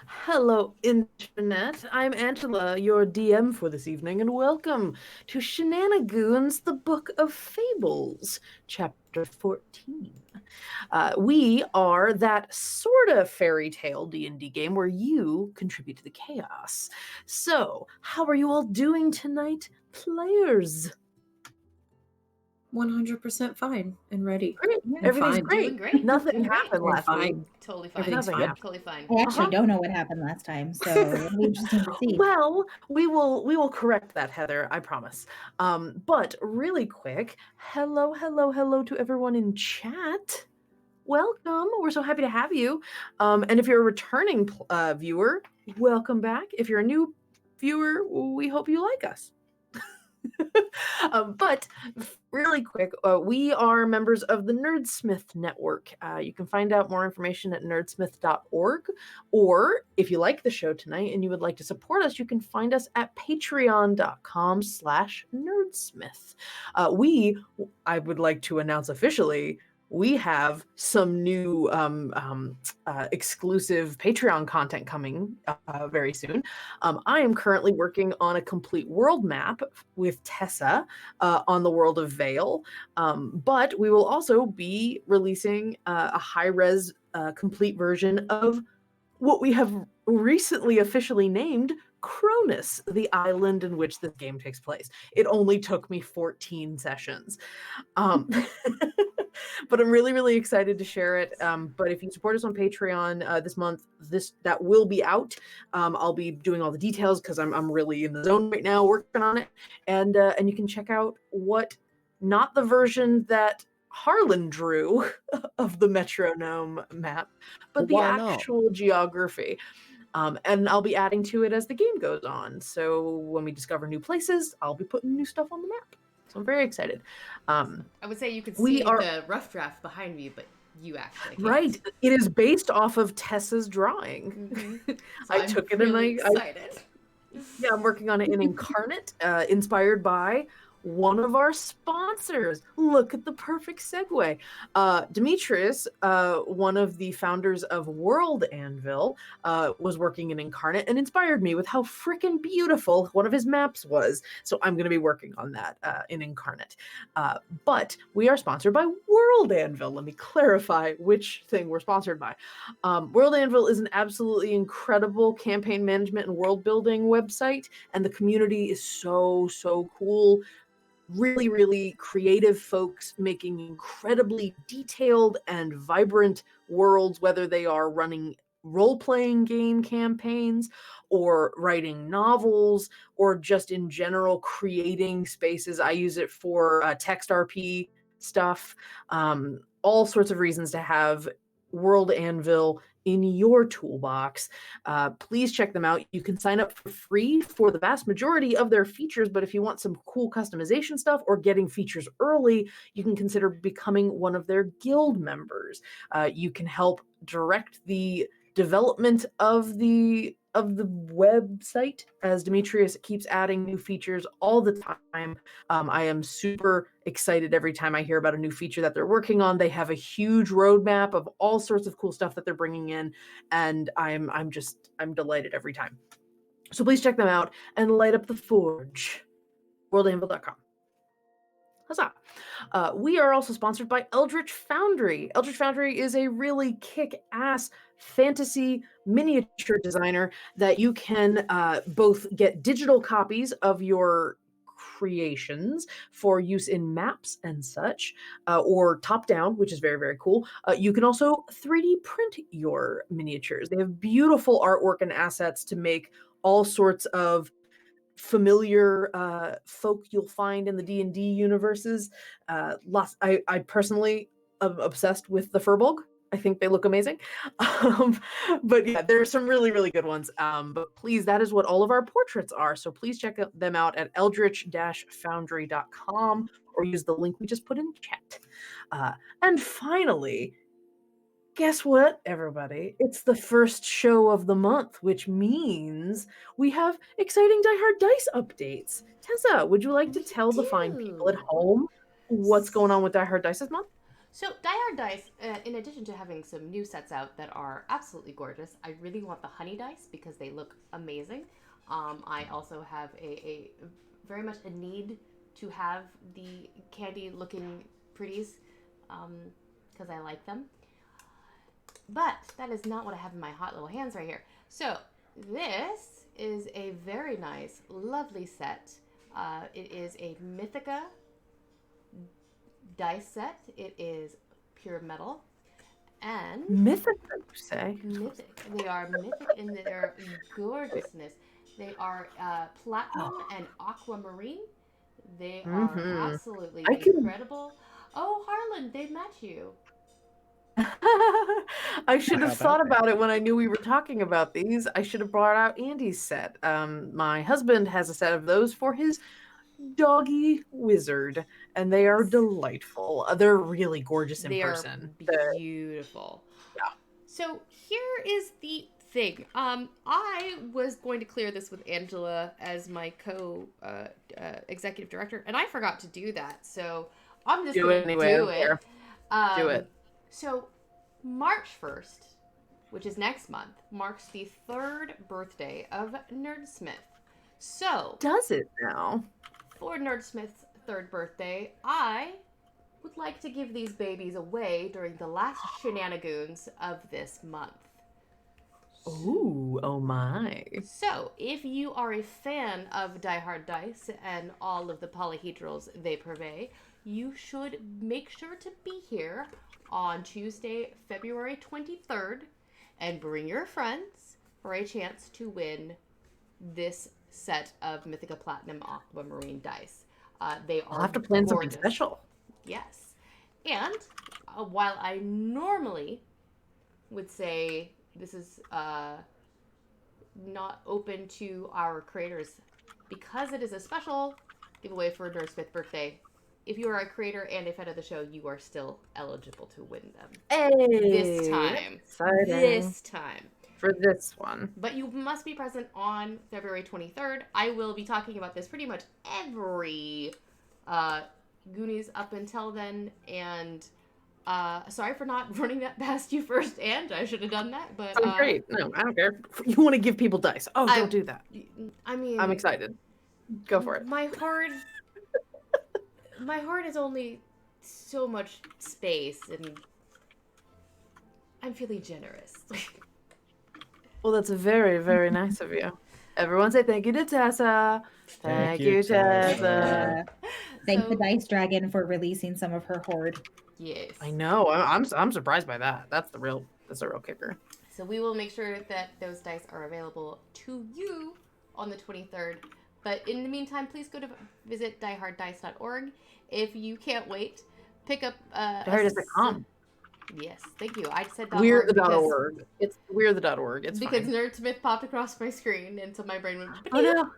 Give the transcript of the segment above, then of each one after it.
Hello, Internet. I'm Angela, your DM for this evening, and welcome to Shenanigoons, the Book of Fables, Chapter 14. We are that sort of fairy tale D&D game where you contribute to the chaos. So, how are you all doing tonight, players? 100% fine and ready. Great. And Everything's fine. great. Doing great. Nothing Doing great. happened And last week. fine. Totally fine. Everything's Nothing fine. happened. Totally fine. I actually Uh-huh. don't know what happened last time, so it'll be interesting to see. Well, we will correct that, Heather, I promise. But really quick, hello to everyone in chat. Welcome. We're so happy to have you. And if you're a returning viewer, welcome back. If you're a new viewer, we hope you like us. But really quick, we are members of the Nerdsmith Network. You can find out more information at nerdsmith.org. Or if you like the show tonight and you would like to support us, you can find us at patreon.com/nerdsmith. I would like to announce officially, we have some new exclusive Patreon content coming very soon. I am currently working on a complete world map with Tessa on the world of Vale, but we will also be releasing a high-res complete version of what we have recently officially named Cronus, the island in which this game takes place. It only took me 14 sessions. But I'm really excited to share it. But if you support us on Patreon this month, that will be out. I'll be doing all the details because I'm really in the zone right now working on it. And you can check out not the version that Harlan drew of the metronome map, but the Why not? actual geography. And I'll be adding to it as the game goes on. So when we discover new places, I'll be putting new stuff on the map. So I'm very excited. I would say you could we see are- the rough draft behind me, but you actually can't. Right. It is based off of Tessa's drawing. Mm-hmm. So I I'm took it really and excited. Yeah, I'm working on it in Incarnate, inspired by one of our sponsors. Look at the perfect segue. Demetrius, one of the founders of World Anvil, was working in Incarnate and inspired me with how freaking beautiful one of his maps was. So I'm going to be working on that in Incarnate. But we are sponsored by World Anvil. Let me clarify which thing we're sponsored by. World Anvil is an absolutely incredible campaign management and world building website, and the community is so cool. Really creative folks making incredibly detailed and vibrant worlds, whether they are running role-playing game campaigns or writing novels or just in general creating spaces. I use it for text RP stuff, all sorts of reasons to have World Anvil in your toolbox. Please check them out. You can sign up for free for the vast majority of their features, but if you want some cool customization stuff or getting features early, you can consider becoming one of their guild members. You can help direct the development of the website as Demetrius keeps adding new features all the time. I am super excited every time I hear about a new feature that they're working on. They have a huge roadmap of all sorts of cool stuff that they're bringing in, and I'm delighted every time. So please check them out and light up the forge. worldanvil.com. Huzzah. We are also sponsored by Eldritch Foundry. Eldritch Foundry is a really kick-ass fantasy miniature designer that you can both get digital copies of your creations for use in maps and such, or top-down, which is very cool. You can also 3D print your miniatures. They have beautiful artwork and assets to make all sorts of familiar folk you'll find in the D&D universes. I personally am obsessed with the Furbolg. I think they look amazing. But yeah, there's some really good ones. But please, that is what all of our portraits are. So please check them out at eldritch-foundry.com or use the link we just put in chat. And finally, guess what, everybody? It's the first show of the month, which means we have exciting Die Hard Dice updates. Tessa, would you like to tell the fine people at home what's going on with Die Hard Dice this month? So Die Hard Dice, in addition to having some new sets out that are absolutely gorgeous, I really want the honey dice because they look amazing. I also have a very much a need to have the candy looking pretties because I like them. But that is not what I have in my hot little hands right here. So this is a very nice, lovely set. It is a Mythica Dice Set. It is pure metal. And Mythica, you say? mythic. They are mythic in their gorgeousness. They are platinum and aquamarine. They are absolutely incredible. Oh, Harlan, they match you. I should have How thought about about it when I knew we were talking about these. I should have brought out Andy's set. My husband has a set of those for his doggy wizard, and they are delightful. They're really gorgeous in person. Are beautiful. Yeah. So here is the thing. I was going to clear this with Angela as my executive director, and I forgot to do that. So I'm just going to do it. Do it. So March 1st, which is next month, marks the 3rd birthday of Nerdsmith. So Does it now? for Nerdsmith's 3rd birthday, I would like to give these babies away during the last Shenanigoons of this month. Ooh, oh my. So, if you are a fan of Die Hard Dice and all of the polyhedrals they purvey, you should make sure to be here on Tuesday, February 23rd, and bring your friends for a chance to win this set of Mythica Platinum Aquamarine dice. They are I'll have to plan gorgeous. something special. Yes. And while I normally would say this is not open to our creators, because it is a special giveaway for Nerdsmith birthday, if you are a creator and a fan of the show, you are still eligible to win them. Hey, This time. exciting. This time. For this one. But you must be present on February 23rd. I will be talking about this pretty much every Goonies up until then. And sorry for not running that past you first, and I should have done that. But Great. No, I don't care. You want to give people dice. Oh, don't do that. I mean, I'm excited. Go for it. My heart is only so much space, and I'm feeling generous. Well, that's very, very nice of you. Everyone say thank you to Tessa. Thank you, Tessa. Thank the Dice Dragon for releasing some of her hoard. Yes. I know. I'm surprised by that. That's the real kicker. So we will make sure that those dice are available to you on the 23rd. But in the meantime, please go to visit dieharddice.org. If you can't wait, pick up Diehard.com. Yes, thank you. I said We're the .org. It's we're the .org. It's because fine. Nerdsmith popped across my screen, and so my brain went. Oh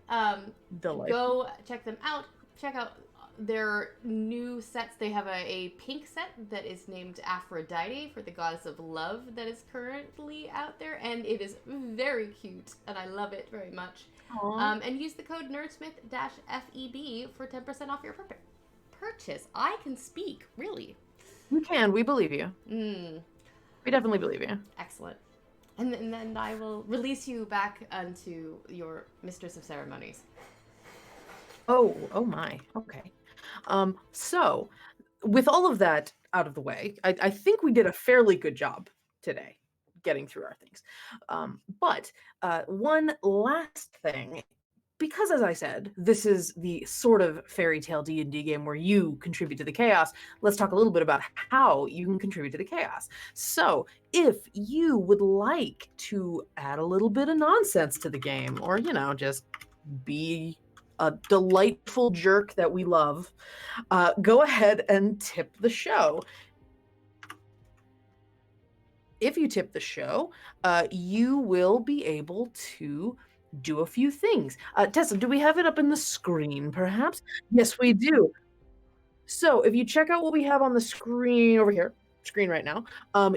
no. Delightful. Go check them out. Check out their new sets. They have a pink set that is named Aphrodite for the goddess of love that is currently out there, and it is very cute, and I love it very much. And use the code Nerdsmith-FEB for 10% off your purchase. I can speak, really. You can. We believe you. We definitely believe you. Excellent. And then I will release you back unto your mistress of ceremonies. Oh my. Okay. So, with all of that out of the way, I think we did a fairly good job today getting through our things. But one last thing, because as I said, this is the sort of fairy tale D&D game where you contribute to the chaos. Let's talk a little bit about how you can contribute to the chaos. So if you would like to add a little bit of nonsense to the game, or, just be a delightful jerk that we love, go ahead and tip the show. If you tip the show, you will be able to do a few things. Tessa, do we have it up in the screen, perhaps? Yes, we do. So if you check out what we have on the screen over here, screen right now,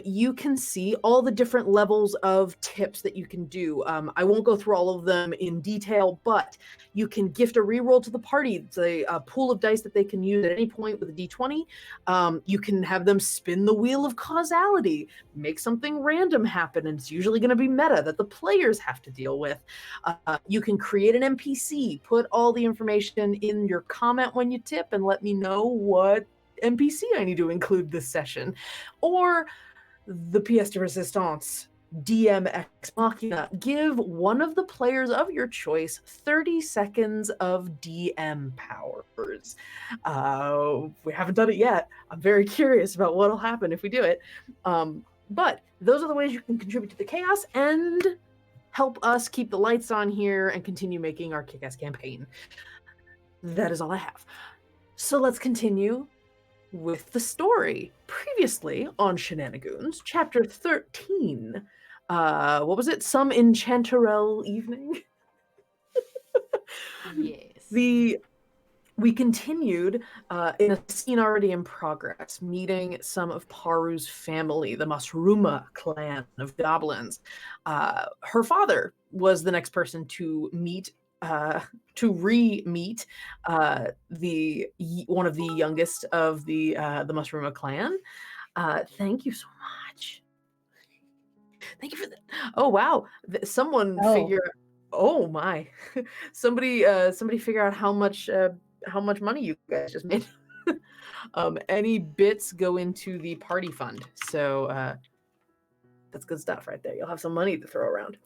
you can see all the different levels of tips that you can do. I won't go through all of them in detail, but you can gift a reroll to the party. It's a pool of dice that they can use at any point with a d20. You can have them spin the wheel of causality, make something random happen, and it's usually going to be meta that the players have to deal with. You can create an NPC, put all the information in your comment when you tip, and let me know what NPC I need to include this session. Or the pièce de résistance, DM Ex Machina. Give one of the players of your choice 30 seconds of DM powers. We haven't done it yet. I'm very curious about what'll happen if we do it. But those are the ways you can contribute to the chaos and help us keep the lights on here and continue making our kick-ass campaign. That is all I have. So let's continue with the story. Previously on Shenanigoons, chapter 13. What was it? Some Enchanterelle evening? Yes. We continued in a scene already in progress, meeting some of Paru's family, the Masruma clan of goblins. Her father was the next person to meet, to re-meet one of the youngest of the Masruma clan. Thank you so much. Thank you for that. Oh wow! Someone figure. Oh my! Somebody figure out how much money you guys just made. Any bits go into the party fund, so that's good stuff right there. You'll have some money to throw around.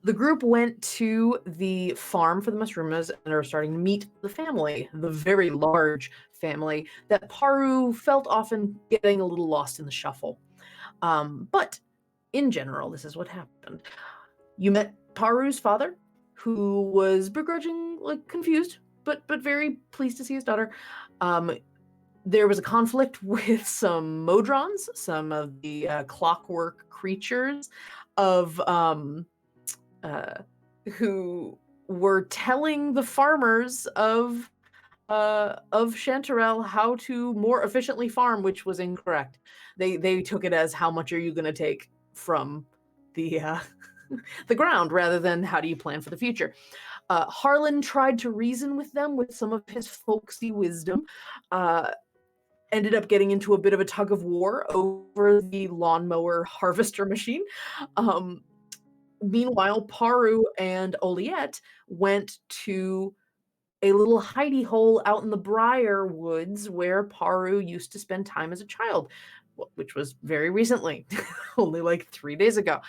The group went to the farm for the Masrumas and are starting to meet the family, the very large family that Paru felt often getting a little lost in the shuffle. But in general, this is what happened. You met Paru's father, who was begrudging, confused, but very pleased to see his daughter. There was a conflict with some Modrons, some of the clockwork creatures of who were telling the farmers of Chanterelle how to more efficiently farm, which was incorrect. They took it as how much are you going to take from the the ground rather than how do you plan for the future. Harlan tried to reason with them with some of his folksy wisdom. Ended up getting into a bit of a tug of war over the lawnmower harvester machine. Meanwhile, Paru and Oliette went to a little hidey hole out in the Briar Woods where Paru used to spend time as a child, which was very recently, only like 3 days ago.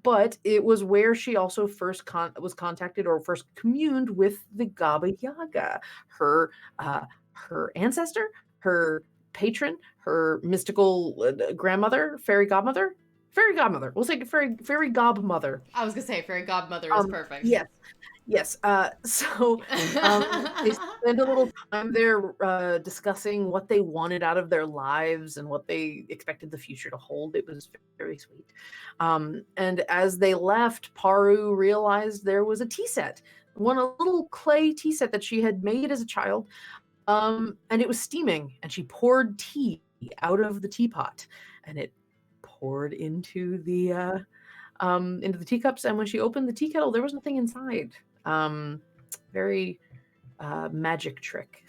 But it was where she also first was contacted or first communed with the Gaba Yaga, her ancestor, her patron, her mystical grandmother, fairy godmother. Fairy godmother. We'll say fairy godmother. I was gonna say fairy godmother is perfect. Yes. So they spend a little time there discussing what they wanted out of their lives and what they expected the future to hold. It was very sweet. And as they left, Paru realized there was a tea set, a little clay tea set that she had made as a child. And it was steaming, and she poured tea out of the teapot, and it poured into the teacups. And when she opened the tea kettle, there was nothing inside. Very magic trick.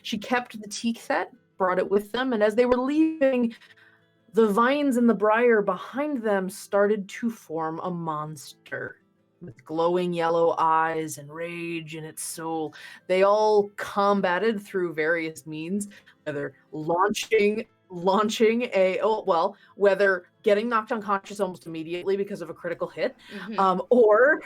She kept the tea set, brought it with them, and as they were leaving, the vines in the briar behind them started to form a monster with glowing yellow eyes and rage in its soul. They all combated through various means, whether whether getting knocked unconscious almost immediately because of a critical hit, or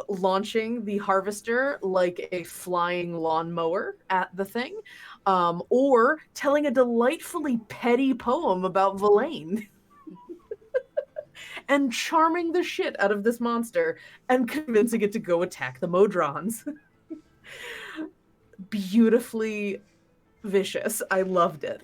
launching the harvester like a flying lawnmower at the thing, or telling a delightfully petty poem about Verlaine. And charming the shit out of this monster and convincing it to go attack the Modrons. Beautifully vicious. I loved it.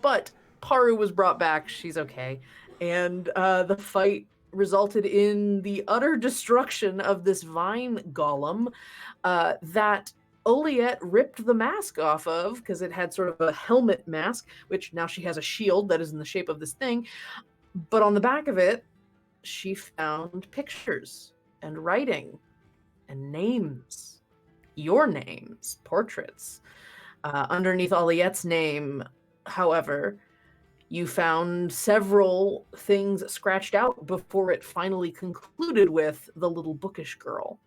But Paru was brought back. She's okay. And the fight resulted in the utter destruction of this vine golem that Oliette ripped the mask off of, because it had sort of a helmet mask, which now she has a shield that is in the shape of this thing. But on the back of it, she found pictures and writing and names. Your names, portraits. Underneath Oliette's name, however, you found several things scratched out before it finally concluded with the little bookish girl.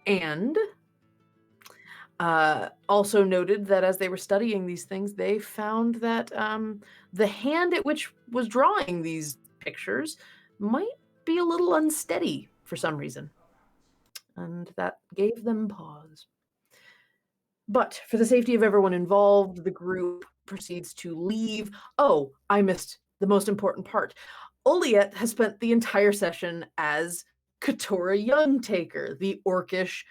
And also noted that as they were studying these things, they found that the hand at which was drawing these pictures might be a little unsteady for some reason. And that gave them pause. But for the safety of everyone involved, the group proceeds to leave. Oh, I missed the most important part. Oliette has spent the entire session as Katora Youngtaker, the orcish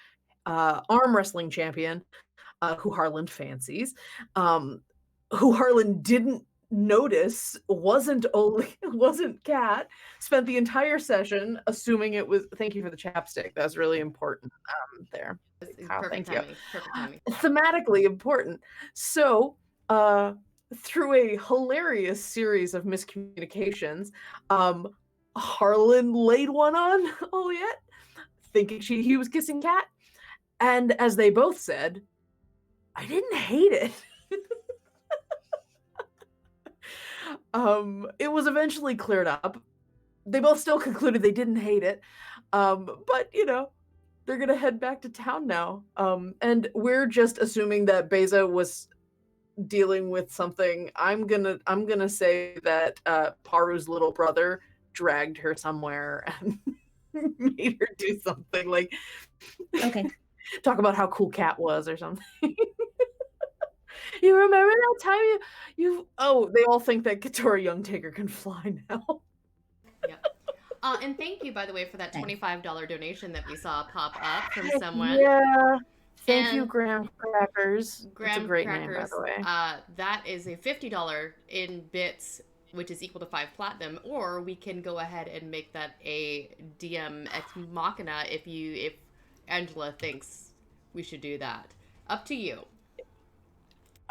arm wrestling champion who Harland fancies, who Harland didn't notice wasn't Kat. Spent the entire session assuming it was. Thank you for the chapstick. That's really important there. Kyle, Perfect thank timing. Perfect timing. you. Thematically important. So through a hilarious series of miscommunications, Harlan laid one on Oliette, thinking he was kissing Kat. And as they both said, I didn't hate it. It was eventually cleared up. They both still concluded they didn't hate it. But, they're going to head back to town now. And we're just assuming that Beza was dealing with something. I'm gonna say that Paru's little brother dragged her somewhere and made her do something like Okay. talk about how cool Kat was or something. You remember that time they all think that Katora Youngtaker can fly now. Yep. And thank you, by the way, for that $25 donation that we saw pop up from someone. Yeah. Thank you, Graham Crackers. That's a Graham great Crackers, name, by the way. That is a $50 in bits, which is equal to 5 platinum, or we can go ahead and make that a DM ex machina if Angela thinks we should do that. Up to you.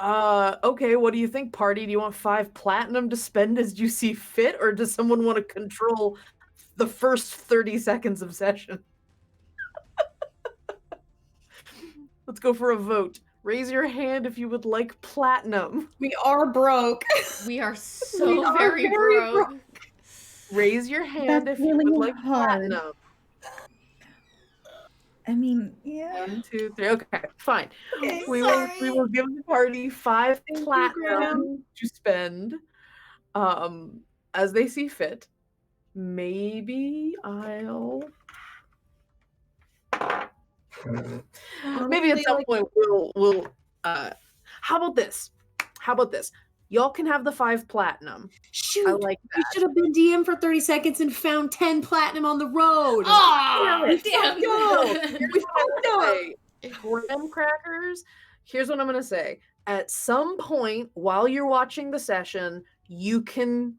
Okay, what do you think, party? Do you want 5 platinum to spend as you see fit, or does someone want to control the first 30 seconds of session? Let's go for a vote. Raise your hand if you would like platinum. We are broke. We are so very broke. Raise your hand That's if you really would like hard. platinum. I mean, yeah. 1, 2, 3. Okay, fine. Okay, We will give the party 5 Thank you, platinum Graham. to spend as they see fit. Maybe I'll maybe at some point we'll how about this? Y'all can have the 5 platinum. Shoot, I like we should have been DM for 30 seconds and found 10 platinum on the road. Oh, We damn. Graham Crackers, here's what I'm gonna say. At some point while you're watching the session, you can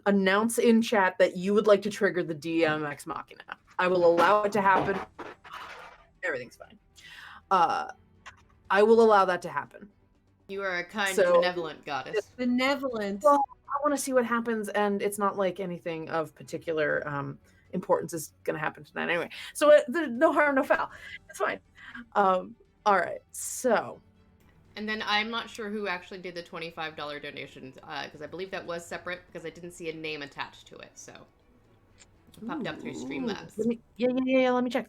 announce in chat that you would like to trigger the DM ex machina. I will allow it to happen. Everything's fine. I will allow that to happen. You are a kind and benevolent goddess. Benevolent. Well, I want to see what happens, and it's not like anything of particular importance is going to happen tonight anyway. So there's no harm, no foul. It's fine. All right, so. And then I'm not sure who actually did the $25 donation, because I believe that was separate, because I didn't see a name attached to it, so. It popped up through Streamlabs. Let me check.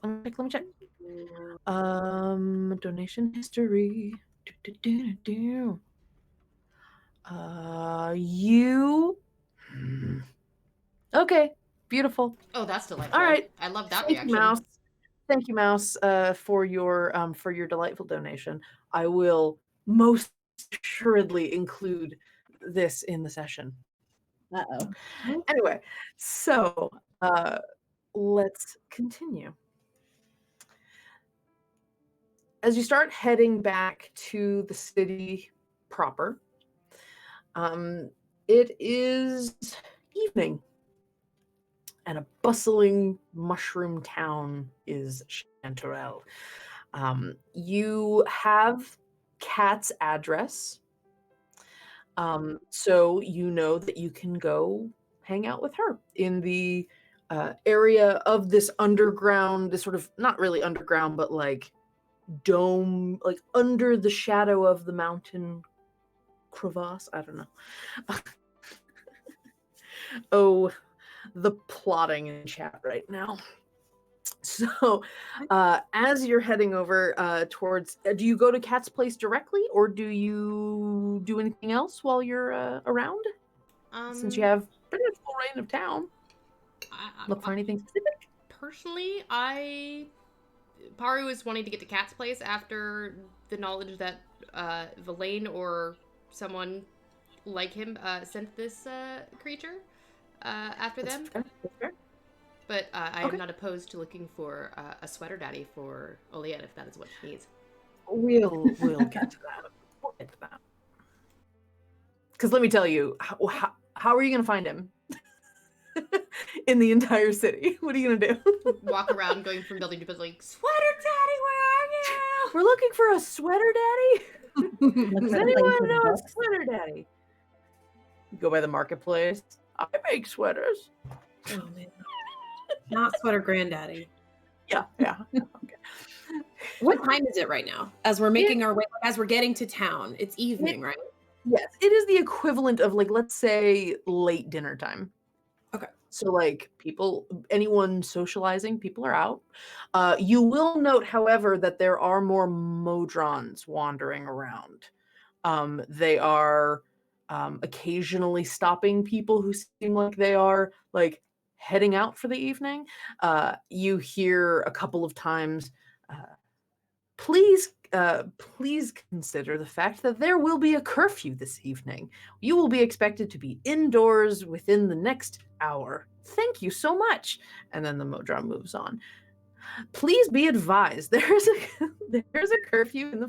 Donation history. You. Okay, beautiful. Oh, that's delightful. All right. I love that Thank reaction. you, Mouse. Thank you, Mouse, for your delightful donation. I will most assuredly include this in the session. Uh-oh. Anyway, so let's continue. As you start heading back to the city proper, it is evening. and a bustling mushroom town is Chanterelle. You have Kat's address, so you know that you can go hang out with her in the area of this underground, this sort of, not really underground, but like dome, like under the shadow of the mountain crevasse. I don't know. Oh, the plotting in chat right now. So, as you're heading over towards, do you go to Kat's place directly, or do you do anything else while you're around? Since you have pretty much full reign of town, look for anything specific. Personally, Paru is wanting to get to Kat's place after the knowledge that Villain or someone like him sent this creature after them. That's fair. But I am not opposed to looking for a sweater daddy for Oliette if that is what she needs. We'll get to that. We'll get to that. Because let me tell you, how are you going to find him in the entire city? What are you going to do? Walk around going from building to building, sweater daddy, where are you? We're looking for a sweater daddy? Does anyone know a sweater daddy? Go by the marketplace. I make sweaters. Oh, man. Not sweater granddaddy. Yeah. Okay. What time is it right now? As we're making our way, as we're getting to town, it's evening, right? Yes, it is the equivalent of, like, let's say late dinner time. Okay. So, like, anyone socializing, people are out. You will note, however, that there are more Modrons wandering around. They are occasionally stopping people who seem like they are, like, heading out for the evening. You hear a couple of times, please consider the fact that there will be a curfew this evening. You will be expected to be indoors within the next hour. Thank you so much. And then the Modron moves on. Please be advised, there's a curfew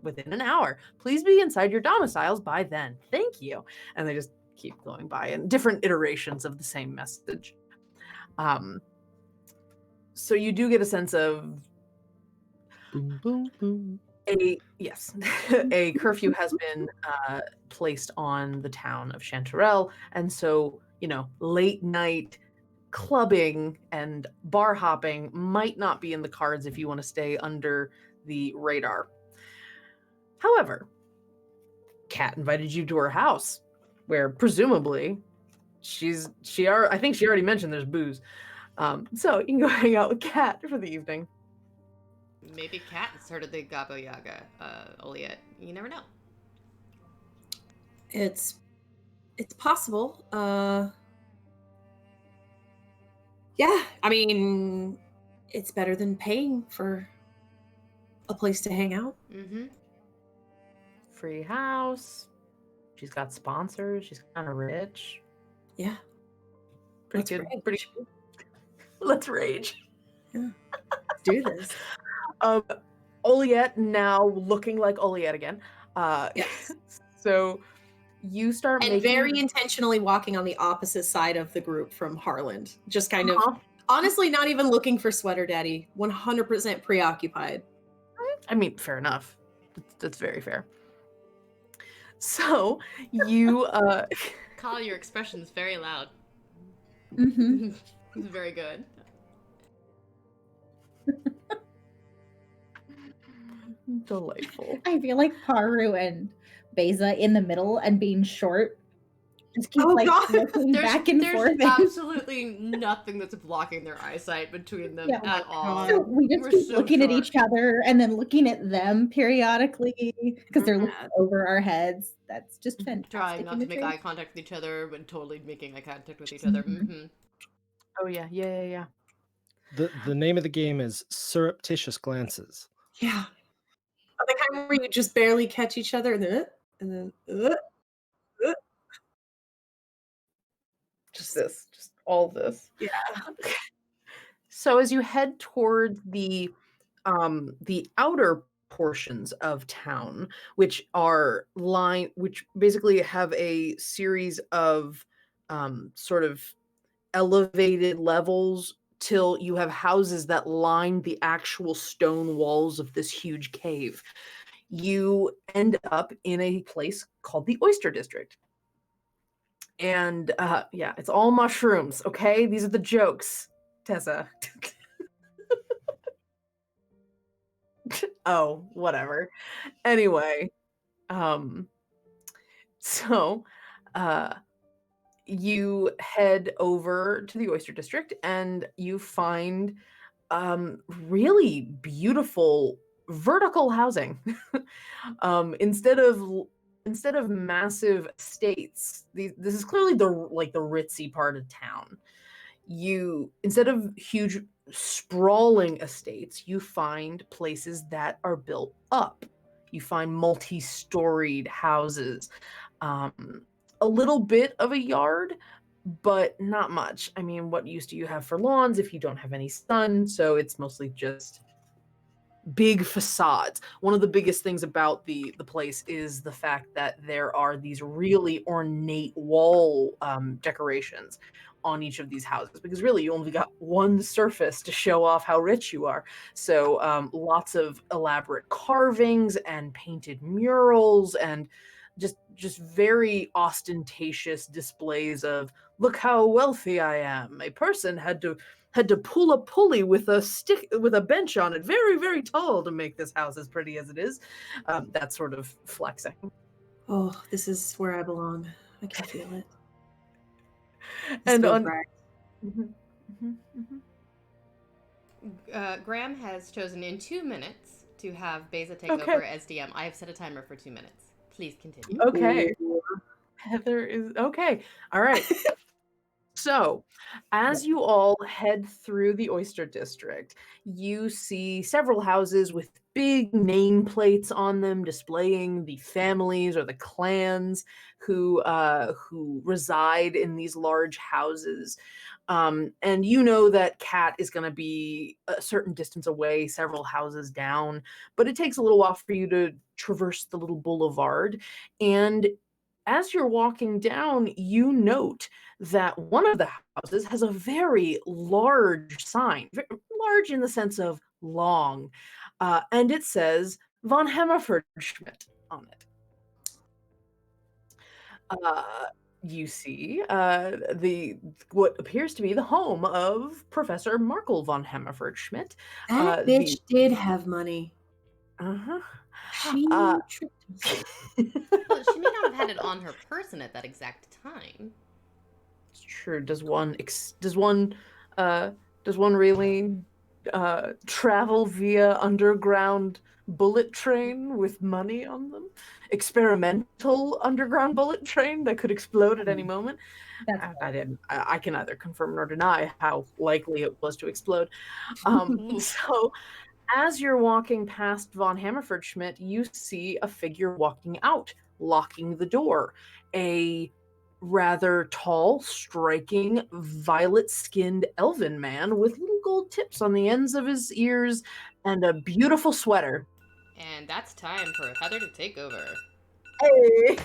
within an hour. Please be inside your domiciles by then. Thank you. And they just keep going by, and different iterations of the same message. So you do get a sense of boom, boom, boom. A curfew has been placed on the town of Chanterelle, and so, late night clubbing and bar hopping might not be in the cards if you want to stay under the radar. However, Kat invited you to her house, where presumably I think she already mentioned there's booze. So you can go hang out with Kat for the evening. Maybe Kat started the Gabo Yaga, Oliette. You never know. It's possible. Yeah, I mean, it's better than paying for a place to hang out. Mm-hmm. Free house. She's got sponsors. She's kind of rich. Yeah. Pretty good. Pretty good. Let's rage. Yeah. Let's do this. Oliette now looking like Oliette again. Yes. So you start and very intentionally walking on the opposite side of the group from Harland. Just kind of, honestly, not even looking for sweater daddy. 100% preoccupied. I mean, fair enough. That's very fair. So you Call your expressions very loud. Mm-hmm. Very good. Delightful. I feel like Paru and Beza in the middle and being short just keep looking back and forth. There's absolutely nothing that's blocking their eyesight between them at all. So we just keep looking at each other and then looking at them periodically because they're looking over our heads. That's just fantastic. Trying not to make eye contact with each other, but totally making eye contact with each other. Mm-hmm. Oh yeah. The name of the game is Surreptitious Glances. Yeah. The kind where you just barely catch each other and then just all this. Yeah. So as you head towards the outer portions of town, which basically have a series of sort of elevated levels till you have houses that line the actual stone walls of this huge cave. You end up in a place called the Oyster District. And yeah, it's all mushrooms, okay? These are the jokes, Tessa. Oh, whatever. Anyway, so you head over to the Oyster District and you find really beautiful vertical housing. Instead of massive estates, this is clearly the ritzy part of town. Instead of huge sprawling estates, you find places that are built up. You find multi-storied houses, a little bit of a yard, but not much. I mean, what use do you have for lawns if you don't have any sun? So it's mostly just big facades. One of the biggest things about the place is the fact that there are these really ornate wall decorations on each of these houses, because really you only got one surface to show off how rich you are. So lots of elaborate carvings and painted murals and just very ostentatious displays of, look how wealthy I am. A person had to pull a pulley with a stick with a bench on it, very, very tall, to make this house as pretty as it is. That sort of flexing. Oh, this is where I belong. I can feel it. And on Graham has chosen in 2 minutes to have Beza take over as DM. I have set a timer for 2 minutes. Please continue. Okay. Heather is okay. All right. So, as you all head through the Oyster District, you see several houses with big nameplates on them displaying the families or the clans who reside in these large houses. And you know that Cat is going to be a certain distance away, several houses down, but it takes a little while for you to traverse the little boulevard. And as you're walking down, you note that one of the houses has a very large sign, large in the sense of long, and it says Von Hammerford-Schmidt on it. You see what appears to be the home of Professor Markle von Hammerford-Schmidt. That bitch did have money. Uh-huh. She Well, she may not have had it on her person at that exact time. It's true. Does one really travel via underground bullet train with money on them? Experimental underground bullet train that could explode at any moment? I can neither confirm nor deny how likely it was to explode. So as you're walking past von Hammerford-Schmidt, you see a figure walking out, locking the door. A rather tall, striking, violet-skinned elven man with little gold tips on the ends of his ears and a beautiful sweater. And that's time for Heather to take over. Hey!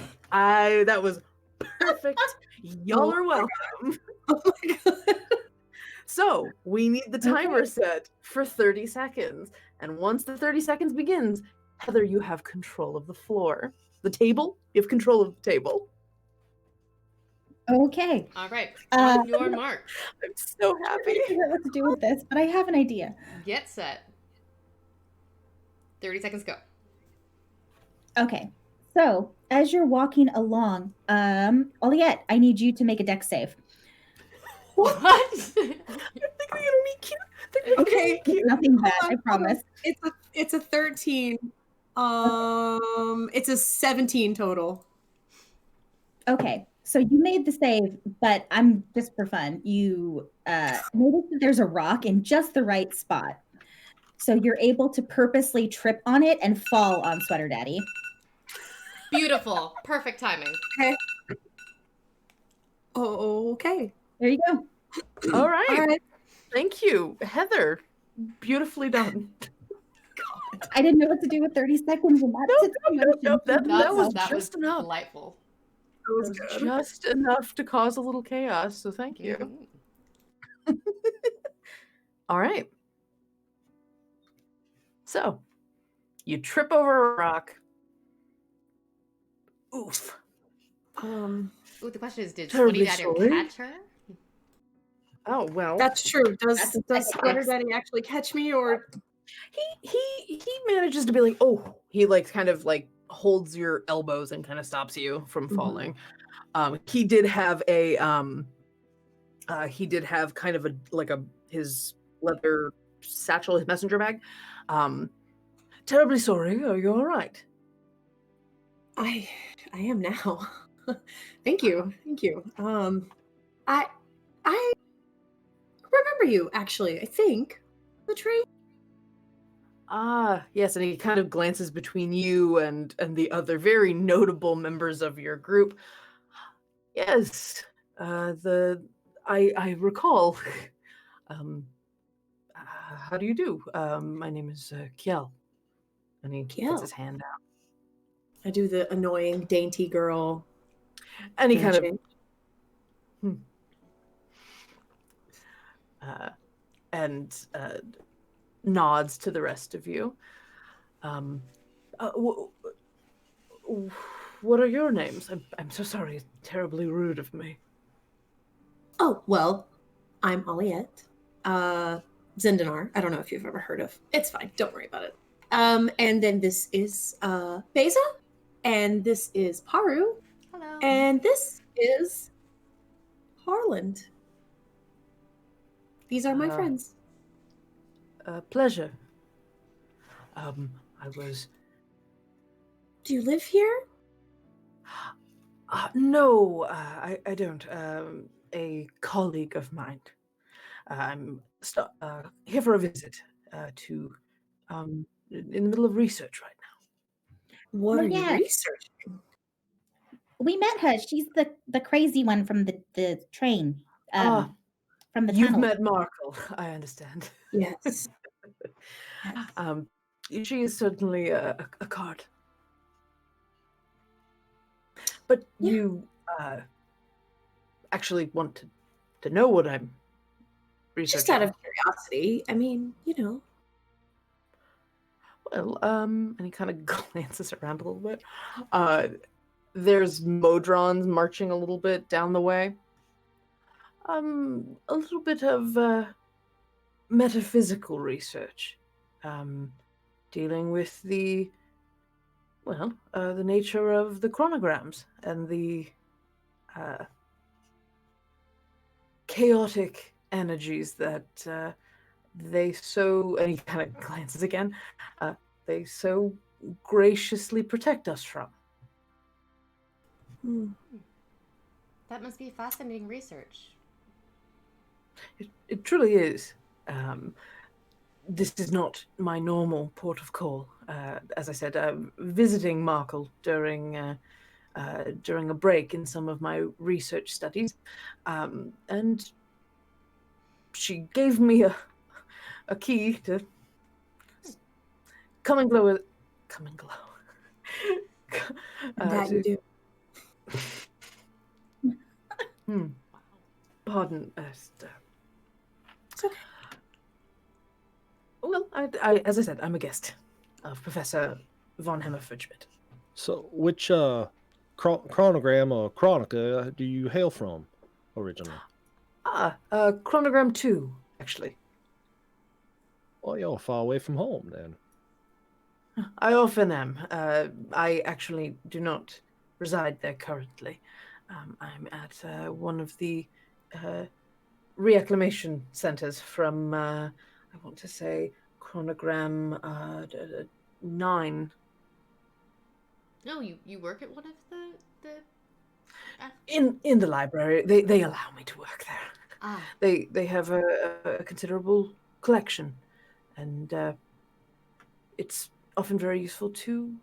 That was perfect. Y'all are welcome. Oh my god. So, we need the timer set for 30 seconds. And once the 30 seconds begins, Heather, you have control of the floor. The table, you have control of the table. Okay. All right. On your mark. I'm so happy. I can't figure out what to do with this, but I have an idea. Get set. 30 seconds go. Okay. So, as you're walking along, Oliette, I need you to make a dex save. What? They're gonna be cute. Okay. Nothing bad, I promise. It's a 13. It's a 17 total. Okay. So you made the save, but I'm just for fun. You notice that there's a rock in just the right spot. So you're able to purposely trip on it and fall on Sweater Daddy. Beautiful. Perfect timing. Okay. Oh, okay. There you go. All right. Thank you, Heather. Beautifully done. I didn't know what to do with 30 seconds in that situation. That was just enough. Delightful. It was just enough to cause a little chaos, so thank you. All right. So, you trip over a rock. Oof. Ooh, the question is, did Terribly Sweaty Daddy sorry. catch her? Oh well. That's true. That's Does Sweater Daddy actually catch me, or He manages to be like, oh, he like kind of like holds your elbows and kind of stops you from falling. He did have a kind of his leather satchel, his messenger bag. Terribly sorry. Are you all right? I am now. Thank you. I remember you actually. I think the train. Ah, yes, and he kind of glances between you and the other very notable members of your group. Yes, I recall. How do you do? My name is Kiel, and he puts his hand out, I do the annoying dainty girl. and he kind of and nods to the rest of you. What are your names? I'm so sorry. It's terribly rude of me. Oh, well, I'm Oliette. Zindanar. I don't know if you've ever heard of. It's fine. Don't worry about it. And then this is Beza. And this is Paru. Hello. And this is Harland. These are my friends. Pleasure. I was... Do you live here? No, I don't. A colleague of mine. I'm here for a visit to in the middle of research right now. What are you yeah. researching? We met her. She's the crazy one from the train. From the You've tunnel. met Markle, I understand. Yes. She is certainly a card. But you actually want to know what I'm researching? Just out of curiosity. I mean, you know. Well, and he kind of glances around a little bit. There's Modrons marching a little bit down the way. A little bit of metaphysical research, dealing with the nature of the chronograms and the chaotic energies that they so, and he kind of glances again, they so graciously protect us from. That must be fascinating research. It truly is. This is not my normal port of call. As I said, visiting Markle during a break in some of my research studies, and she gave me a key to come and glow. That you do. Pardon. It's okay. Well, I, as I said, I'm a guest of Professor von Hemmerfridschmidt. So, which chronogram or chronica do you hail from originally? Chronogram 2, actually. Well, you're far away from home, then. I often am. I actually do not reside there currently. I'm at one of the reclamation centers from, I want to say, chronogram 9. No, you work at one of the In the library. They allow me to work there. They have a considerable collection, and it's often very useful to...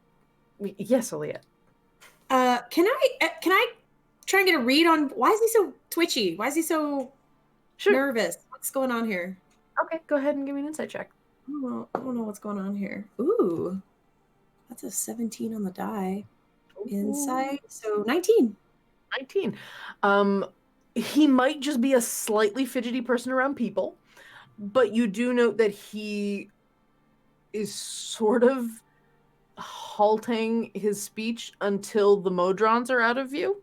Yes, Oliette. Can I try and get a read on why is he so twitchy? Why is he so nervous? What's going on here? Okay, go ahead and give me an insight check. I don't know what's going on here. Ooh, that's a 17 on the die. Insight, so 19. 19. He might just be a slightly fidgety person around people. But you do note that he is sort of halting his speech until the Modrons are out of view.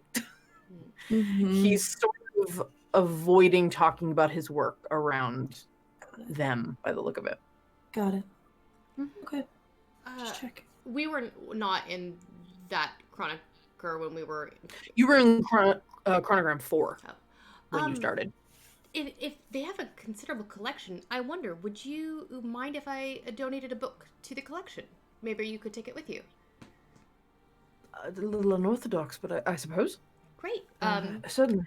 He's sort of avoiding talking about his work around them, by the look of it. Got it. Okay. Just check. We were not in that chronoker when we were. You were in Chronogram 4 when you started. If they have a considerable collection, I wonder, would you mind if I donated a book to the collection? Maybe you could take it with you. A little unorthodox, but I suppose. Great. Certainly.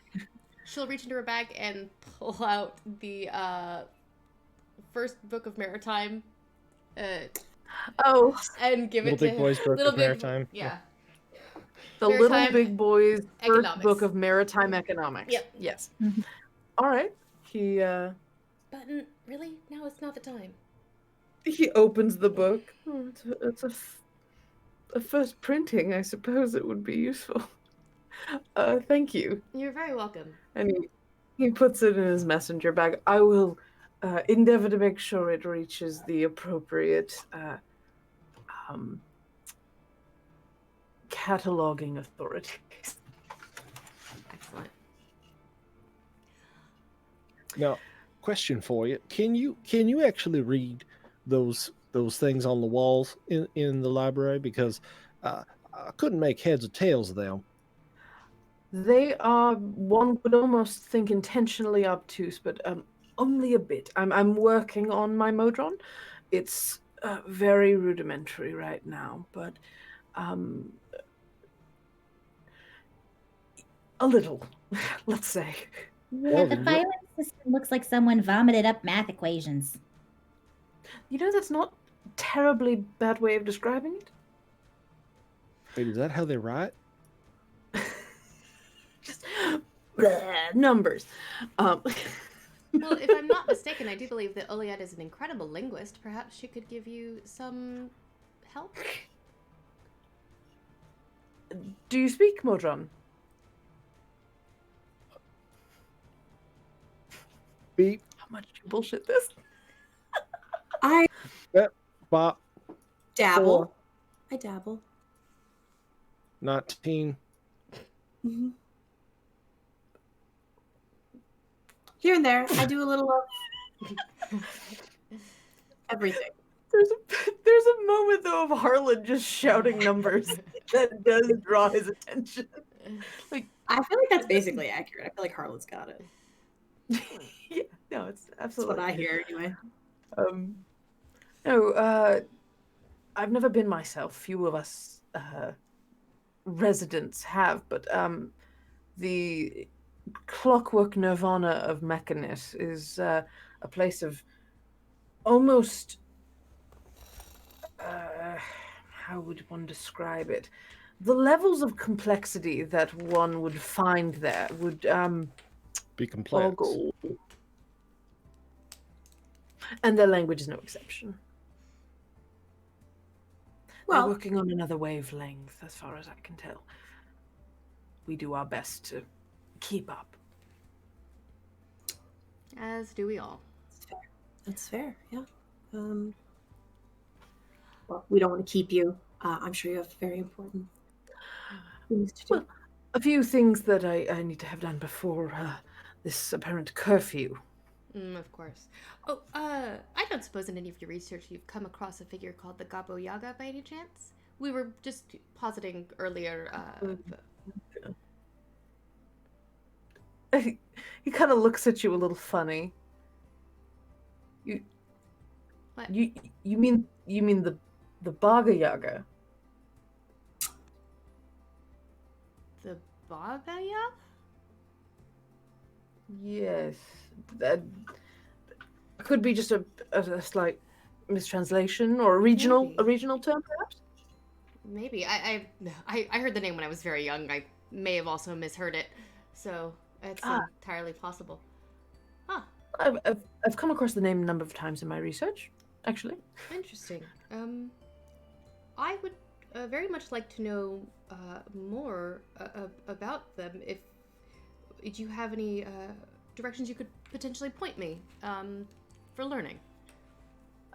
She'll reach into her bag and pull out the first book of Maritime. And give Little it to Big Boys Book of Maritime. Yeah. The Maritime Little Big Boys first Economics. book of Maritime Economics. Yep. Yes. All right. He Button, really? Now it's not the time. He opens the book. Oh, it's a first printing. I suppose it would be useful. Thank you. You're very welcome. And he puts it in his messenger bag. I will endeavor to make sure it reaches the appropriate cataloging authorities. Excellent. Now, question for you: Can you actually read those things on the walls in the library? Because I couldn't make heads or tails of them. They are, one would almost think, intentionally obtuse, but only a bit. I'm working on my Modron. It's very rudimentary right now, but a little, let's say. Yeah, the filing system looks like someone vomited up math equations. You know, that's not a terribly bad way of describing it. Wait, is that how they write? Just numbers. Well, if I'm not mistaken, I do believe that Oliette is an incredible linguist. Perhaps she could give you some help? Do you speak Modron? Beep. How much do you bullshit this? I Bop. dabble. 4. I dabble. 19. Mm-hmm. Here and there, I do a little of everything. There's a moment though of Harlan just shouting numbers that does draw his attention. Like, I feel like that's basically accurate. I feel like Harlan's got it. yeah, no, it's That's absolutely what I hear anyway. No, I've never been myself. Few of us residents have, but the clockwork nirvana of Mechanis is a place of almost how would one describe it? The levels of complexity that one would find there would Be complex. boggle. And their language is no exception. We're Well, working on another wavelength, as far as I can tell. We do our best to keep up. As do we all. that's fair. Yeah. Well, we don't want to keep you. I'm sure you have very important things to do. Well, a few things that I need to have done before this apparent curfew. Of course. Oh, I don't suppose in any of your research you've come across a figure called the Gabo Yaga by any chance? We were just positing earlier. He kind of looks at you a little funny. What? You mean the Baga Yaga? The Baga Yaga? Yes, that could be just a slight mistranslation or a regional term, perhaps. Maybe. I heard the name when I was very young. I may have also misheard it, so it's entirely possible. Ah, I've come across the name a number of times in my research, actually. interesting. I would very much like to know more about them. If you have any directions you could potentially point me. for learning.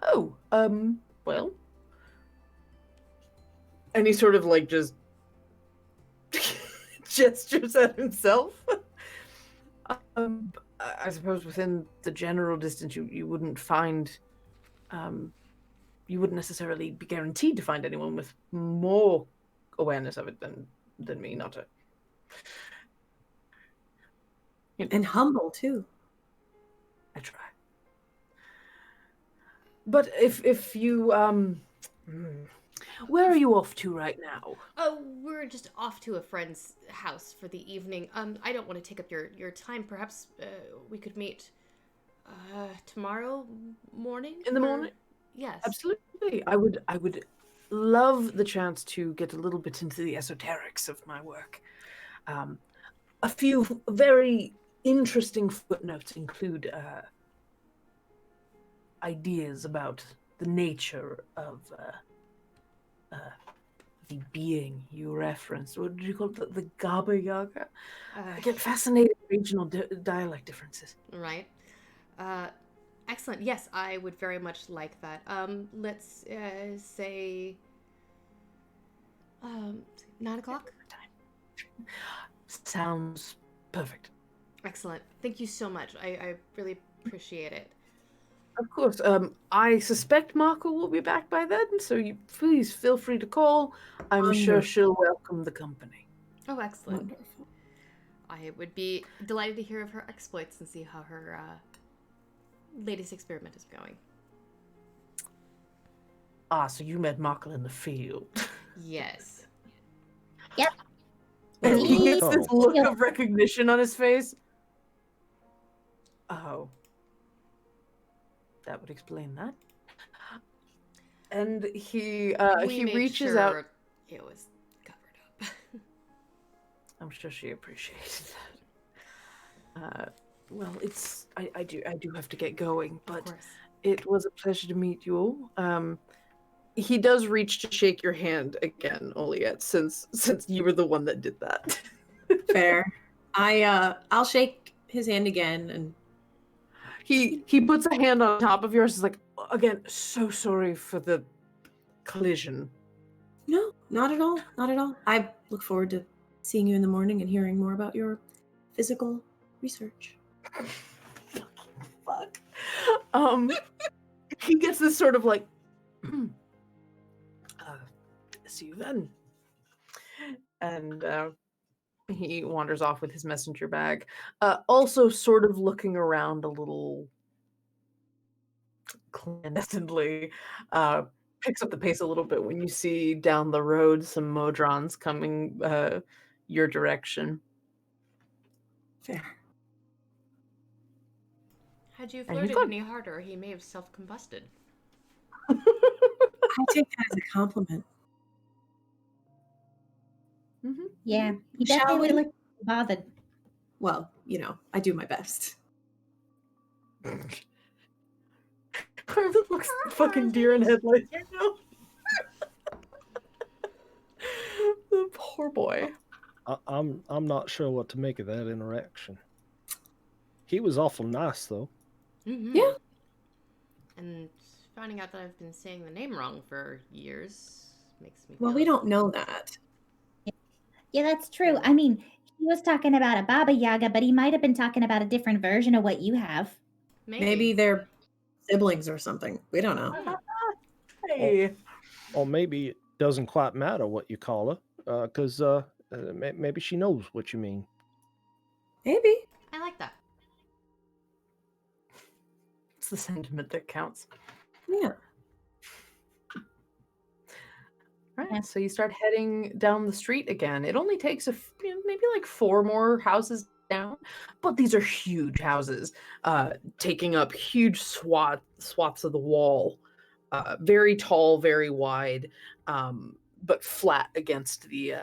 Oh, well. And he sort of like just gestures at himself. I suppose within the general distance, you wouldn't find, you wouldn't necessarily be guaranteed to find anyone with more awareness of it than me. Not to. And humble too. I try. But if you where are you off to right now? Oh, we're just off to a friend's house for the evening. I don't want to take up your time. Perhaps we could meet tomorrow morning. In the morning? Yes. Absolutely. I would love the chance to get a little bit into the esoterics of my work. A few very interesting footnotes include ideas about the nature of the being you referenced. What did you call it? The Gaba Yaga? I get fascinated with regional dialect differences. Right. Excellent. Yes, I would very much like that. Let's say 9 o'clock. Sounds perfect. Excellent. Thank you so much. I really appreciate it. Of course. I suspect Marco will be back by then, so you please feel free to call. I'm sure she'll welcome the company. Oh, excellent. Wonderful. I would be delighted to hear of her exploits and see how her latest experiment is going. Ah, so you met Marco in the field. Yes. Yep. And he gets Oh. this look of recognition on his face. Oh. That would explain that. And he made reaches sure out. It was covered up. I'm sure she appreciated that. Well, I do have to get going, Of but course. it was a pleasure to meet you all. He does reach to shake your hand again, Oliette, since you were the one that did that. Fair. I'll shake his hand again, and He puts a hand on top of yours. Is like, again, so sorry for the collision. no, not at all. Not at all. I look forward to seeing you in the morning and hearing more about your physical research. Fuck. He gets this sort of like, see you then. And he wanders off with his messenger bag, also sort of looking around a little clandestinely. Picks up the pace a little bit when you see down the road some Modrons coming your direction. Fair. Had you And flirted fun. any harder, he may have self-combusted. I take that as a compliment. Mm-hmm. Yeah, he Shall definitely we? looked bothered. Well, I do my best. Carmen looks like fucking deer in headlights right now. The poor boy. I'm not sure what to make of that interaction. He was awful nice though. Mm-hmm. Yeah. And finding out that I've been saying the name wrong for years makes me Well, feel we don't know that. Yeah, that's true. I mean, he was talking about a Baba Yaga, but he might have been talking about a different version of what you have. Maybe they're siblings or something. We don't know. Hey. Or maybe it doesn't quite matter what you call her, because maybe she knows what you mean. Maybe. I like that. It's the sentiment that counts. Yeah. Right. Yeah. So you start heading down the street again. It only takes maybe like 4 more houses down, but these are huge houses, taking up huge swaths of the wall. Very tall, very wide, but flat against the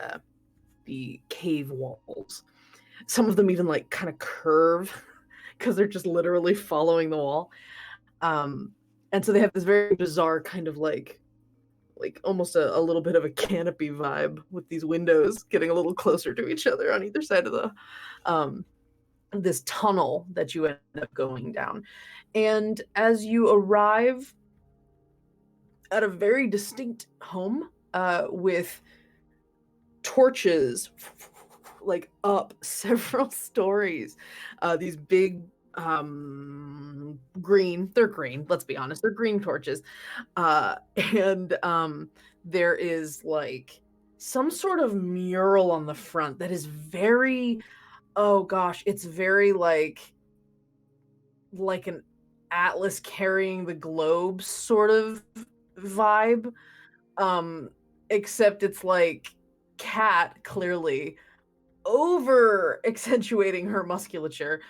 cave walls. Some of them even like kind of curve because they're just literally following the wall. And so they have this very bizarre kind of like almost a little bit of a canopy vibe with these windows getting a little closer to each other on either side of this tunnel that you end up going down. And as you arrive at a very distinct home with torches like up several stories, these big green, they're green, let's be honest, they're green torches. And there is like some sort of mural on the front that is very, oh gosh, it's very like an atlas carrying the globe sort of vibe. Except it's like Cat clearly over accentuating her musculature,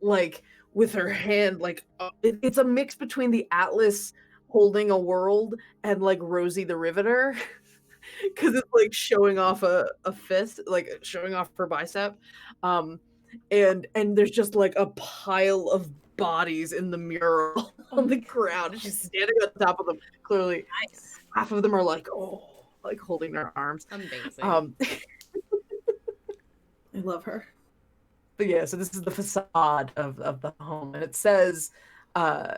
like with her hand, like it's a mix between the Atlas holding a world and like Rosie the Riveter, because it's like showing off a fist, like showing off her bicep, and there's just like a pile of bodies in the mural on the ground. She's standing on top of them. Clearly, Nice. half of them are like, oh, like holding their arms. Amazing. I love her. But yeah, so this is the facade of the home, and it says Katora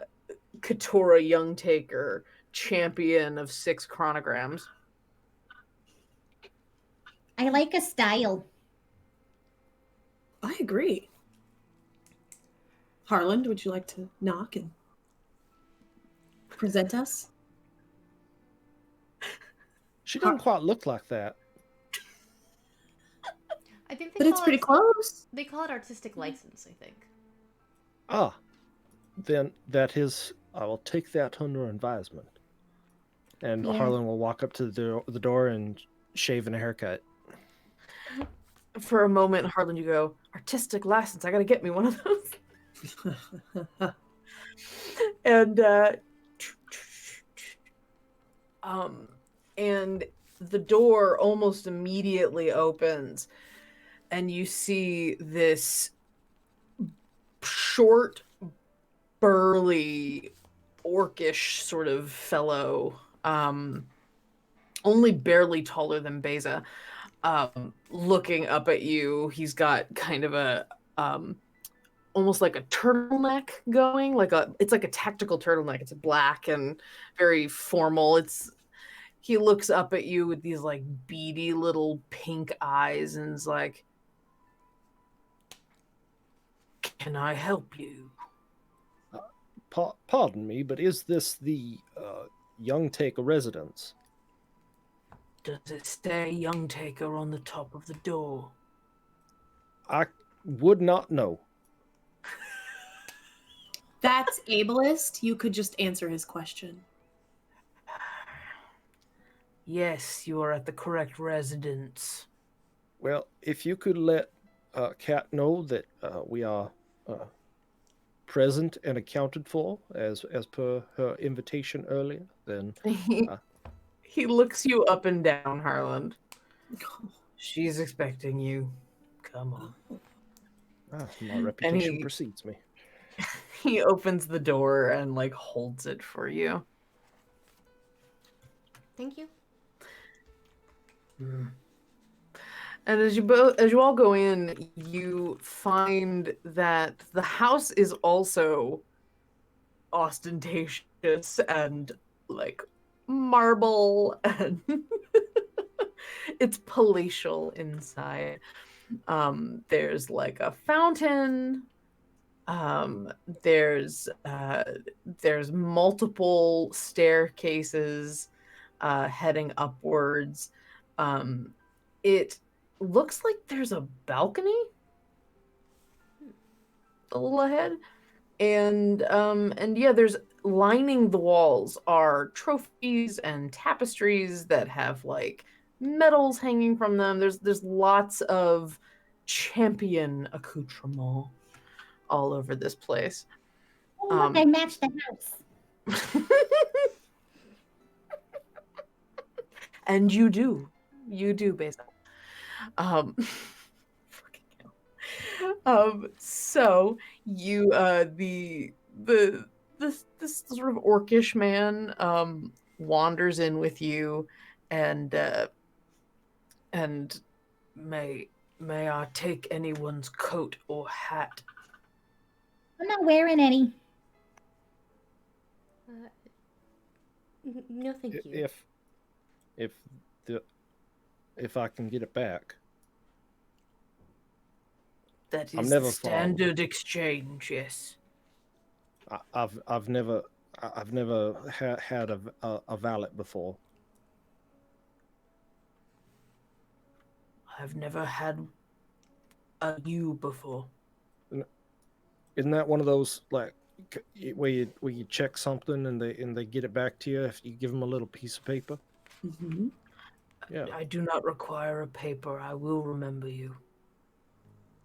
Youngtaker, champion of 6 chronograms. I like a style. I agree. Harland, would you like to knock and present us? She doesn't quite look like that. I think But it's pretty close. They call it artistic license, I think. Ah, then that is, I will take that under advisement. And Yeah. Harlan will walk up to the door and shave and a haircut. For a moment, Harlan, you go, artistic license, I gotta get me one of those. And the door almost immediately opens, and you see this short, burly, orcish sort of fellow, only barely taller than Beza, looking up at you. He's got kind of a almost like a turtleneck going, it's like a tactical turtleneck. It's black and very formal. He looks up at you with these like beady little pink eyes and is like, "Can I help you?" Pardon me, but is this the Youngtaker residence? Does it say Youngtaker on the top of the door? I would not know. That's ableist. You could just answer his question. Yes, you are at the correct residence. Well, if you could let Kat know that we are present and accounted for as per her invitation earlier, then He looks you up and down, Harland. She's expecting you. Come on. My reputation precedes me. He opens the door and like holds it for you. Thank you. And as you all go in, you find that the house is also ostentatious and like marble, and it's palatial inside. There's like a fountain. There's multiple staircases heading upwards. It looks like there's a balcony a little ahead, and yeah, there's lining the walls are trophies and tapestries that have like medals hanging from them. There's lots of champion accoutrement all over this place. Oh, look, I matched the house. And you do, Beza. Fucking hell. So you, this sort of orcish man, wanders in with you, and may May I take anyone's coat or hat? I'm not wearing any. No, thank you. If if I can get it back. That I'm is never the standard exchange, yes. I've never had a valet before. I've never had a you before. Isn't that one of those like where you check something and they get it back to you if you give them a little piece of paper? Mm-hmm. Yeah. I do not require a paper. I will remember you.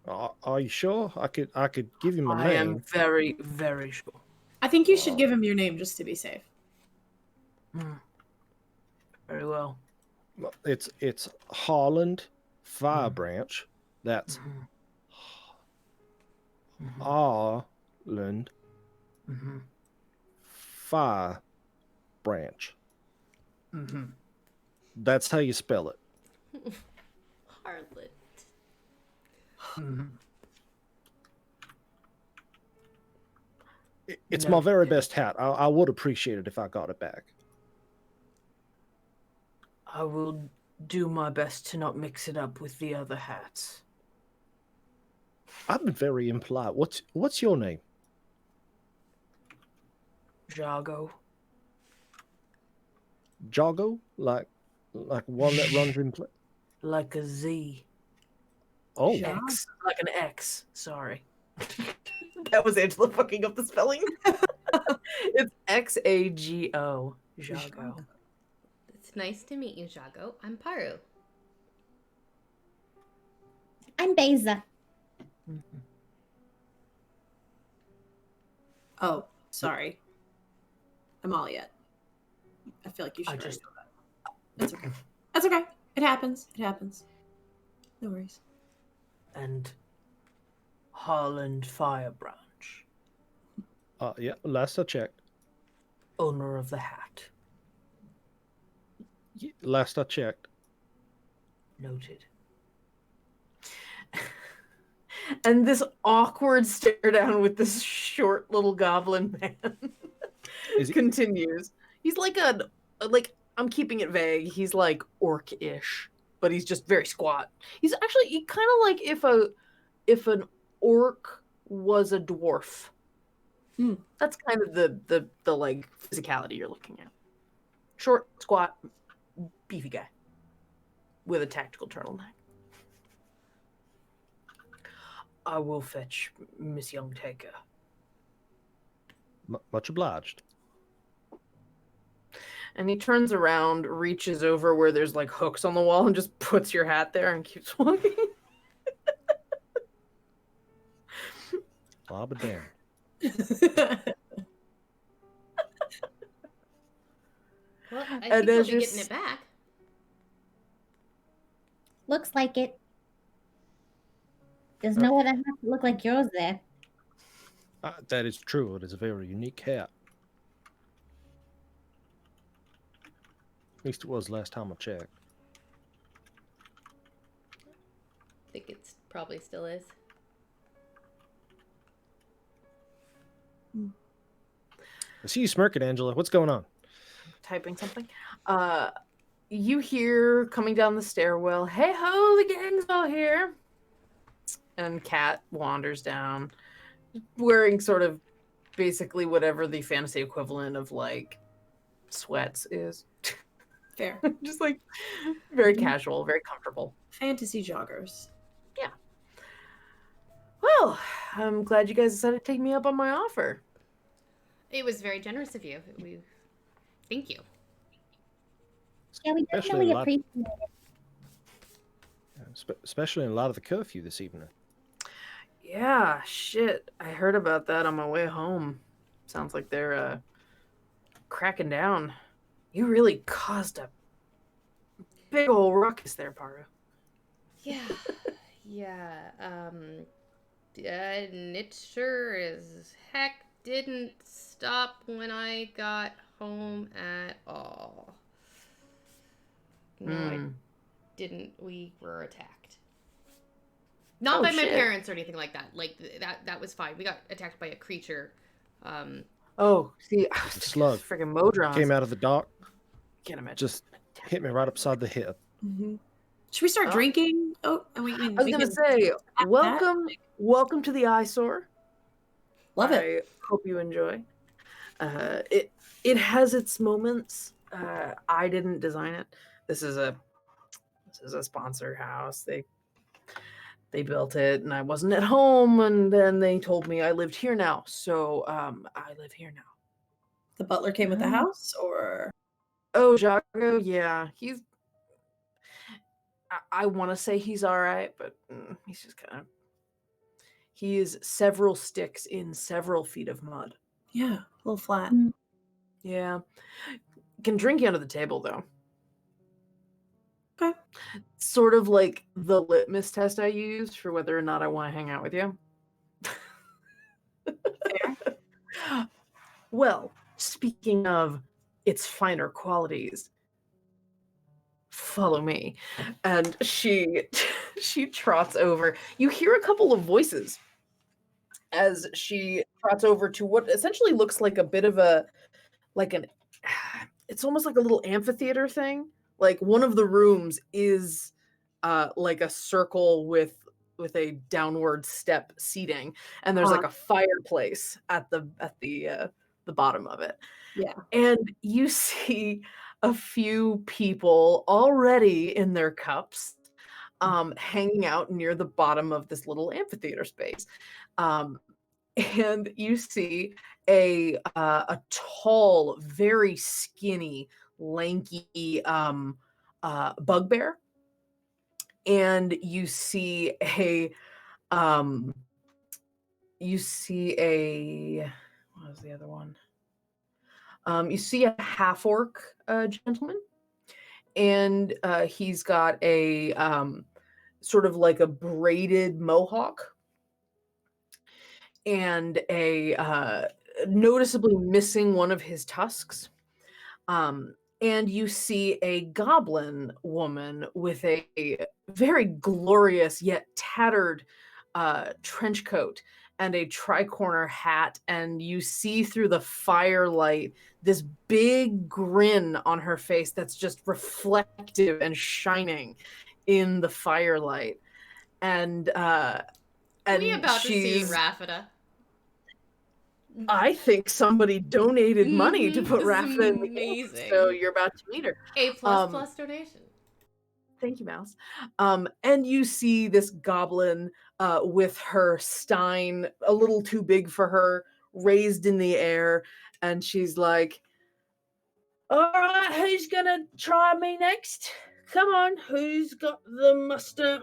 Are you sure? I could give him a I am name. very, very sure. I think you should give him your name just to be safe. Very well. It's Holland Firebranch. That's Harland Firebranch. That's how you spell it. Harlot. It's my very best hat. I would appreciate it if I got it back. I will do my best to not mix it up with the other hats. I've been very impolite. What's your name? Jago. Jago? Like one that runs in place? Like a Z. Oh. X. Like an X. Sorry. That was Angela fucking up the spelling. It's Xago. Jago. It's nice to meet you, Jago. I'm Paru. I'm Beza. Oh, sorry. I'm all yet. I feel like you should already know that. That's okay. That's okay. It happens. It happens. No worries. And Harland Firebranch. Yeah, last I checked. Owner of the hat. Yeah, last I checked. Noted. And this awkward stare down with this short little goblin man continues. He's like I'm keeping it vague. He's like orc-ish, but he's just very squat. He's actually kind of like if an orc was a dwarf. That's kind of the like physicality you're looking at. Short, squat, beefy guy with a tactical turtleneck. I will fetch Miss Youngtaker. Much obliged. And he turns around, reaches over where there's like hooks on the wall, and just puts your hat there and keeps walking. Bob a damn. Well, I think we'll be getting it back. Looks like it. There's no other hat that look like yours there. That is true. It is a very unique hat. At least it was last time I checked. I think it probably still is. I see you smirking, Angela. What's going on? Typing something. You hear coming down the stairwell, "Hey ho, the gang's all here." And Kat wanders down, wearing sort of basically whatever the fantasy equivalent of like sweats is. Fair. Just like very casual, very comfortable. Fantasy joggers. Yeah. Well, I'm glad you guys decided to take me up on my offer. It was very generous of you. Thank you. Yeah, we definitely appreciate it. Especially in a lot of the curfew this evening. Yeah, shit. I heard about that on my way home. Sounds like they're cracking down. You really caused a big old ruckus there, Paru. Yeah. Yeah. And it sure as heck didn't stop when I got home at all. No, I didn't. We were attacked. Not Oh, by my shit. parents or anything like that. Like that was fine. We got attacked by a creature. Oh, see, The slug freaking Modrons. came out of the dock, Can't imagine. just hit me right upside the head. Mm-hmm. Should we start Oh. drinking? Oh, and we I was gonna say, welcome to the eyesore. Love it. I hope you enjoy. It has its moments. I didn't design it. This is a sponsor house. They built it, and I wasn't at home, and then they told me I lived here now. So I live here now. The butler came with the house, or Oh, Jago, yeah, he's. I want to say he's all right, but he's just kind of. He is several sticks in several feet of mud. yeah, a little flat. Yeah, can drink you under the table though. Okay. Sort of like the litmus test I use for whether or not I want to hang out with you. Well, speaking of its finer qualities, follow me. And she trots over. You hear a couple of voices as she trots over to what essentially looks like a bit of it's almost like a little amphitheater thing. Like one of the rooms is like a circle with a downward step seating, and there's like a fireplace at the bottom of it. Yeah. And you see a few people already in their cups hanging out near the bottom of this little amphitheater space. And you see a tall, very skinny, lanky bugbear, and you see a what was the other one? You see a half-orc gentleman, and he's got a sort of like a braided mohawk and a noticeably missing one of his tusks. And you see a goblin woman with a very glorious yet tattered trench coat and a tricorner hat, and you see through the firelight this big grin on her face that's just reflective and shining in the firelight. And we about to see she's Raffida. I think somebody donated money to put This is Raffida in the game, amazing. so you're about to meet her. A plus donation. Thank you, Mouse. And you see this goblin with her stein a little too big for her, raised in the air, and she's like, "All right, who's gonna try me next? Come on, who's got the mustard?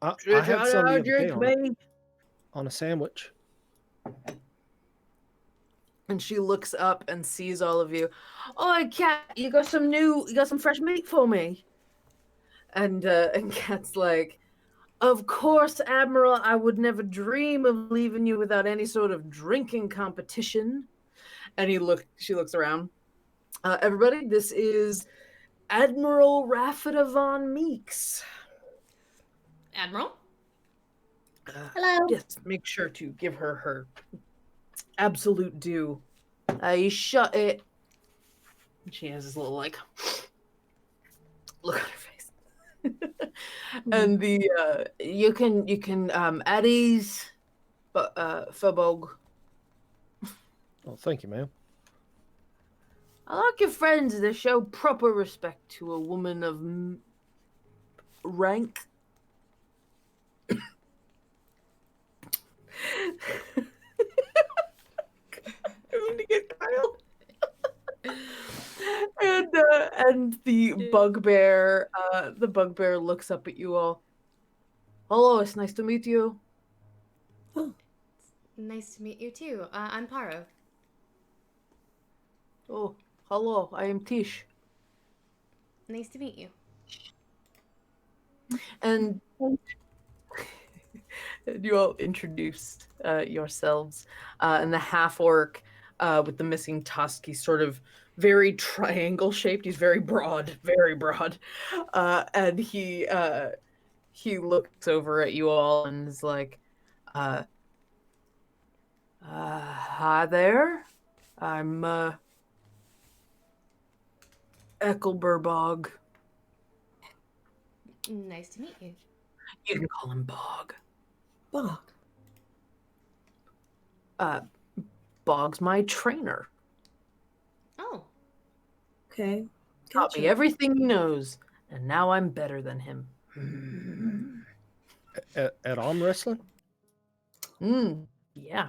I had some the other day Drink me." on a sandwich. And she looks up and sees all of you. "Oh, Cat, you got some fresh meat for me?" And Cat's like, "Of course, Admiral, I would never dream of leaving you without any sort of drinking competition." And she looks around. Everybody, this is Admiral Raffida von Meeks. Admiral? Hello. Yes, make sure to give her absolute due. I shut it. She has this little like look on her face. And the you can at ease, but Fabog. Oh, thank you, ma'am. I like your friends that show proper respect to a woman of rank. I mean to get Kyle. And the bugbear looks up at you all. "Hello, it's nice to meet you." Nice to meet you too. I'm Paro. "Oh, hello, I am Tish." Nice to meet you. And you all introduced yourselves. And the half-orc with the missing tusk, he's sort of very triangle shaped. He's very broad, very broad. And He looks over at you all and is like, hi there. I'm, Eckelberbog. Nice to meet you. You can call him Bog. Bog. Bog's my trainer. Oh, Okay. Taught me Gotcha. everything he knows, and now I'm better than him. At arm wrestling? Yeah.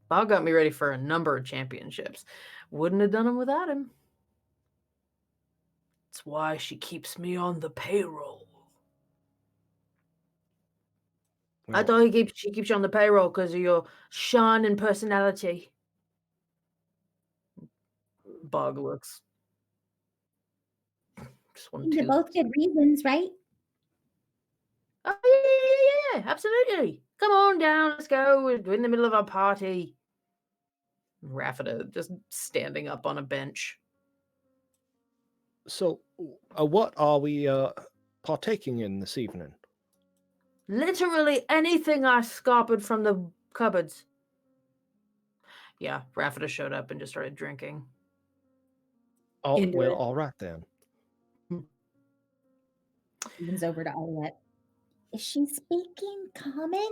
Bog got me ready for a number of championships. Wouldn't have done them without him. That's why she keeps me on the payroll. I Well, thought she keeps you on the payroll because of your shun and personality. Bog looks. Just one, They're two. both good reasons, right? Oh, yeah, absolutely. Come on down, let's go. We're in the middle of our party. Raffida just standing up on a bench. so, what are we partaking in this evening? Literally anything I scarpered from the cupboards. Yeah, Raffida showed up and just started drinking. Oh, Into well, it. all right then. Leans over to Oliette. Is she speaking common?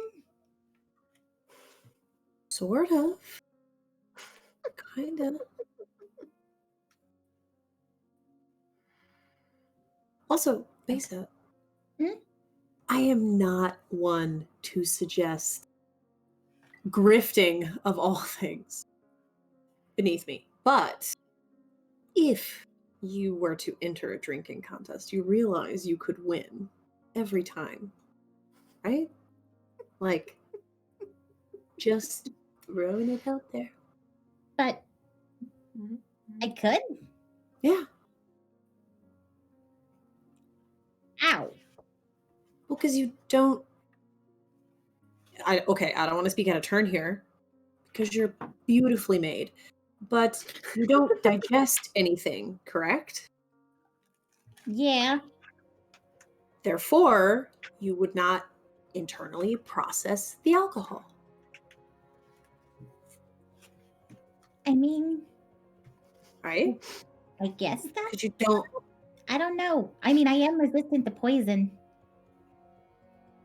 Sort of. Kind of. Also, Mesa, Hmm? I am not one to suggest grifting of all things beneath me. But if you were to enter a drinking contest, you realize you could win every time, right? Like, just throwing it out there. But I could. Yeah. Ow. Well, because you don't. I don't want to speak out of turn here, because you're beautifully made, but you don't digest anything, correct? Yeah. Therefore, you would not internally process the alcohol. I mean, Right? I guess that. Because you don't, I don't know. I mean, I am resistant to poison.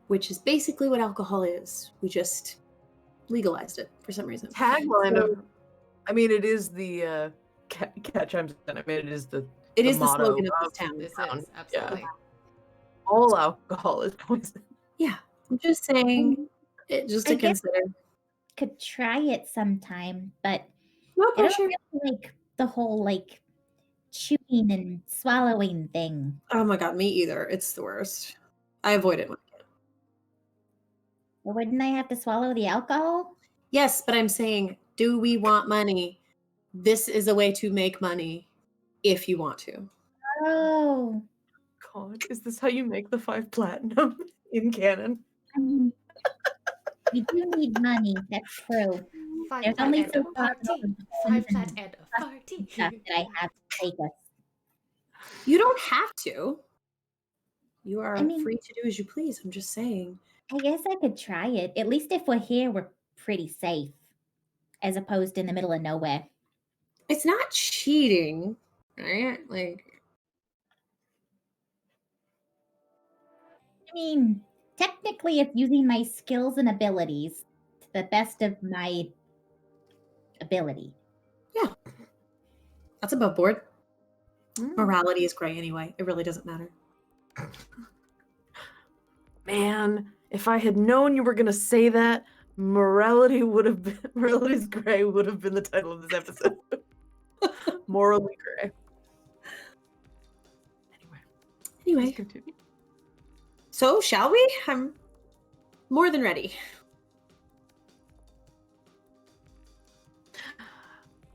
which is basically what alcohol is. We just legalized it for some reason. Tagline So- of, I mean, it is the Cat chimes in. I mean, it is the It is the motto slogan of this of town. this town. is absolutely. all alcohol is poison. Yeah, I'm just saying, just to I guess- consider. Could try it sometime, but No I don't pressure. really like the whole like chewing and swallowing thing. Oh my god, me either. It's the worst. I avoid it. Well, wouldn't I have to swallow the alcohol? Yes, but I'm saying, do we want money? This is a way to make money if you want to. Oh, God, is this how you make the 5 platinum in canon? I mean, we do need money. That's true. 5 There's plat only and so a far party. 5 plat and a party. stuff that I have to take us. You don't have to. You are I mean- free to do as you please. I'm just saying. I guess I could try it. At least if we're here, we're pretty safe, as opposed to in the middle of nowhere. It's not cheating, right? Like, I mean, technically, it's using my skills and abilities to the best of my ability. that's above board. Mm. Morality is gray anyway. It really doesn't matter. Man, if I had known you were gonna say that, Morality's Gray would have been the title of this episode. Morally gray. Anyway, Anyway, continue. so shall we? I'm more than ready.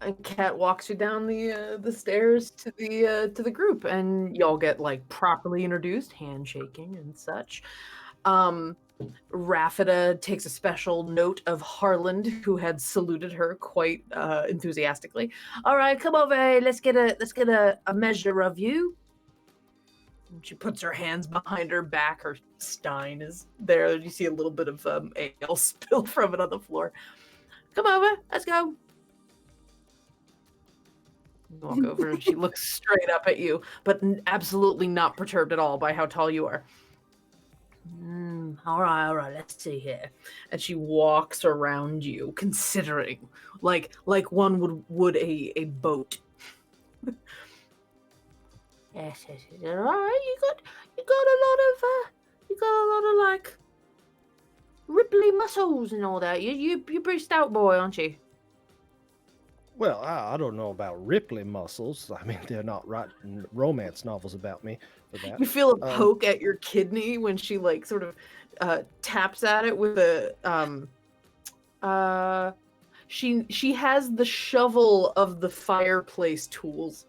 And Kat walks you down the stairs to the group, and y'all get like properly introduced, handshaking and such. Raffida takes a special note of Harland, who had saluted her quite enthusiastically. All right, come over here. Let's get a measure of you. She puts her hands behind her back. Her stein is there. You see a little bit of ale spilled from it on the floor. Come over. Let's go. You walk over and she looks straight up at you, but absolutely not perturbed at all by how tall you are. All right, let's see here. And she walks around you, considering, like one would a boat. Yes, all right. You got a lot of like Ripley muscles and all that. You're pretty stout boy, aren't you? Well, I don't know about Ripley muscles. I mean, they're not writing romance novels about me for that. You feel a poke at your kidney when she like sort of taps at it with a she has the shovel of the fireplace tools.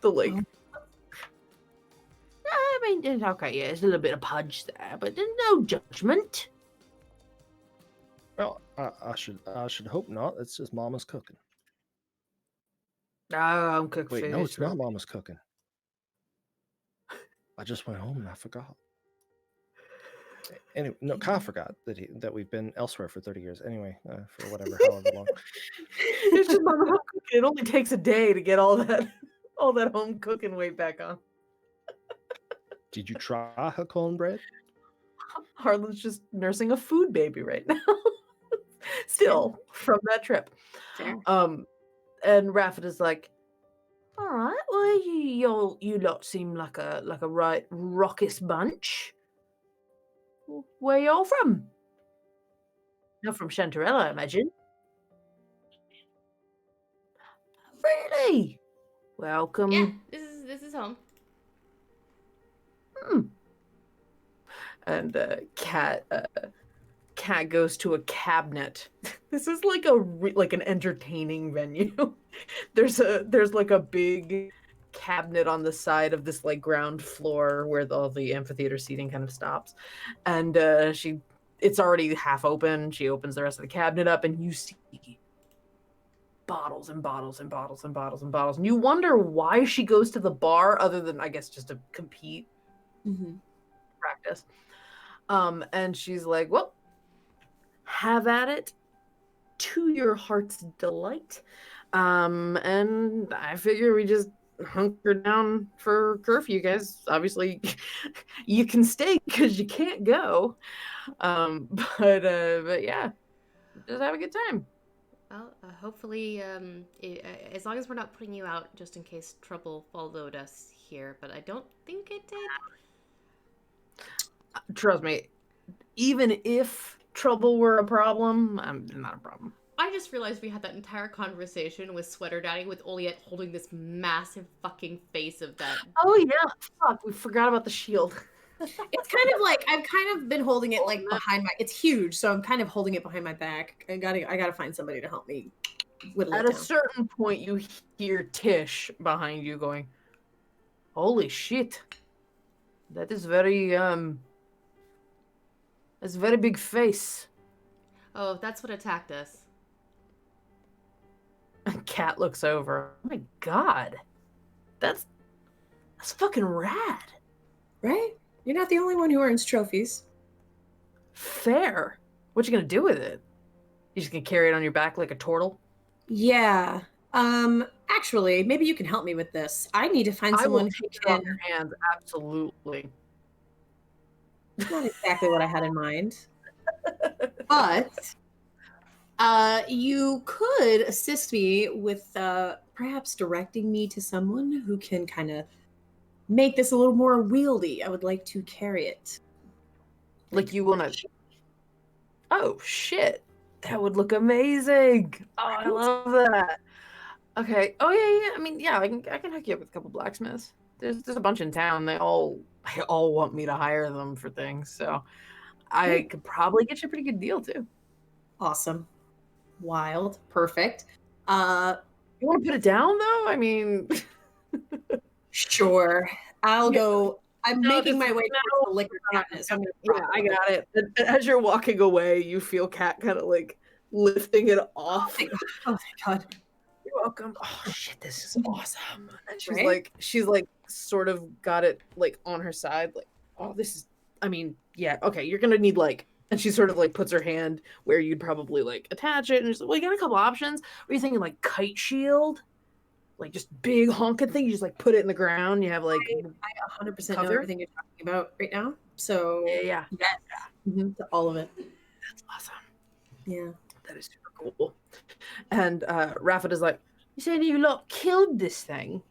The like I mean, it's okay, yeah, there's a little bit of pudge there, but there's no judgment. Well, I should hope not. It's just Mama's cooking. Oh, I'm cooking. Wait, no, it's not Mama's cooking. I just went home and I forgot. Anyway, no, Kyle forgot that we've been elsewhere for 30 years. Anyway, for whatever, however long. It's just Mama home cooking. It only takes a day to get all that home cooking weight back on. Did you try her cornbread? Harlan's just nursing a food baby right now. Still from that trip. Fair. And Raffet is like, all right, well, you lot seem like a right raucous bunch. Where y'all from? Not from Chantarella, I imagine. Really? Welcome. Yeah, this is home. And Cat goes to a cabinet. This is like an entertaining venue. There's like a big cabinet on the side of this like ground floor where all the amphitheater seating kind of stops, and it's already half open. She opens the rest of the cabinet up, and you see bottles and bottles and bottles and bottles and bottles, and you wonder why she goes to the bar other than I guess just to compete. Practice. And she's like, well, have at it to your heart's delight. And I figure we just hunker down for curfew, guys. Obviously you can stay because you can't go. But yeah, just have a good time. Well, hopefully, as long as we're not putting you out just in case trouble followed us here, but I don't think it did. Trust me, even if trouble were a problem, I'm not a problem. I just realized we had that entire conversation with Sweater Daddy with Oliette holding this massive fucking face of that. Oh yeah, fuck, we forgot about the shield. It's kind of like I've kind of been holding it like behind my. It's huge, so I'm kind of holding it behind my back. I gotta find somebody to help me whittle it At a down. certain point, you hear Tish behind you going, "Holy shit, that is very that's a very big face." Oh, that's what attacked us. Cat looks over. Oh my god, that's fucking rad. Right? You're not the only one who earns trophies. Fair. What you gonna do with it? You just gonna carry it on your back like a turtle? Yeah. Actually, maybe you can help me with this. I need to find I someone will who take it off can. your hands. Absolutely. Not exactly what I had in mind. But you could assist me with perhaps directing me to someone who can kind of make this a little more wieldy. I would like to carry it. Like you wanna? Oh shit, that would look amazing. Oh, I love that. Okay. Oh yeah. I mean, yeah, I can hook you up with a couple blacksmiths. There's a bunch in town. They all want me to hire them for things, so I could probably get you a pretty good deal too. Awesome. Wild. Perfect. You want to put it down though? I mean, Sure. I'll go. I'm No, making just- my way towards the liquor cabinet. So I'm gonna yeah, I got it. As you're walking away, you feel Cat kind of like lifting it off. Oh my god. welcome. Oh shit, this is awesome. And Right? she's like sort of got it like on her side, like, oh, this is, I mean, yeah, okay, you're gonna need like, and she sort of like puts her hand where you'd probably like attach it, and she's like, well, you got a couple options. Are you thinking like kite shield? Like just big honking thing, you just like put it in the ground, you have like I 100% know cover? everything you're talking about right now. So Yeah. yes, to all of it. That's awesome. Yeah. That is super cool. And Rafa is like, you saying you lot killed this thing?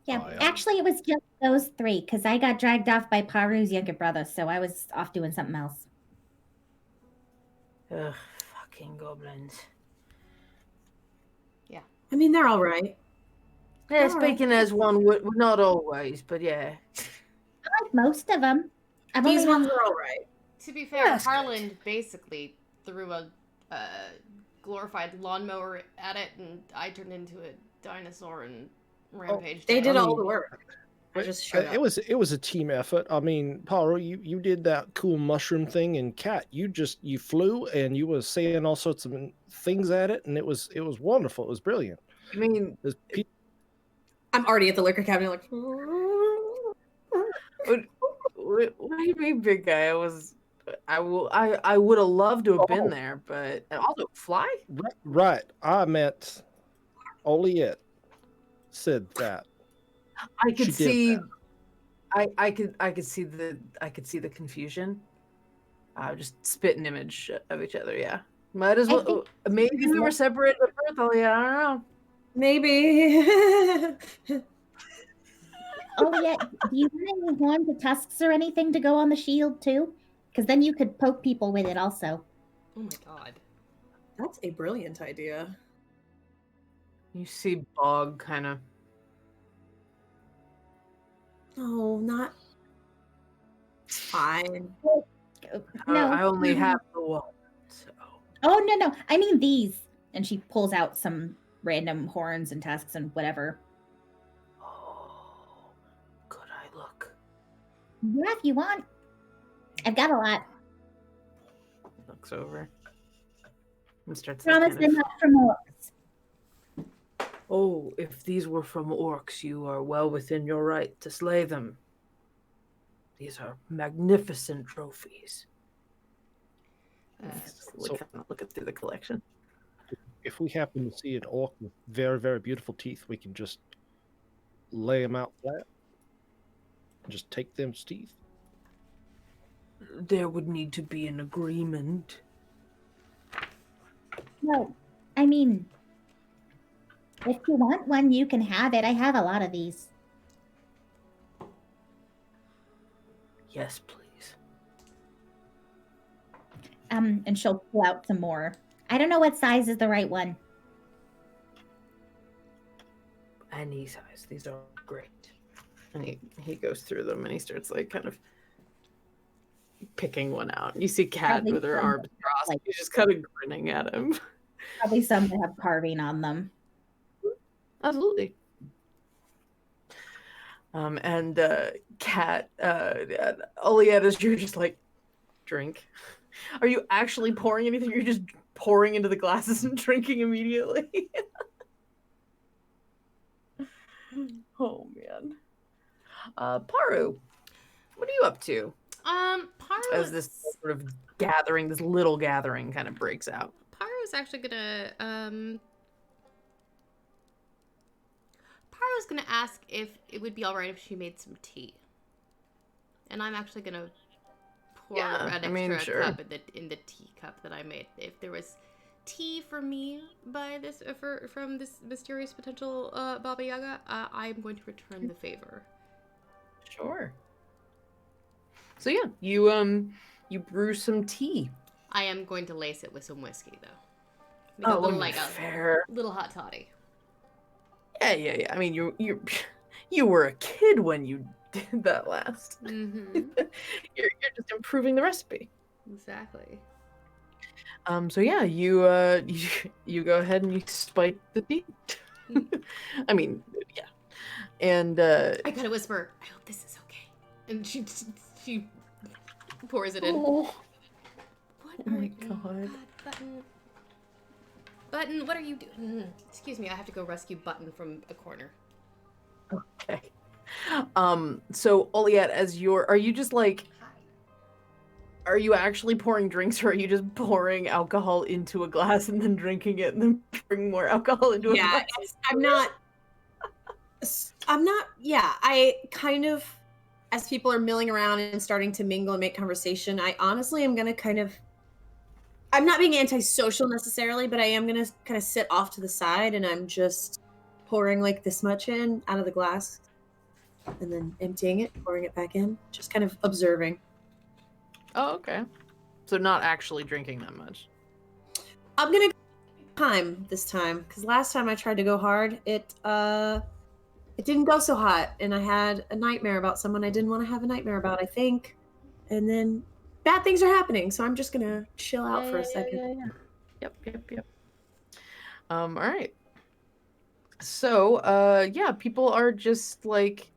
Yeah, I, actually, it was just those three because I got dragged off by Paru's younger brother, so I was off doing something else. Ugh, fucking goblins. I mean, they're all right. Yeah, All speaking as one would, not always, but yeah. I like most of them. I've These only ones had are all right. To be fair, That's good. Harland basically threw a glorified lawnmower at it, and I turned into a dinosaur and rampaged. They it. did I all mean, the work. I just showed up. it was a team effort. I mean, Paro, you did that cool mushroom thing, and Kat, you flew and you were saying all sorts of things at it, and it was wonderful. It was brilliant. I mean, I'm already at the liquor cabinet, like. what do you mean, big guy? I would have loved to have been there, but and also fly. Right. I meant Oliet said that. I could She did see. that. I could see the confusion. Just spit an image of each other. Yeah, might as well. Maybe we were separate at birth. Oh yeah, I don't know. Maybe. Oh yeah, do you want any horns or tusks or anything to go on the shield too? Because then you could poke people with it also. Oh my god. That's a brilliant idea. You see Bog kind of. No, not. It's fine. No, I only have the one. So. Oh no, I mean these. And she pulls out some random horns and tusks and whatever. Oh, could I look? Yeah, if you want. I've got a lot. Looks over and starts. Promise they're not from orcs. Oh, if these were from orcs, you are well within your right to slay them. These are magnificent trophies. Look through the collection. If we happen to see an orc with very, very beautiful teeth, we can just lay them out flat. Just take them teeth. There would need to be an agreement. No, I mean, if you want one, you can have it. I have a lot of these. Yes, please. And she'll pull out some more. I don't know what size is the right one. Any size. These are great. And he goes through them and he starts like kind of picking one out. You see Kat Probably with her some arms crossed. like- She's just kind of grinning at him. Probably some that have carving on them. Absolutely. And Kat, Oliet, as you're just like, drink. Are you actually pouring anything? You're just pouring into the glasses and drinking immediately. Oh man. Paru, what are you up to? Paru As this sort of gathering, this little gathering kind of breaks out. Paru is actually gonna Paru's gonna ask if it would be alright if she made some tea. And I'm actually gonna pour an extra cup in the teacup that I made. If there was tea for me by this from this mysterious potential Baba Yaga, I'm going to return the favor. Sure. So yeah, you brew some tea. I am going to lace it with some whiskey though. Make Oh, a little like fair. a little hot toddy. Yeah. I mean, you were a kid when you did that last. Mm-hmm. You're just improving the recipe. Exactly. So yeah, you go ahead and you spike the tea. I mean, yeah. And I gotta whisper, I hope this is okay. And she pours it in. Oh, What oh my are you? God. Button. Button, what are you doing? Excuse me, I have to go rescue Button from a corner. Okay. So Oliette, are you just like, Hi. are you actually pouring drinks, or are you just pouring alcohol into a glass and then drinking it and then pouring more alcohol into a Yeah, glass? yeah, I kind of, as people are milling around and starting to mingle and make conversation, I honestly am going to I'm not being antisocial necessarily, but I am going to kind of sit off to the side, and I'm just pouring like this much in out of the glass and then emptying it, pouring it back in, just kind of observing. Oh, okay. So not actually drinking that much. I'm going to time this time, because last time I tried to go hard, it didn't go so hot, and I had a nightmare about someone I didn't want to have a nightmare about, I think. And then bad things are happening, so I'm just gonna chill out for a second. Yep. All right. So, yeah, people are just like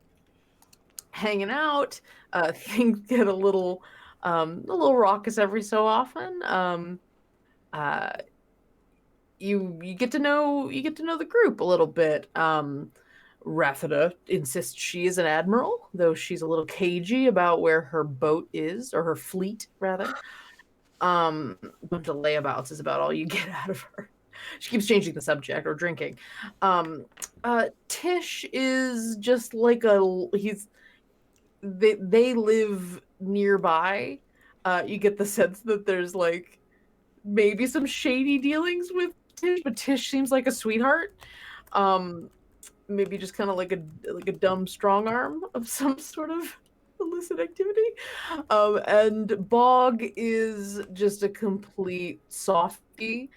hanging out. Things get a little raucous every so often. You get to know the group a little bit. Raffida insists she is an admiral, though she's a little cagey about where her boat is, or her fleet rather. A bunch of layabouts is about all you get out of her. She keeps changing the subject or drinking. Tish is just like they live nearby. You get the sense that there's like maybe some shady dealings with Tish, but Tish seems like a sweetheart. Maybe just kind of like a dumb strong arm of some sort of illicit activity. And Bog is just a complete softie.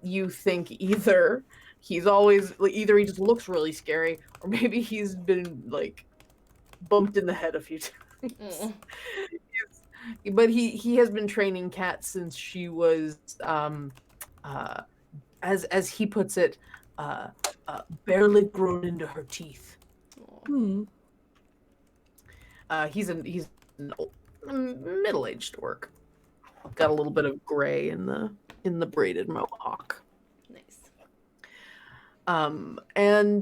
You think either he just looks really scary, or maybe he's been like bumped in the head a few times. But he has been training Kat since she was as he puts it, barely grown into her teeth. He's an middle-aged orc. Got a little bit of gray in the braided mohawk. Nice. And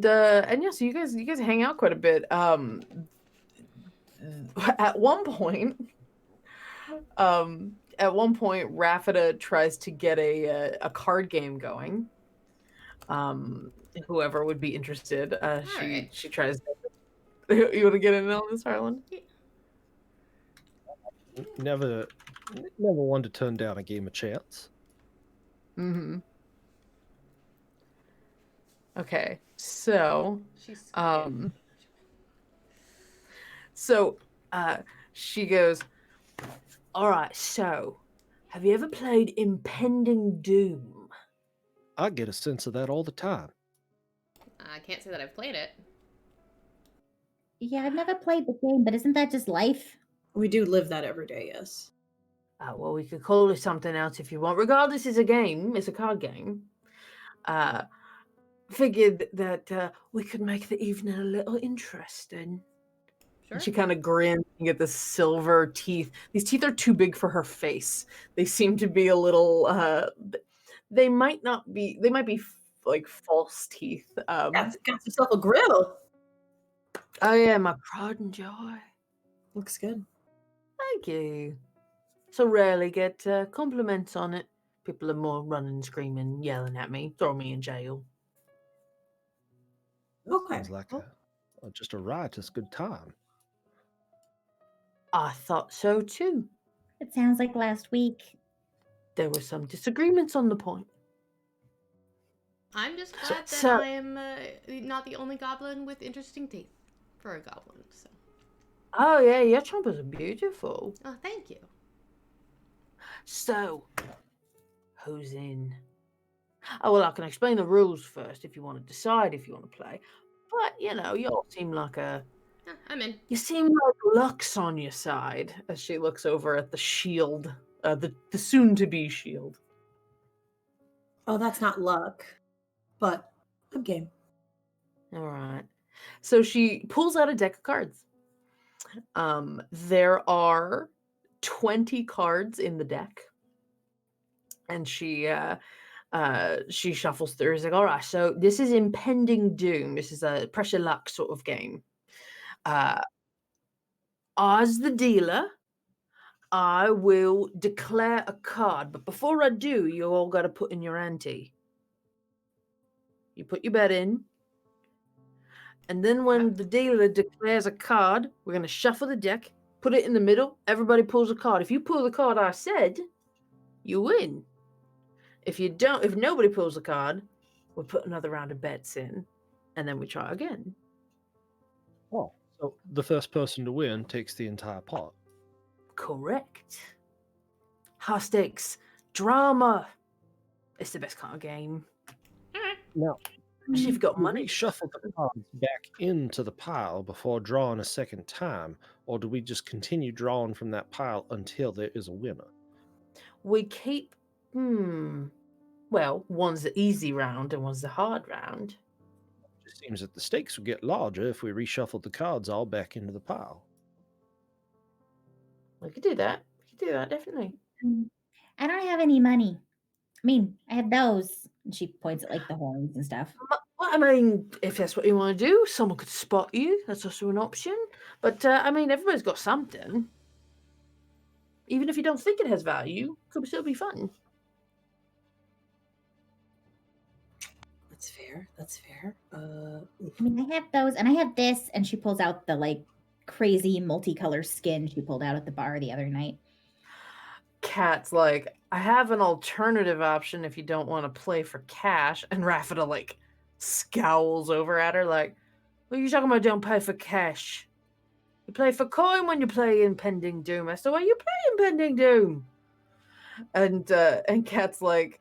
yeah, so you guys hang out quite a bit. At one point, Raffida tries to get a card game going. Whoever would be interested, she tries. You want to get in on this, Harlan? Never one to turn down a game of chance. Mm-hmm. Okay, so she goes, all right, so have you ever played Impending Doom? I get a sense of that all the time. I can't say that I've played it. Yeah, I've never played the game, but isn't that just life? We do live that every day, yes. Well, we could call it something else if you want. Regardless, it's a game. It's a card game. Figured that we could make the evening a little interesting. Sure. And she kind of grins and get the silver teeth. These teeth are too big for her face. They seem to be a little. They might be like false teeth. Got yourself a grill. Oh yeah, my pride and joy. Looks good. Thank you. So rarely get compliments on it. People are more running, screaming, yelling at me, throw me in jail. Okay. Sounds like just a riotous good time. I thought so too. It sounds like last week. There were some disagreements on the point. I'm just glad that I am not the only goblin with interesting teeth for a goblin. So. Oh yeah, your chompers are beautiful. Oh, thank you. So, who's in? Oh well, I can explain the rules first if you want to decide if you want to play. But you all seem like I'm in. You seem like luck's on your side. As she looks over at the shield, the soon-to-be shield. Oh, that's not luck, but I'm game. All right. So she pulls out a deck of cards. There are 20 cards in the deck, and she She shuffles through. She's like, all right, so this is impending doom. This is a pressure luck sort of game. As the dealer, I will declare a card, but before I do, you all got to put in your ante. You put your bet in, and then when the dealer declares a card, we're going to shuffle the deck, put it in the middle, everybody pulls a card. If you pull the card I said, you win. If you don't, if nobody pulls a card, we'll put another round of bets in, and then we try again. Oh, so the first person to win takes the entire pot. Correct. High stakes, drama. It's the best kind of game. Now, Especially if you've got do we money. shuffle the cards back into the pile before drawing a second time, or do we just continue drawing from that pile until there is a winner? We keep, well, one's the easy round and one's the hard round. It just seems that the stakes would get larger if we reshuffled the cards all back into the pile. We could do that. We could do that, definitely. I don't have any money. I mean, I have those. And she points at like the horns and stuff. Well, I mean, if that's what you want to do, someone could spot you. That's also an option. But, I mean, everybody's got something. Even if you don't think it has value, it could still be fun. That's fair. That's fair. I mean, I have those and I have this. And she pulls out the like crazy multicolor skin she pulled out at the bar the other night. Kat's like, I have an alternative option if you don't want to play for cash. And Rafida, like, scowls over at her like, what are you talking about don't pay for cash? You play for coin when you play Impending Doom. That's the way you play Impending Doom. And Kat's like,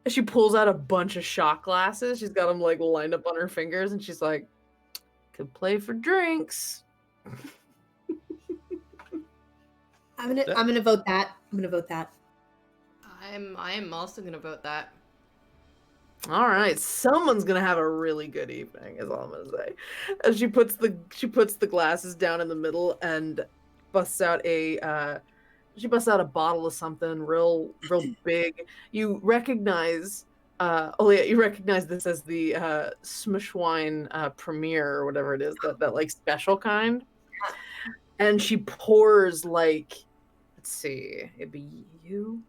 she pulls out a bunch of shot glasses. She's got them like lined up on her fingers, and she's like, could play for drinks. I'm gonna vote that. I'm gonna vote that. I am also gonna vote that. All right, someone's gonna have a really good evening, is all I'm gonna say. And she puts the glasses down in the middle and busts out a bottle of something real big. You recognize you recognize this as the Smishwine Premier or whatever it is, that like special kind. And she pours like, let's see, it'd be you,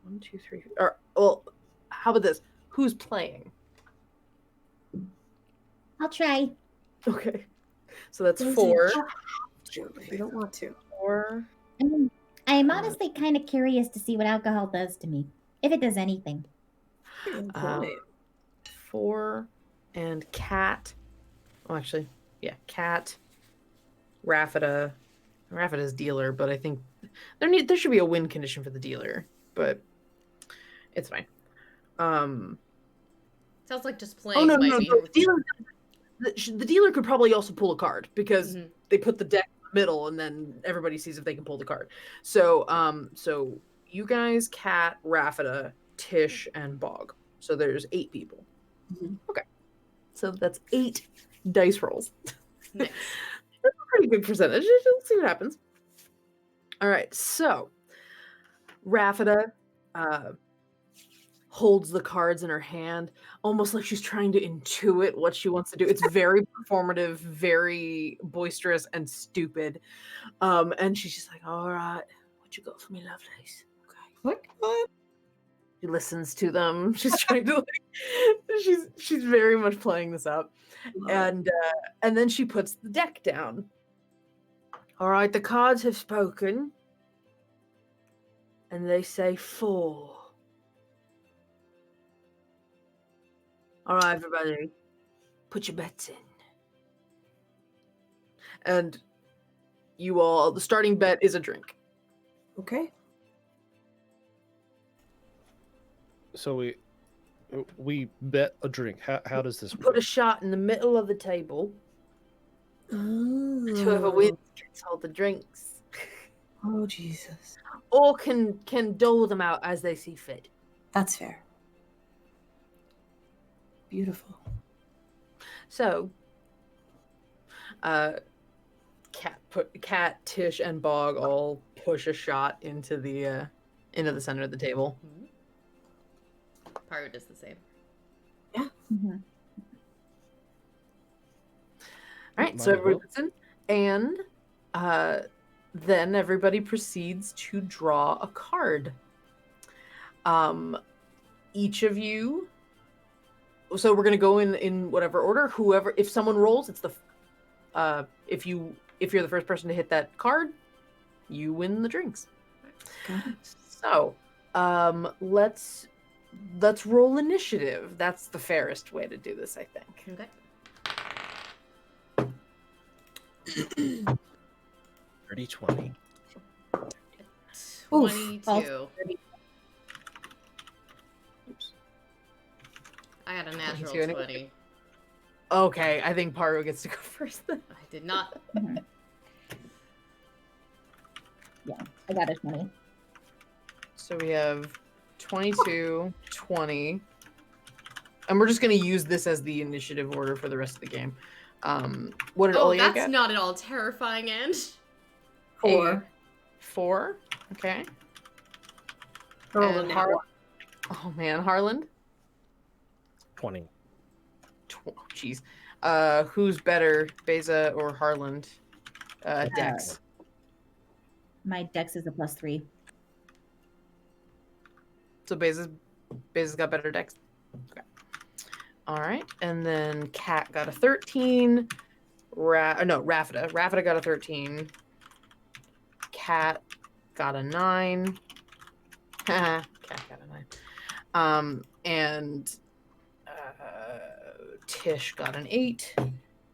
1, 2, 3, or well, how about this? Who's playing? I'll try. Okay, so that's 4. I don't want to. 4. I mean, I am honestly kind of curious to see what alcohol does to me, if it does anything. 4 and Cat. Oh, actually, yeah, Cat. Rafida's dealer, but I think there should be a win condition for the dealer, but it's fine. Sounds like just playing. Oh no, might be... the dealer could probably also pull a card because they put the deck in the middle, and then everybody sees if they can pull the card. So, so you guys, Cat, Rafida, Tish, and Bog. So there's 8 people. Okay, so that's 8 dice rolls. Nice. That's a pretty good percentage. Let's see what happens. All right, so Rafida holds the cards in her hand, almost like she's trying to intuit what she wants to do. It's very performative, very boisterous, and stupid. And she's just like, all right, what you got for me, lovelies? Okay. What? She listens to them. She's trying to she's very much playing this up. And then she puts the deck down. All right, the cards have spoken. And they say 4. All right, everybody, put your bets in. And you all, the starting bet is a drink. Okay. So we bet a drink. How does this Put work? a shot in the middle of the table. Oh. Whoever wins gets all the drinks. Oh, Jesus. Or can dole them out as they see fit. That's fair. Beautiful. So, Cat, Tish, and Bog all push a shot into the center of the table. Paru does the same. Mhm. All right, Might so as everybody well. puts in, and then everybody proceeds to draw a card. Each of you. So we're gonna go in whatever order. Whoever, if someone rolls, it's the. If you're the first person to hit that card, you win the drinks. So, let's roll initiative. That's the fairest way to do this, I think. Okay. 30-20. 22. Oops. I got a natural 22. 20. Okay, I think Paru gets to go first then. I did not. Mhm. Yeah, I got a 20. So we have 22, 20. And we're just going to use this as the initiative order for the rest of the game. What did Oh, Olia that's get? not at all terrifying, and 4. 4. Okay. Roll And a nat 1. Oh man, Harland? 20. Jeez. Who's better, Beza or Harland? Dex. My dex is a +3. So Beza's got better dex. Okay. All right, and then Kat got a 13. Raffida. Raffida got a 13. Kat got a 9. Kat got a 9. And Tish got an 8.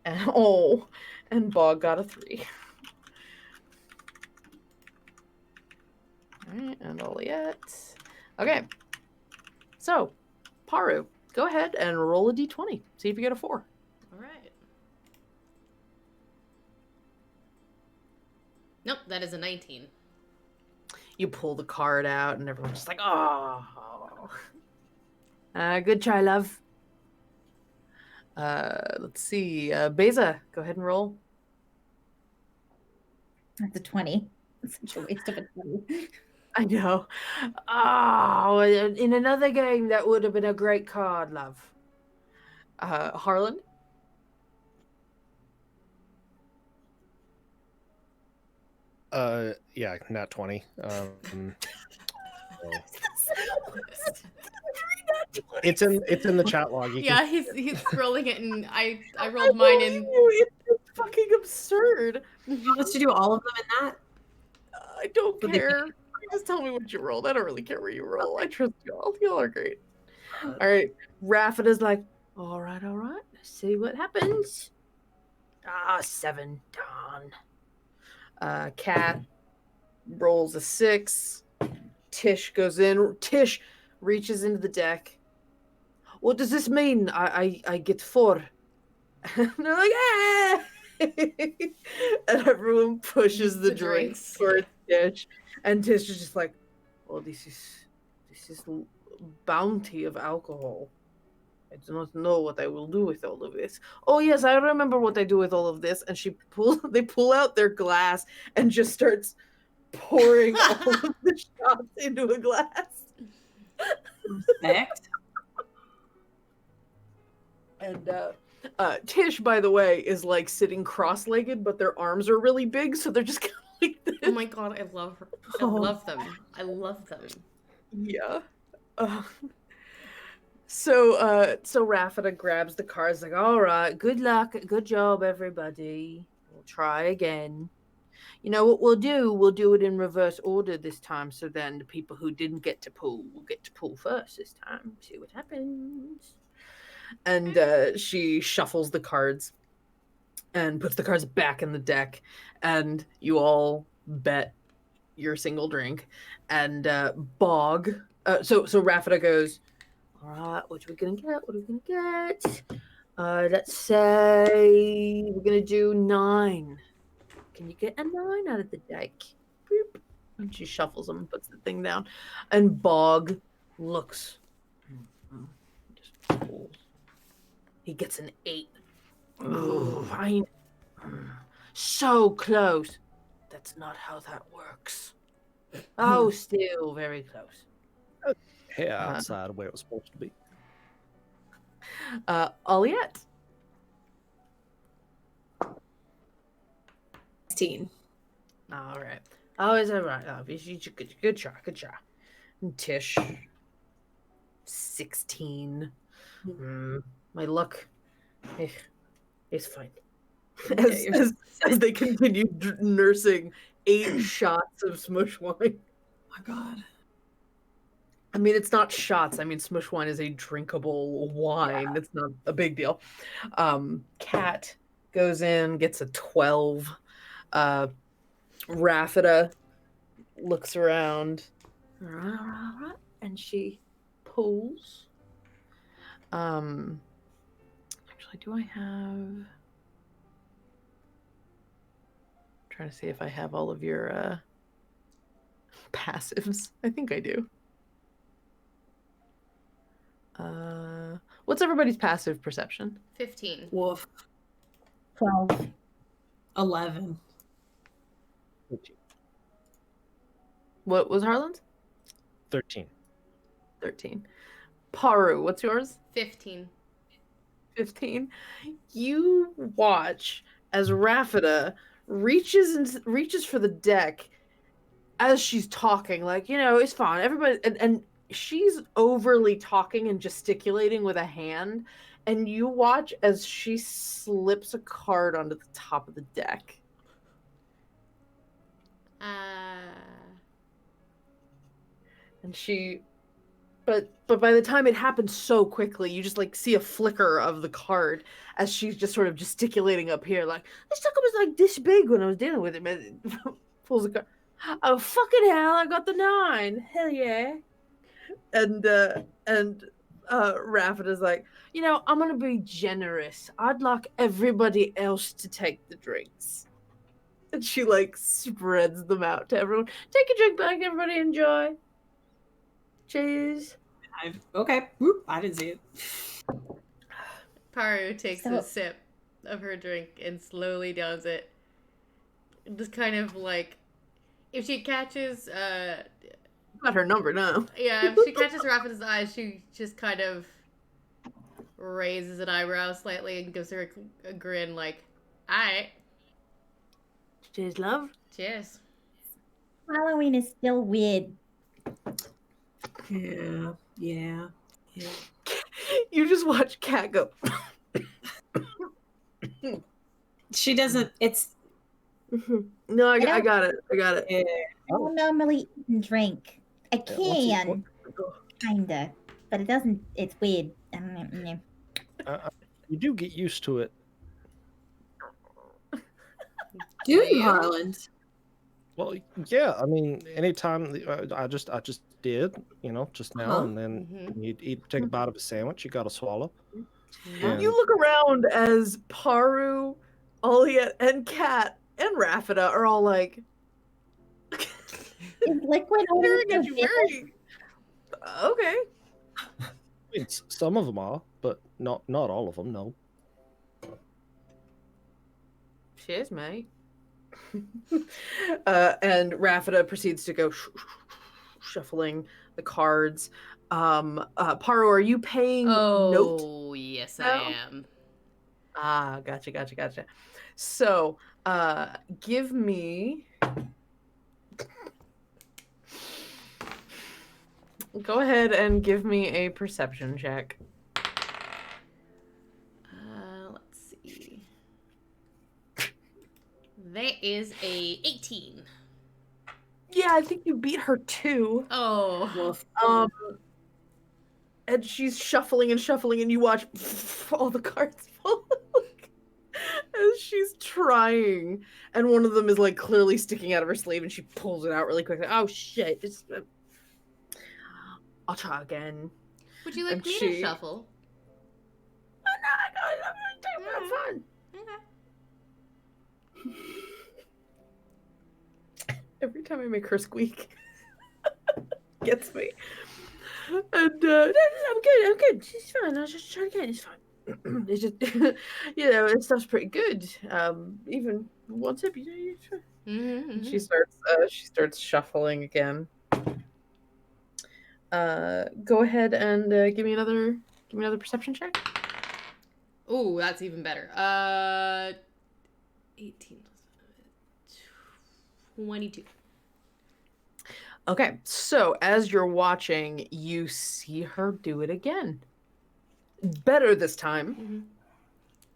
And Bog got a 3. All right, and Oliette. Okay. So, Paru, go ahead and roll a d20. See if you get a 4. all right. Nope, that is a 19. You pull the card out, and everyone's just like, oh. Good try, love. Let's see. Beza, go ahead and roll. That's a 20. It's such a waste of a 20. I know. Oh, in another game, that would have been a great card, love. Harlan? Yeah, not 20. It's in the chat log. You Yeah, he's scrolling it, and I rolled mine in. It's fucking absurd. You want us to do all of them in that? I don't Would they be- care. Just tell me what you rolled. I don't really care where you roll. I trust y'all. Y'all are great. All right. Raffida's like, all right. Let's see what happens. 7. Darn. Kat rolls a 6. Tish goes in. Tish reaches into the deck. What does this mean? I get 4. And they're like, ah! And everyone pushes the drinks for Tish. And Tish is just like, oh, this is bounty of alcohol. I do not know what I will do with all of this. Oh yes, I remember what I do with all of this. And they pull out their glass and just starts pouring all of the shots into a glass. Respect. And Tish, by the way, is like sitting cross-legged, but their arms are really big, so they're just kind of like this. Oh my god, I love her. I love them. I love them. Yeah. So Raffida grabs the cards like, all right, good luck, good job, everybody. We'll try again. You know what we'll do? We'll do it in reverse order this time, so then the people who didn't get to pull will get to pull first this time. See what happens. And she shuffles the cards and puts the cards back in the deck, and you all bet your single drink. And Bog, so Raffida goes, all right, what are we gonna get? Let's say we're gonna do 9. Can you get a 9 out of the deck? Boop. And she shuffles them and puts the thing down. And Bog looks. Just pulls. He gets an 8. Oh, fine. So close. That's not how that works. Oh, still very close. Hair outside where it was supposed to be. Aliette. 16. All right. Always right. Good try. And Tish. 16. My luck is fine. As they continue nursing 8 shots of smush wine. Oh my god. I mean, it's not shots. I mean, smush wine is a drinkable wine. It's not a big deal. Cat goes in, gets a 12. Raffida looks around. And she pulls. Actually, do I have... trying to see if I have all of your passives. I think I do. What's everybody's passive perception? 15. Woof. 12. 11. What was Harlan's? 13. 13. Paru, what's yours? 15. 15. You watch as Raffida reaches for the deck as she's talking, like, it's fine. Everybody, and she's overly talking and gesticulating with a hand, and you watch as she slips a card onto the top of the deck. And she, but by the time it happens so quickly, you just like see a flicker of the card as she's just sort of gesticulating up here, like, this sucker was like this big when I was dealing with him. And pulls a card. Oh fucking hell! I got the 9. Hell yeah! And Raffida's like, I'm gonna be generous. I'd like everybody else to take the drinks. And she like spreads them out to everyone. Take a drink back, everybody enjoy. Cheers. Okay. Whoop, I didn't see it. Paru takes a sip of her drink and slowly downs it. Just kind of like, if she catches got her number now. Yeah, if she catches Raffida's eyes, she just kind of raises an eyebrow slightly and gives her a grin like, alright. Cheers, love. Cheers. Halloween is still weird. Yeah. You just watch Kat go. She doesn't. It's. No, I got it. Yeah. I don't normally eat and drink. I can, kinda, but it doesn't. It's weird. You do get used to it. Do you, Harlan? Well, yeah. I mean, anytime I just did, just now, and then you take a bite of a sandwich, you got to swallow. And You look around as Paru, Aliette, and Kat and Raffida are all like, Is liquid staring at you very... Okay. I mean, some of them are, but not all of them. No. Cheers, mate. And Raffida proceeds to go shuffling the cards. Paru, are you paying note? Oh, yes, I am. Ah, gotcha. So, give me... Go ahead and give me a perception check. Let's see. That is a 18. Yeah, I think you beat her too. Oh. And she's shuffling, and you watch all the cards fall as she's trying. And one of them is like clearly sticking out of her sleeve, and she pulls it out really quickly. Oh shit! I'll try again. Would you like me to shuffle? Oh, no, I'm gonna take my fun. Okay. Every time I make her squeak, gets me. And I'm good. She's fine. I'll just try again. It's fine. It's just, this stuff's pretty good. Even one tip, She starts shuffling again. Go ahead and give me another perception check. Oh, that's even better. 18 plus 22. Okay, so as you're watching, you see her do it again. Better this time. Mm-hmm.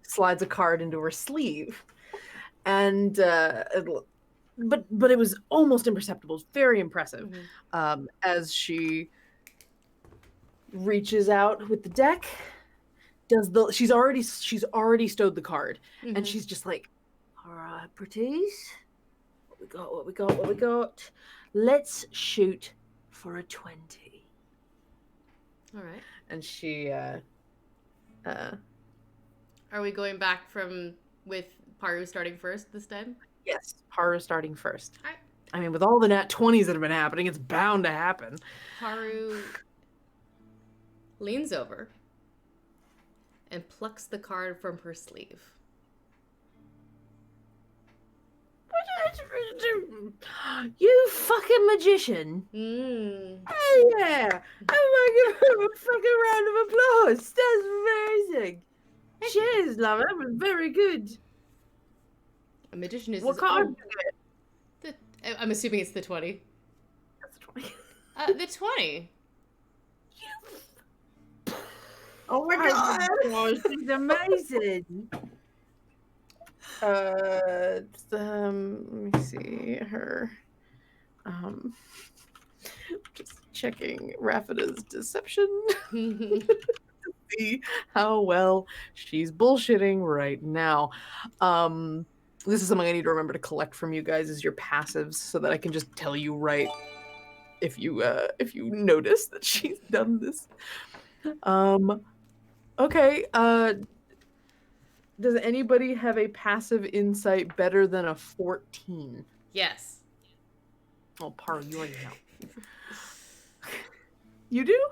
Slides a card into her sleeve, and but it was almost imperceptible. It's very impressive. Mm-hmm. As she reaches out with the deck, she's already stowed the card, Mm-hmm. and she's just like, all right, pretties, what we got. Let's shoot for a 20. All right. And she Are we going back with Paru starting first this time? yes, Paru starting first. All right. I mean, with all the nat 20s that have been happening, it's bound to happen. Paru leans over and plucks the card from her sleeve. You fucking magician. Oh yeah. Oh my god, a fucking round of applause. That's amazing. Cheers, love. That was very good. A magician is What card? I'm assuming it's the 20. That's a 20. The 20. Oh my god, she's amazing. Let me see her. Just checking Rafida's deception to see how well she's bullshitting right now. This is something I need to remember to collect from you guys as your passives, so that I can just tell you right if you notice that she's done this. Okay. Does anybody have a passive insight better than a 14? Yes. Oh, Paru, you already know. You do?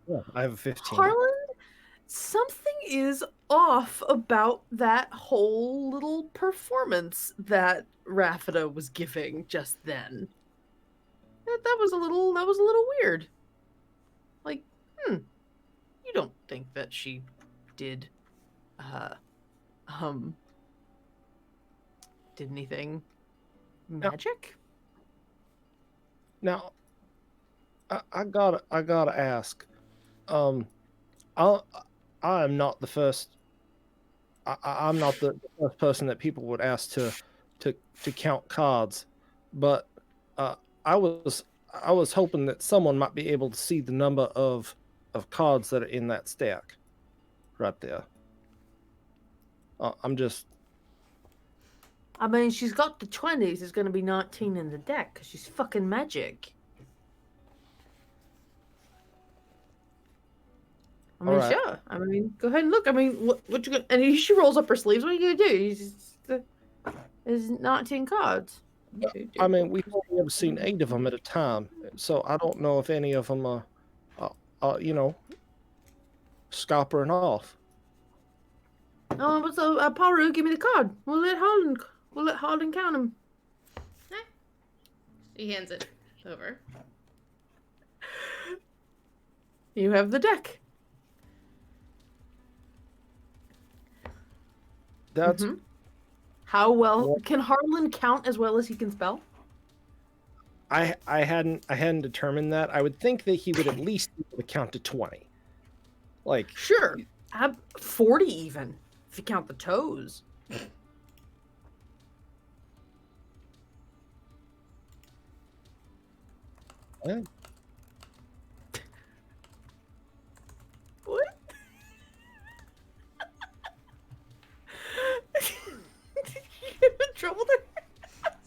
Yeah, I have a 15. Harlan, something is off about that whole little performance that Rafida was giving just then. That was a little weird. Like, you don't think that she did did anything magic? Now, I gotta ask. I am not the first. I'm not the first person that people would ask to count cards, but I was hoping that someone might be able to see the number of cards that are in that stack, right there. I'm just. I mean, she's got the 20s. There's going to be 19 in the deck because she's fucking magic. I mean, Alright. sure. I mean, go ahead and look. I mean, what you gonna? And she rolls up her sleeves. What are you gonna do? There's 19 cards. I mean, we've only ever seen 8 of them at a time, so I don't know if any of them are scoppering off. Oh, but so Paru, give me the card. We'll let Harlan count them. She hands it over. You have the deck. That's How well can Harlan count as well as he can spell? I hadn't determined that. I would think that he would at least be able to count to 20. Like, Sure. 40 even, if you count the toes. eh, What? You in trouble there?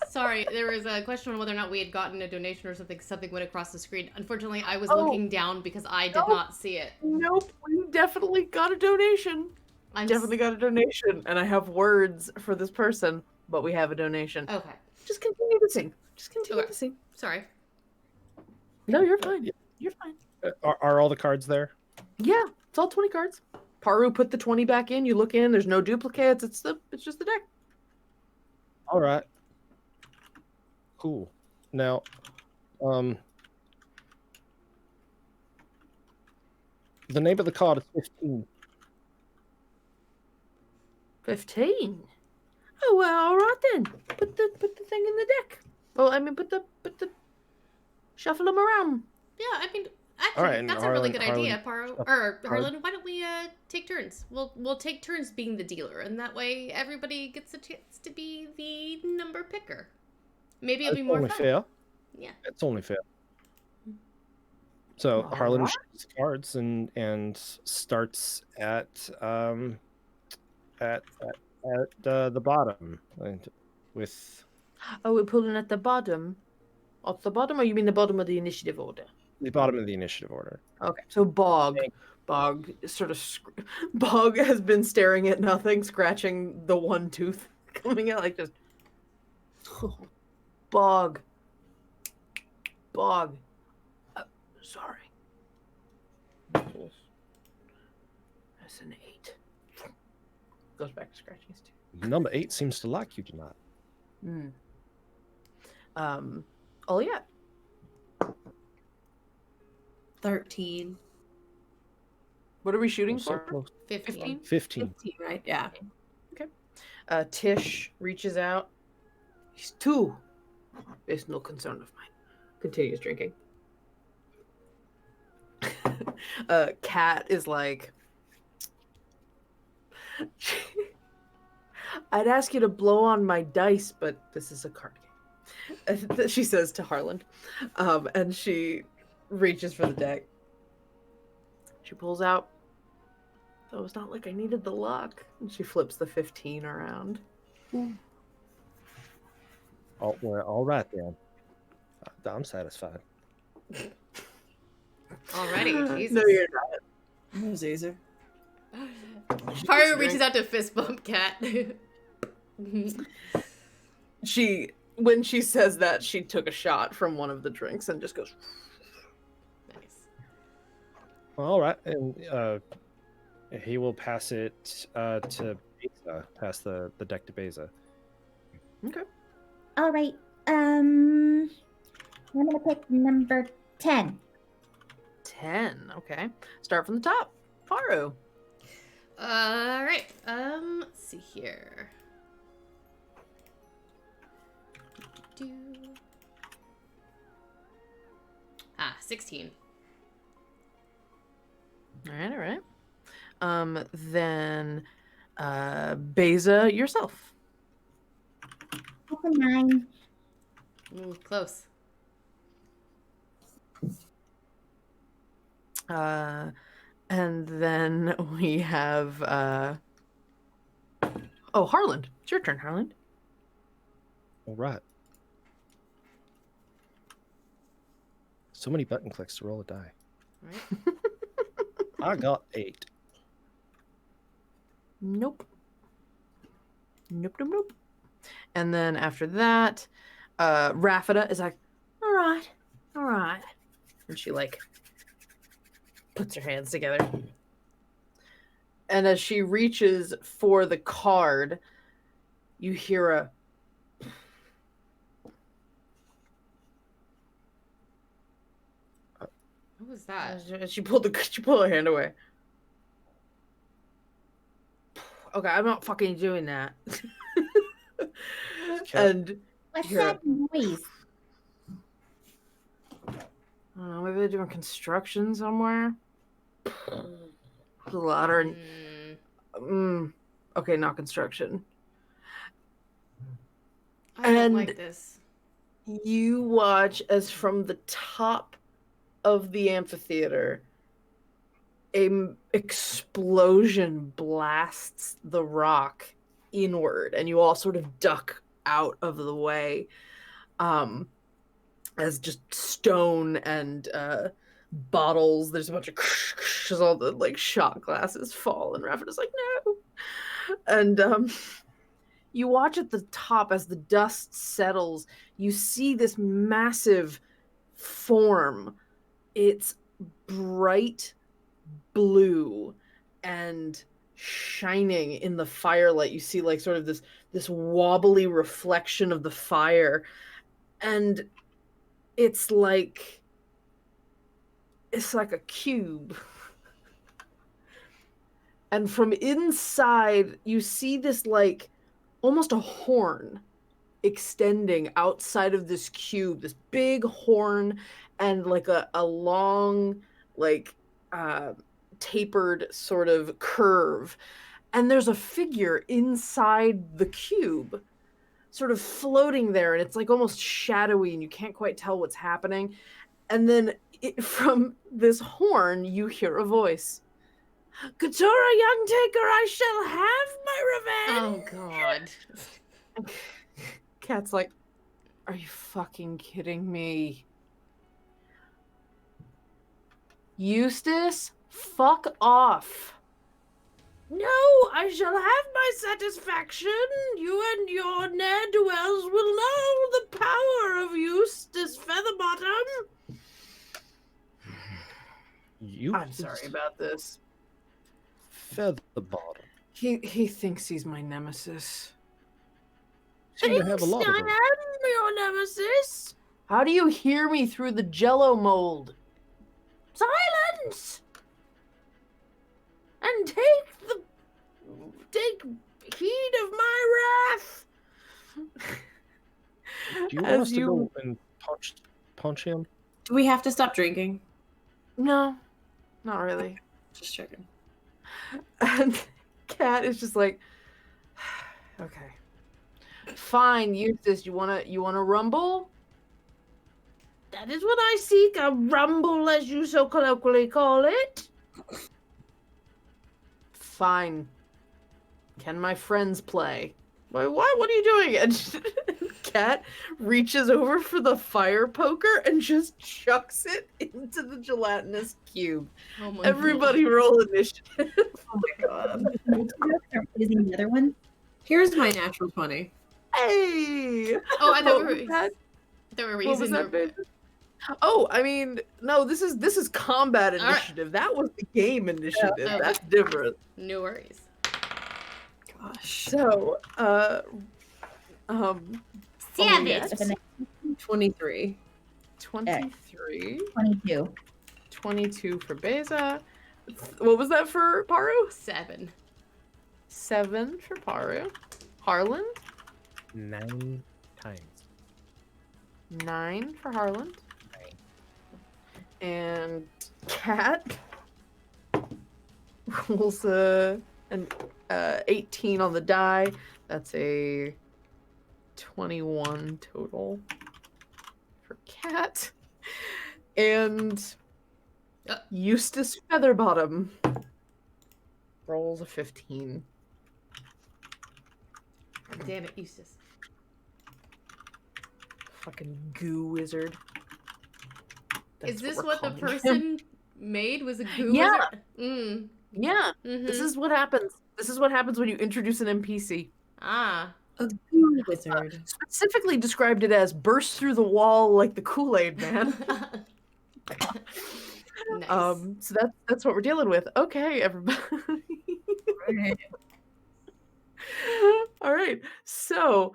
Sorry, there was a question on whether or not we had gotten a donation or something. Something went across the screen. Unfortunately, I was looking down because I did not see it. Nope, we definitely got a donation. I'm Definitely got a donation, and I have words for this person, but we have a donation. Okay. Just continue to sing. Just continue to sing. Sorry. No, you're fine. You're fine. are all the cards there? Yeah, it's all 20 cards. Paru put the 20 back in. You look in. There's no duplicates. It's just the deck. All right. Cool. Now, The name of the card is 15. 15. Oh well, all right then. Put the thing in the deck. Well, I mean, put the shuffle them around. Yeah, I mean, actually, All right, and that's a really good Harlan- idea, Paro. Harlan- Or Harlan, why don't we take turns? We'll take turns being the dealer, and that way everybody gets a chance to be the number picker. Maybe it'll be more only fun. fair. Yeah. It's only fair. So All Harlan right. shows the cards and starts at the bottom with Oh, we're pulling at the bottom. Off the bottom, or you mean the bottom of the initiative order? the bottom of the initiative order. Okay, so Bog. Thank- Bog sort of. Bog has been staring at nothing, scratching the one tooth coming out like just. Bog. Bog. Sorry. That's an 8. Goes back to scratching his tooth. Number 8 seems to like you tonight. Oh yeah. 13. What are we shooting So for? close. 15. 15. 15, right? Yeah. Tish reaches out. He's 2. It's no concern of mine. Continues drinking. Kat is like, I'd ask you to blow on my dice, but this is a card game. She says to Harlan. And she reaches for the deck. She pulls out. So it's not like I needed the luck. And she flips the 15 around. Oh, well, all right then. I'm satisfied. Alrighty, Jesus. No, you're not. No, Zazer. Paro reaches out to fist bump Cat. When she says that, she took a shot from one of the drinks and just goes. Nice. All right, and he will pass it to Beza. Pass the deck to Beza. Okay. All right. I'm gonna pick number 10. 10. Okay. Start from the top. Faru. Alright, let's see here. 16. All right. Then, Beza, yourself. That's a 9. Ooh, close. And then we have, oh, Harland. It's your turn, Harland. All right. So many button clicks to roll a die. Right. I got 8. Nope. Nope. And then after that, Rafida is like, all right. And she like puts her hands together. And as she reaches for the card, you hear a What was that? She pulled her hand away. Okay, I'm not fucking doing that. And What's you're- that noise? I don't know, maybe they're doing construction somewhere. The ladder. Okay, not construction. I don't And- like this. You watch as from the top of the amphitheater, an explosion blasts the rock inward, and you all sort of duck out of the way, as just stone and bottles. There's a bunch of as all the like shot glasses fall, and Raffida's like, no. And you watch at the top as the dust settles. You see this massive form. It's bright blue and shining in the firelight. You see like sort of this wobbly reflection of the fire, and it's like a cube. and from inside you see this like almost a horn extending outside of this cube, this big horn, and like a long like tapered sort of curve, and there's a figure inside the cube sort of floating there, and it's like almost shadowy and you can't quite tell what's happening. And then from this horn you hear a voice. Katura, young taker, I shall have my revenge. Oh god. Cat's like, are you fucking kidding me? Eustace, fuck off. No, I shall have my satisfaction. You and your ne'er-do-wells will know the power of Eustace Featherbottom. I'm sorry about this. Featherbottom. He thinks he's my nemesis. Seem to have a lot of I them. am your nemesis. How do you hear me through the jello mold? Silence! And take heed of my wrath. Do you want us to go and punch him? Do we have to stop drinking? No, not really. Just checking. And Cat is just like, okay, fine, Eustace. You wanna rumble? That is what I seek, a rumble, as you so colloquially call it. Fine. Can my friends play? Why? What are you doing? And Cat reaches over for the fire poker and just chucks it into the gelatinous cube. Oh my Everybody god. roll initiative. Oh my god. Are we using the other one? Here's my natural 20. Hey! Oh, I thought What was that? we were What was using that, the... baby? Oh, I mean, no, this is combat All right. initiative. That was the game initiative. Oh. That's different. No worries. Gosh. So, Savage. With an 23. 23, 22. 22 for Beza. What was that for Paru? 7. 7 for Paru. Harlan? 9 times. 9 for Harlan. And Cat rolls an 18 on the die. That's a 21 total for Cat. And Eustace Featherbottom rolls a 15. Damn it, Eustace. Fucking goo wizard. Is this we're what the calling him. person made? Was a goo Yeah. wizard? Mm. Yeah, Mm-hmm. this is what happens. This is what happens when you introduce an NPC. Ah. A goo wizard. Specifically described it as burst through the wall like the Kool-Aid man. Nice. So that's what we're dealing with. Okay, everybody. Right. All right. So,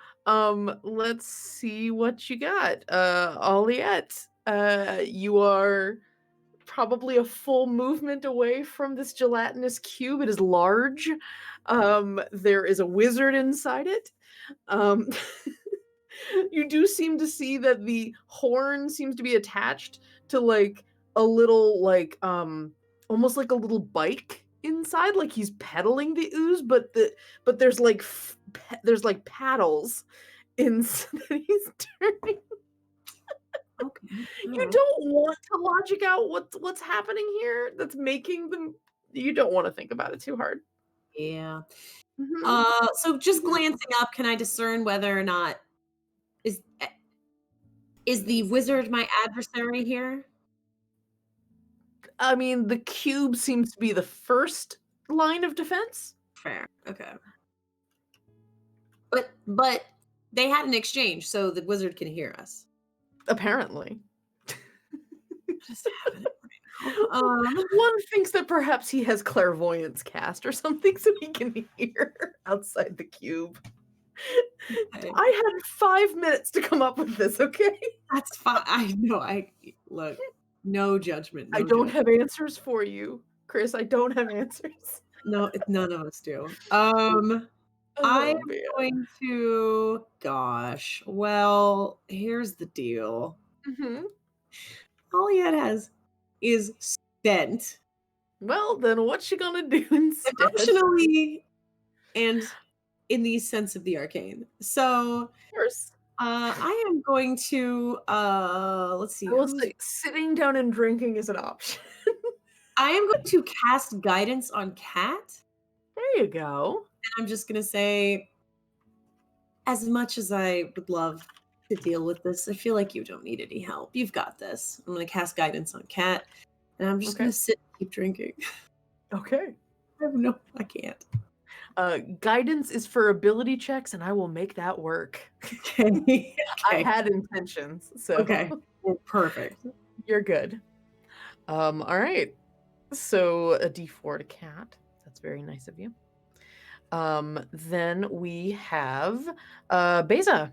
let's see what you got. Oliette, you are probably a full movement away from this gelatinous cube. It is large. There is a wizard inside it. You do seem to see that the horn seems to be attached to like a little like almost like a little bike inside, like he's pedaling the ooze, but there's like there's like paddles that he's turning. Okay. You don't want to logic out what's happening here. That's making them. You don't want to think about it too hard. Yeah. Mhm. So just glancing up, can I discern whether or not is the wizard my adversary here? I mean, the cube seems to be the first line of defense. Fair. Okay. But they had an exchange, so the wizard can hear us. Apparently. Just having it right now. One thinks that perhaps he has clairvoyance cast or something so he can hear outside the cube. Okay. I had 5 minutes to come up with this, okay? That's fine. I know. Look. No judgment. I no don't judgment. have answers for you, Chris. I don't have answers. No, none of us do. Oh, I'm man. going to. Gosh. Well, here's the deal. Mhm. All he has is spent Well, then what's she gonna do instead? emotionally and in the sense of the arcane. So Of course. I am going to let's see I will who's say sitting down and drinking is an option. I am going to cast guidance on Cat. There you go. And I'm just gonna say, as much as I would love to deal with this, I feel like you don't need any help. You've got this. I'm gonna cast guidance on Cat, and I'm just Okay. gonna sit and keep drinking. Okay. I can't. Guidance is for ability checks, and I will make that work. Okay. I had intentions, so Okay. Well, perfect. you're good. All right. So a D4 to Cat. That's very nice of you. Then we have Beza.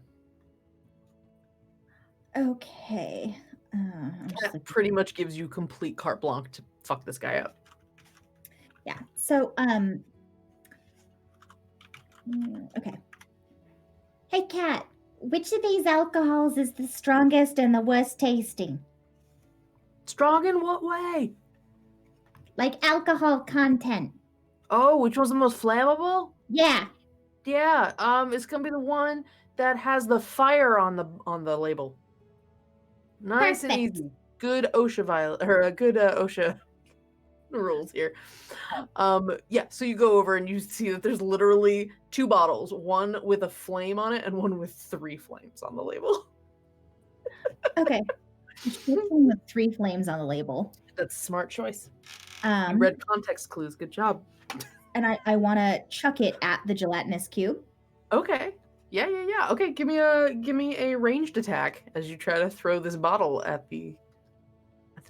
Okay. I'm just Cat looking- pretty much gives you complete carte blanche to fuck this guy up. Yeah. So, okay. Hey, Kat, which of these alcohols is the strongest and the worst tasting? Strong in what way? Like alcohol content. Oh, which one's the most flammable? Yeah. Yeah, it's gonna be the one that has the fire on the label. Nice and Perfect. easy. Good OSHA good OSHA rules here. Yeah, so you go over and you see that there's literally 2 bottles, one with a flame on it and one with 3 flames on the label. Okay. Which one with 3 flames on the label? That's a smart choice. You read context clues. Good job. And I want to chuck it at the gelatinous cube. Okay. Yeah. Okay, give me a ranged attack as you try to throw this bottle at the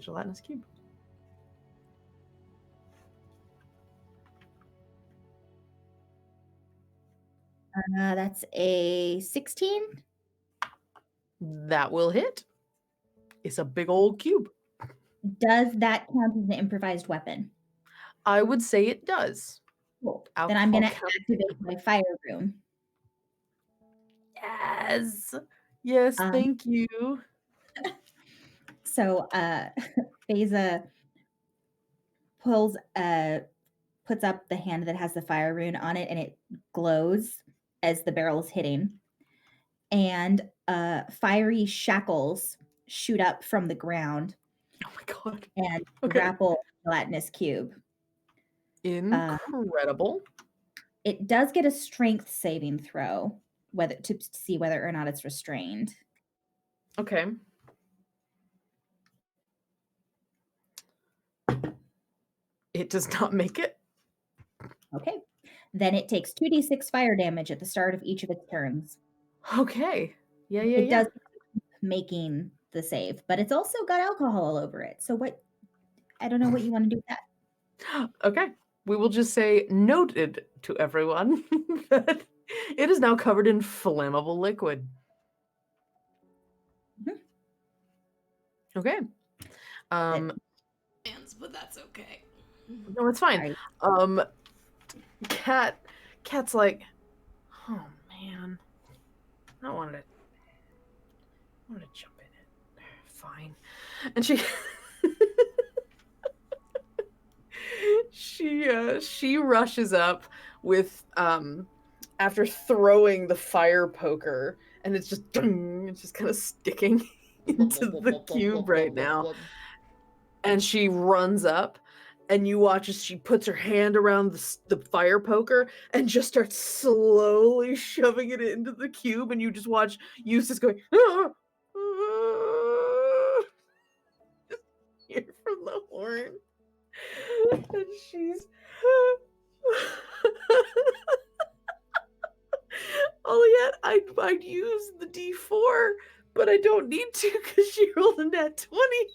gelatinous cube. That's a 16. That will hit. It's a big old cube. Does that count as an improvised weapon? I would say it does. Cool. Then I'm going to Alcohol activate my fire room. Yes, thank you. So Beza puts up the hand that has the fire rune on it, and it glows as the barrel is hitting. And fiery shackles shoot up from the ground. Oh my god. And Okay. grapple gelatinous cube. Incredible. It does get a strength saving throw, to see whether or not it's restrained. Okay. It does not make it. Okay. Then it takes 2d6 fire damage at the start of each of its turns. Okay. Yeah. It does keep making the save, but it's also got alcohol all over it. So I don't know what you want to do with that. Okay. We will just say noted to everyone that it is now covered in flammable liquid. Mm-hmm. Okay. But that's okay. No, it's fine. Cat's like, oh man, I wanted to jump in it. Fine. And she rushes up with after throwing the fire poker, and it's just kind of sticking into the cube right now. And she runs up, and you watch as she puts her hand around the fire poker and just starts slowly shoving it into the cube, and you just watch Eustace going, ah, ah, hear from the horn. And she's Oliette, I'd use the D4, but I don't need to because she rolled a nat 20.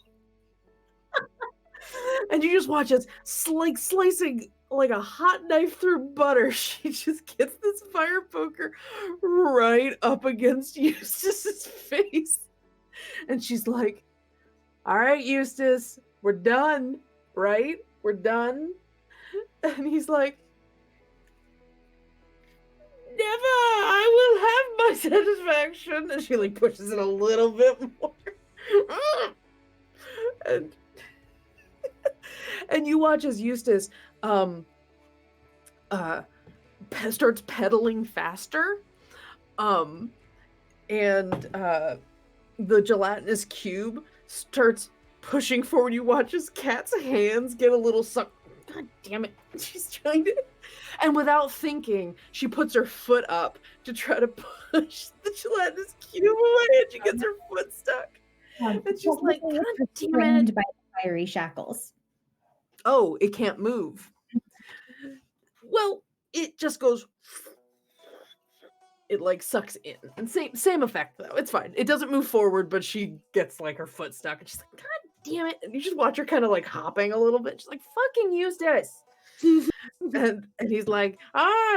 And you just watch us slicing like a hot knife through butter. She just gets this fire poker right up against Eustace's face. And she's like, all right, Eustace, we're done, right? We're done. And he's like, never, I will have my satisfaction. And she like pushes it a little bit more. and you watch as Eustace starts pedaling faster. And the gelatinous cube starts pushing forward. You watch as Kat's hands get a little sucked. God damn it. She's trying to... And without thinking, she puts her foot up to try to push the gelatinous cube away, and she gets her foot stuck. And she's like, God damn it. By fiery shackles. Oh, it can't move. Well, it just goes... It like sucks in. And same effect though. It's fine. It doesn't move forward, but she gets like her foot stuck, and she's like, God damn it. And you just watch her kind of like hopping a little bit. She's like, fucking Eustace. and he's like,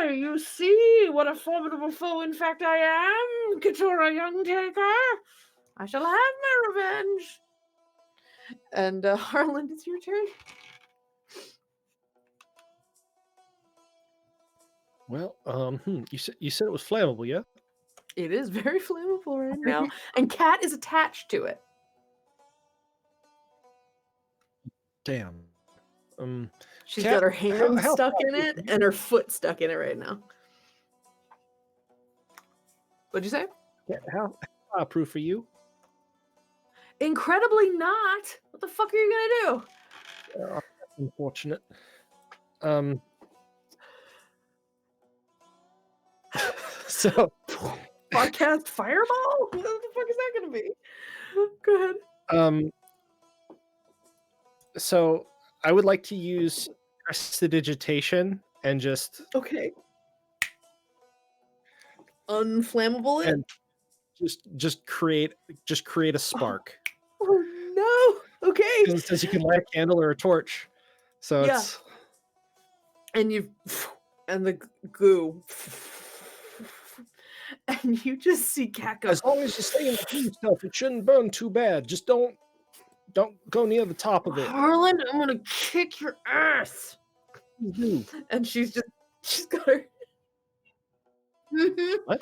you see what a formidable foe in fact I am, Keturah Youngtaker. I shall have my revenge. And Harlan, it's your turn. Well, you said it was flammable, yeah? It is very flammable right now, and Kat is attached to it. Damn. She's Kat, got her hand how stuck in it and her foot stuck in it right now. What'd you say? Yeah, how fireproof for you? Incredibly not. What the fuck are you gonna do? That's unfortunate. So Podcast fireball? What the fuck is that gonna be? Go ahead. So I would like to use prestidigitation and just Okay. Unflammable it? and just create a spark. Oh no. Okay. It says you can light a candle or a torch. So Yeah. it's And the goo. And you just see Kat go, as long as you stay in the blue stuff, it shouldn't burn too bad. Just don't go near the top of it. Harlan, I'm gonna kick your ass. And she's got her. What?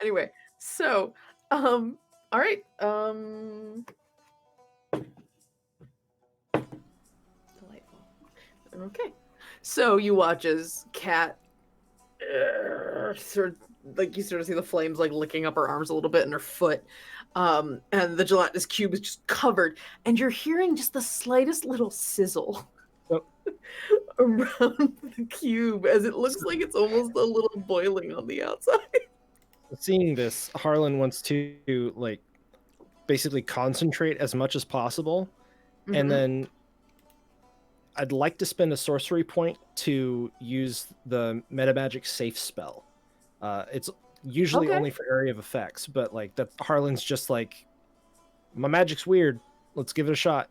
Anyway, so, all right, delightful. Okay, so you watch as Kat sort of see the flames like licking up her arms a little bit and her foot, and the gelatinous cube is just covered, and you're hearing just the slightest little sizzle around the cube as it looks like it's almost a little boiling on the outside. Seeing this, Harlan wants to like basically concentrate as much as possible, and then I'd like to spend a sorcery point to use the Metamagic safe spell. It's usually only for area of effects, but like that Harlan's just like, my magic's weird. Let's give it a shot.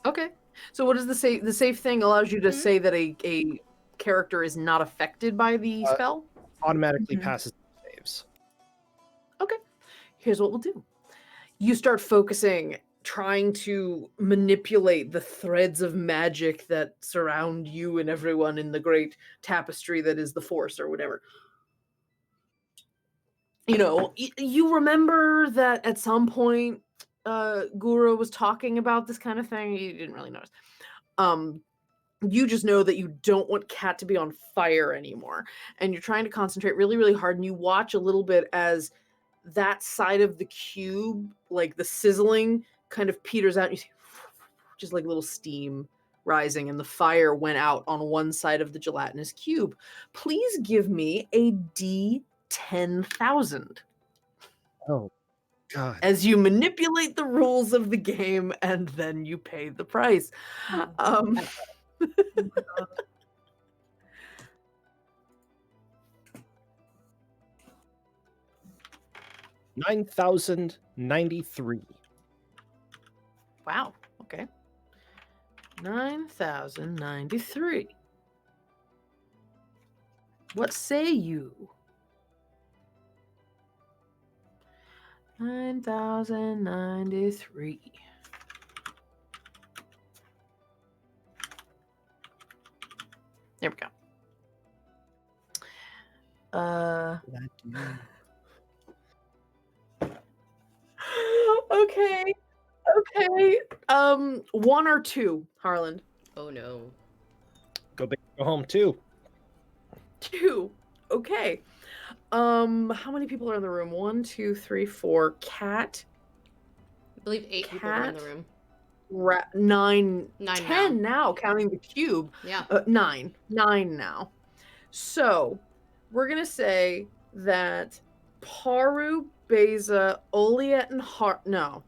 Okay. So what is the safe? The safe thing allows you to say that a character is not affected by the spell? Automatically passes saves. Okay. Here's what we'll do. You start focusing, trying to manipulate the threads of magic that surround you and everyone in the great tapestry that is the Force or whatever. You know, you remember that at some point Guru was talking about this kind of thing. You didn't really notice. You just know that you don't want Kat to be on fire anymore. And you're trying to concentrate really, really hard. And you watch a little bit as that side of the cube, like the sizzling, kind of peters out. And you see just like little steam rising, and the fire went out on one side of the gelatinous cube. Please give me a D10,000. Oh, God. As you manipulate the rules of the game, and then you pay the price. 9,093. Wow. Okay. 9,093. What say you? 9,093. There we go. Okay. Okay. One or two, Harland. Oh no. Go big, go home too. Two. Okay. How many people are in the room? 1, 2, 3, 4. Cat. I believe 8 people were in the room. 9, 9 10 now, counting the cube. Yeah. 9 now. So we're gonna say that Paru, Beza, Oliet, and no.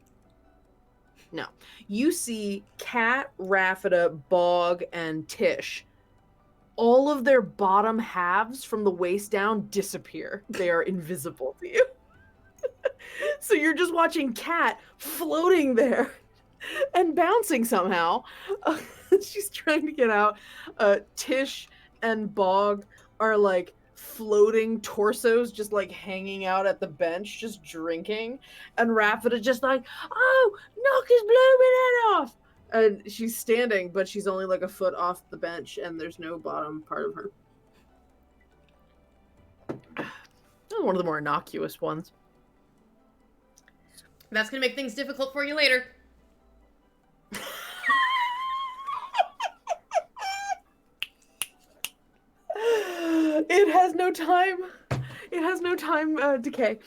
You see Cat, Raffida, Bog, and Tish. All of their bottom halves from the waist down disappear. They are invisible to you. So you're just watching Cat floating there and bouncing somehow. She's trying to get out. Tish and Bog are like floating torsos just like hanging out at the bench, just drinking. And Raffida just like, oh, knock his blooming head off. And she's standing, but she's only like a foot off the bench, and there's no bottom part of her. One of the more innocuous ones. That's gonna make things difficult for you later. It has no time. It has no time decay.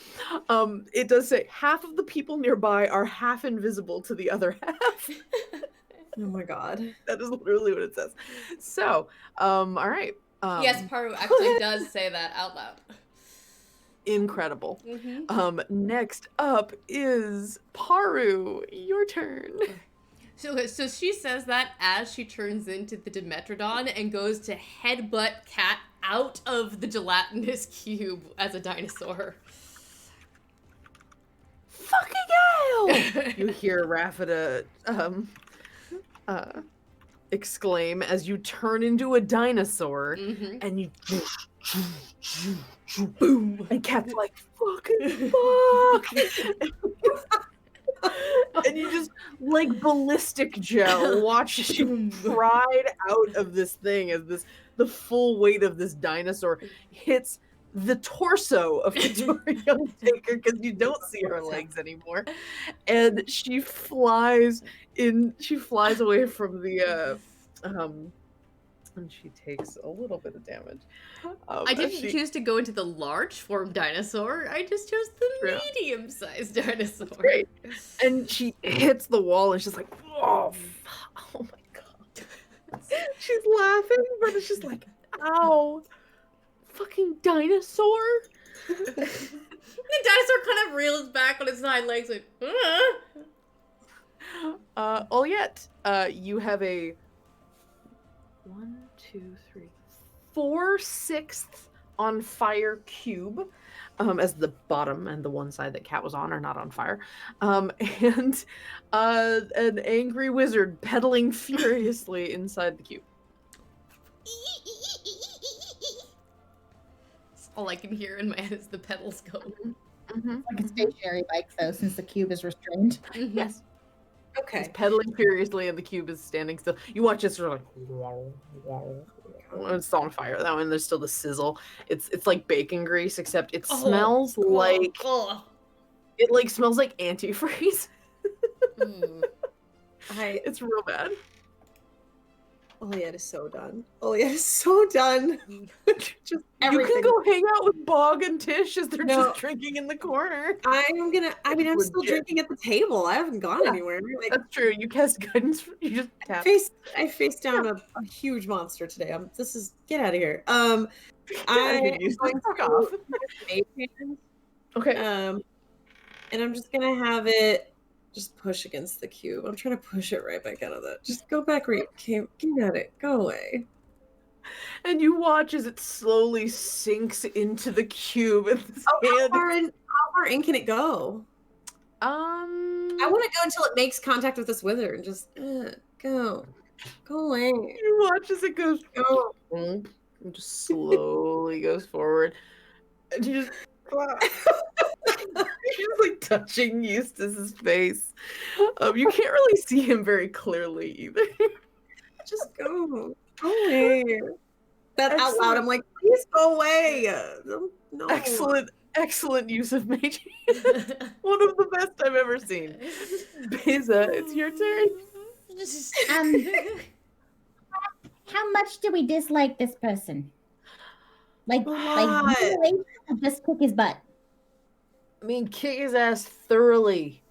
It does say half of the people nearby are half invisible to the other half. Oh my god. That is literally what it says. So, all right. Yes, Paru actually does say that out loud. Incredible. Mm-hmm. Next up is Paru. Your turn. So she says that as she turns into the Dimetrodon and goes to headbutt Cat out of the gelatinous cube as a dinosaur. Fucking hell! You hear Raffida exclaim as you turn into a dinosaur, and you boom, and Cat's like, fucking fuck! And you just, like ballistic gel, watch you ride out of this thing as the full weight of this dinosaur hits the torso of Victoria Undertaker, because you don't see her legs anymore, and she flies away from the and she takes a little bit of damage. I didn't choose to go into the large form dinosaur. I just chose the medium-sized dinosaur. Great. And she hits the wall and she's like, oh my god. She's laughing, but it's just like, ow. Fucking dinosaur. The dinosaur kind of reels back on its hind legs like, Oliet, you have a 4/6 on fire cube, as the bottom and the one side that Cat was on are not on fire, and an angry wizard pedaling furiously inside the cube. All I can hear in my head is the pedals go. Like a stationary bike, though, since the cube is restrained. Yes. Okay. It's pedaling furiously and the cube is standing still. You watch it sort of like, it's on fire though, and there's still the sizzle. It's like bacon grease, except it smells like it like smells like antifreeze. It's real bad. Oliet is so done. Oliet is so done. Just you can go hang out with Bog and Tish as they're just drinking in the corner. I'm still drinking at the table. I haven't gone anywhere. Like, that's true. You cast guidance. You just tap. I faced down a huge monster today. Get out of here. Okay. And I'm just gonna have it just push against the cube. I'm trying to push it right back out of that. Just go back where you came. Get at it. Go away. And you watch as it slowly sinks into the cube. And how far in can it go? I want to go until it makes contact with this wither and just go away. You watch as it goes and just slowly goes forward, and you just she's like touching Eustace's face. You can't really see him very clearly either. Just go away. that out loud. I'm like, please go away. No. Excellent use of magie. One of the best I've ever seen. Beza, it's your turn. How much do we dislike this person? Like lot. just kick his butt. I mean, kick his ass thoroughly.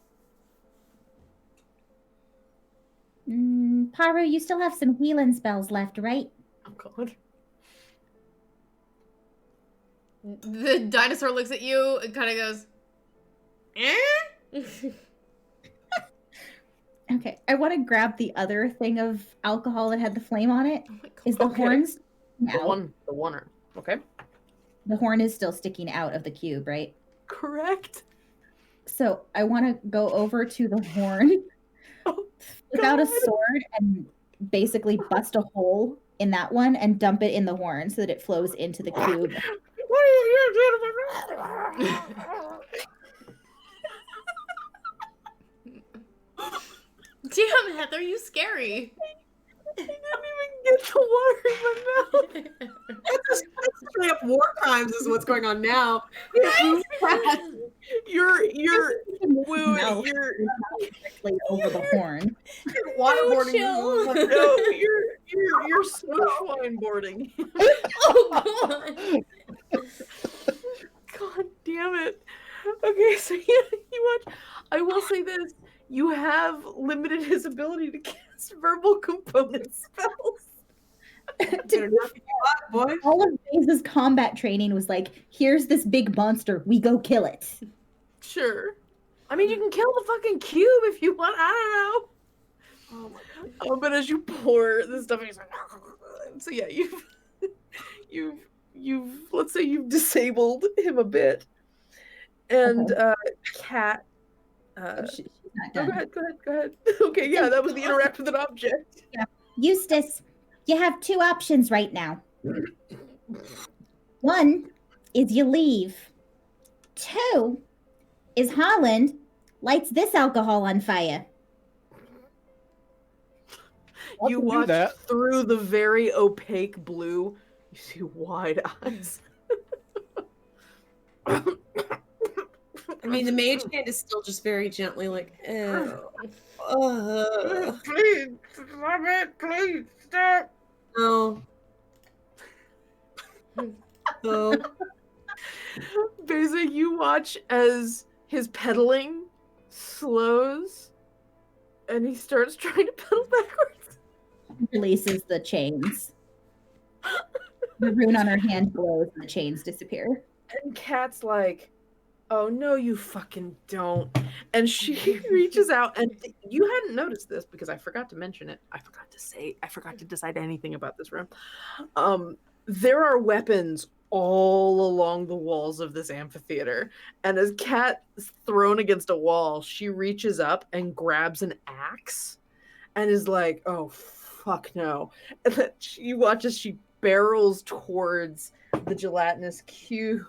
Paru, you still have some healing spells left, right? Oh god. The dinosaur looks at you and kind of goes, eh? Okay, I want to grab the other thing of alcohol that had the flame on it. Oh my God. Is the horns The out? one. Okay. The horn is still sticking out of the cube, right? Correct. So I want to go over to the horn Oh, without a God. sword and basically bust a hole in that one and dump it in the horn so that it flows into the cube. What are you doing? Damn, Heather, you scary. I didn't even get the water in my mouth. That's straight up war crimes is what's going on now. You're No. Directly over the horn. Waterboarding. chill. No, you're swoosh boarding. Oh, God. God damn it. Okay, so you watch. I will say this. You have limited his ability to cast verbal component spells. Boy. All of Baze's combat training was like, here's this big monster, we go kill it. Sure. I mean, you can kill the fucking cube if you want. I don't know. Oh my god. Oh, but as you pour this stuff, he's like, so yeah, you've let's say you've disabled him a bit, and Cat. She's not No, done. go ahead. Okay, yeah, that was the interact with an object. Eustace, you have two options right now. One is you leave. Two is Holland lights this alcohol on fire. I You can do watch that. through the very opaque blue. You see wide eyes. I mean, the mage hand is still just very gently like, ew. Please, stop it! Please, stop! No. No. Beza, you watch as his pedaling slows, and he starts trying to pedal backwards. Releases the chains. The rune on her hand glows and the chains disappear. And Kat's like, oh no, you fucking don't. And she reaches out, and you hadn't noticed this because I forgot to mention it. I forgot to decide anything about this room. There are weapons all along the walls of this amphitheater. And as Kat is thrown against a wall, she reaches up and grabs an axe and is like, oh, fuck no. And then you watch as she barrels towards the gelatinous cube.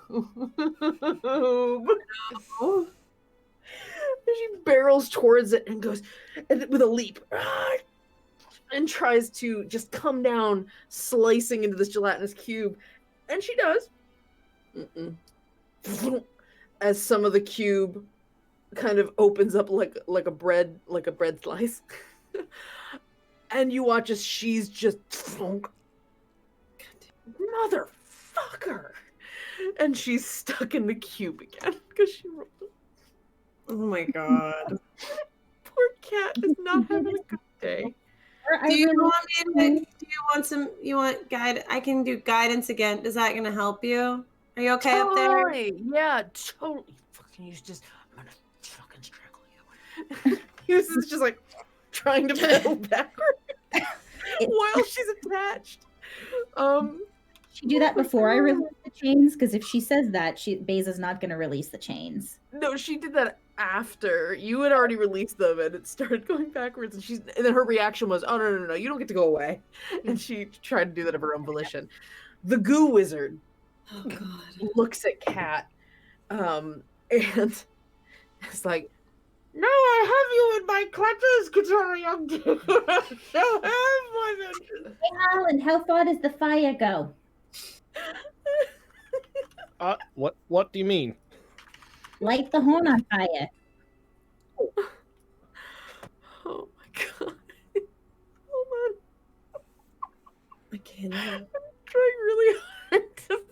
She barrels towards it and goes and with a leap and tries to just come down, slicing into this gelatinous cube. And she does. As some of the cube kind of opens up like a bread slice. And you watch as she's just motherfucker. And she's stuck in the cube again because she rolled. Oh my god. Poor Cat is not having a good day. Do you want guide? I can do guidance again. Is that gonna help you? Are you okay up there? Totally. Yeah, totally. Fucking I'm gonna fucking strangle you. He's just like trying to pedal backward while she's attached. She do that before I release the chains? Because if she says that, Beza's not going to release the chains. No, she did that after. You had already released them and it started going backwards, and then her reaction was, oh no, you don't get to go away. And she tried to do that of her own volition. The goo wizard looks at Kat and it's like, no, I have you in my clutches, Katara Young. So have my vengeance. Hey, Holland, how far does the fire go? What do you mean? Light the horn on fire. Oh my god. Hold on. I cannot. I'm trying really hard to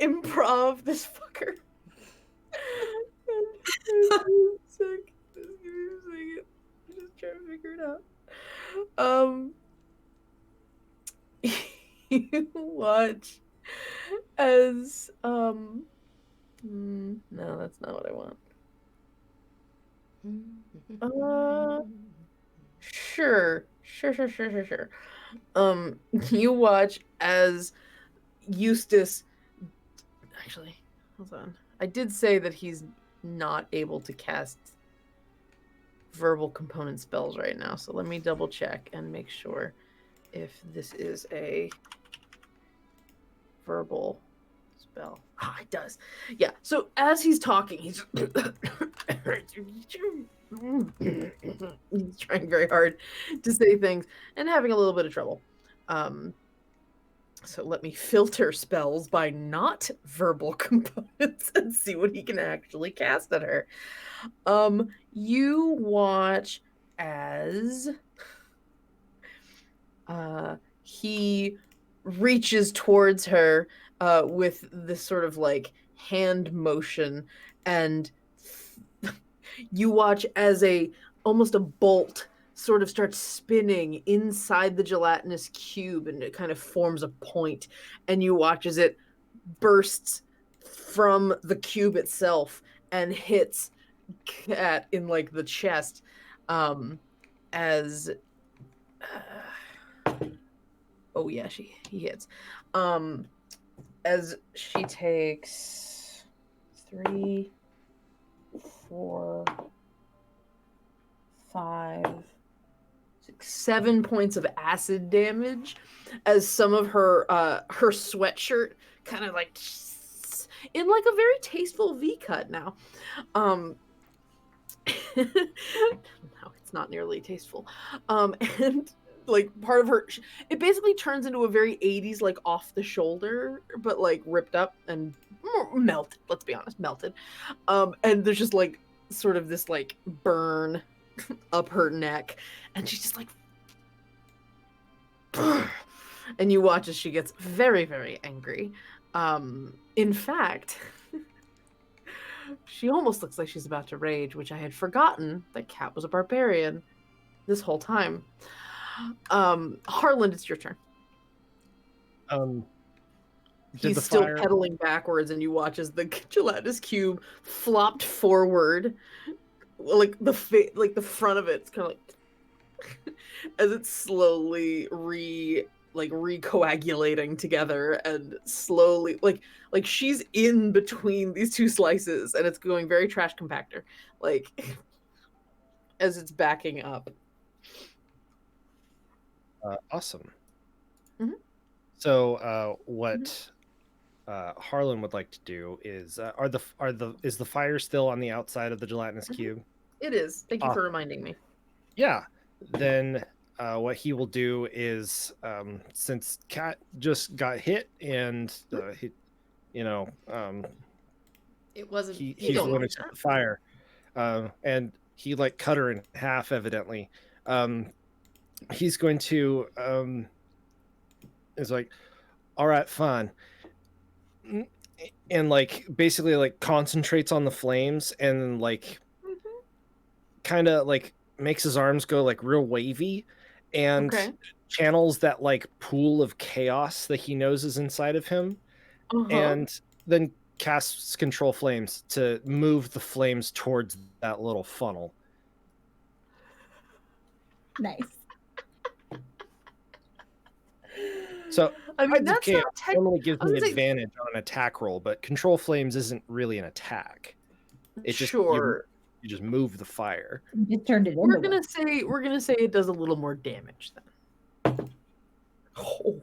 improv this fucker. Just give me a second. I'm just trying to figure it out. You watch as no, that's not what I want. Sure. You watch as Eustace. Actually, hold on. I did say that he's not able to cast verbal component spells right now, so let me double check and make sure if this is a verbal spell. Ah, it does. Yeah. So as he's talking, he's he's trying very hard to say things and having a little bit of trouble. So let me filter spells by not verbal components and see what he can actually cast at her. You watch as he reaches towards her with this sort of like hand motion, and you watch as almost a bolt sort of starts spinning inside the gelatinous cube, and it kind of forms a point, and you watch as it bursts from the cube itself and hits Cat in like the chest, as oh yeah, he hits. As she takes 3, 4, 5, 6, 7 points of acid damage, as some of her her sweatshirt kind of like in like a very tasteful V cut now. No, it's not nearly tasteful. And like part of her, it basically turns into a very 80s like off the shoulder, but like ripped up and melted. Let's be honest, melted. And there's just like sort of this like burn up her neck, and she's just like, and you watch as she gets very, very angry. In fact, she almost looks like she's about to rage, which I had forgotten that Cat was a barbarian this whole time. Harland, it's your turn. He's still pedaling backwards, and you watch as the gelatinous cube flopped forward, like the front of it's kind of like as it's slowly recoagulating together, and slowly like she's in between these two slices, and it's going very trash compactor, like as it's backing up. Awesome. Mm-hmm. So what Harlan would like to do is is the fire still on the outside of the gelatinous cube? It is. Thank you for reminding me. Yeah. Then what he will do is, since Cat just got hit and he, it wasn't. He's going to set the fire, and he like cut her in half. Evidently, he's going to is like, all right, fine, and like basically like concentrates on the flames, and like kind of like makes his arms go like real wavy, and channels that like pool of chaos that he knows is inside of him, and then casts control flames to move the flames towards that little funnel. Nice. So I mean, that's chaos normally gives me advantage on an attack roll, but control flames isn't really an attack. It's just you just move the fire. You just turned it we're gonna say it does a little more damage then. Oh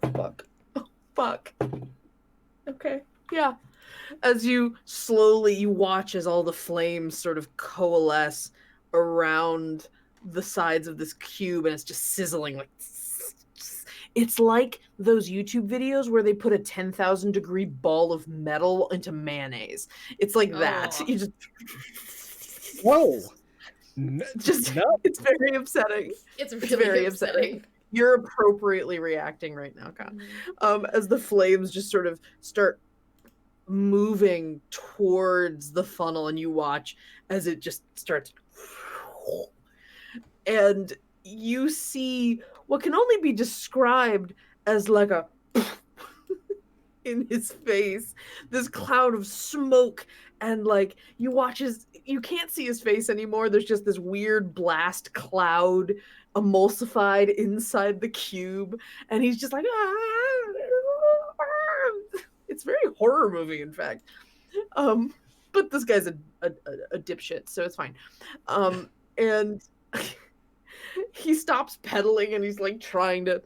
fuck. Okay. Yeah. As you watch as all the flames sort of coalesce around the sides of this cube, and it's just sizzling like It's like those YouTube videos where they put a 10,000-degree ball of metal into mayonnaise. It's like that. Oh. You just Whoa. just No. it's very upsetting. It's really very upsetting. You're appropriately reacting right now, Kat. As the flames just sort of start moving towards the funnel, and you watch as it just starts, and you see what can only be described as like a in his face, this cloud of smoke, and like you watch you can't see his face anymore. There's just this weird blast cloud emulsified inside the cube, and he's just like, it's very horror movie, in fact. But this guy's a dipshit, so it's fine. And he stops pedaling, and he's like trying to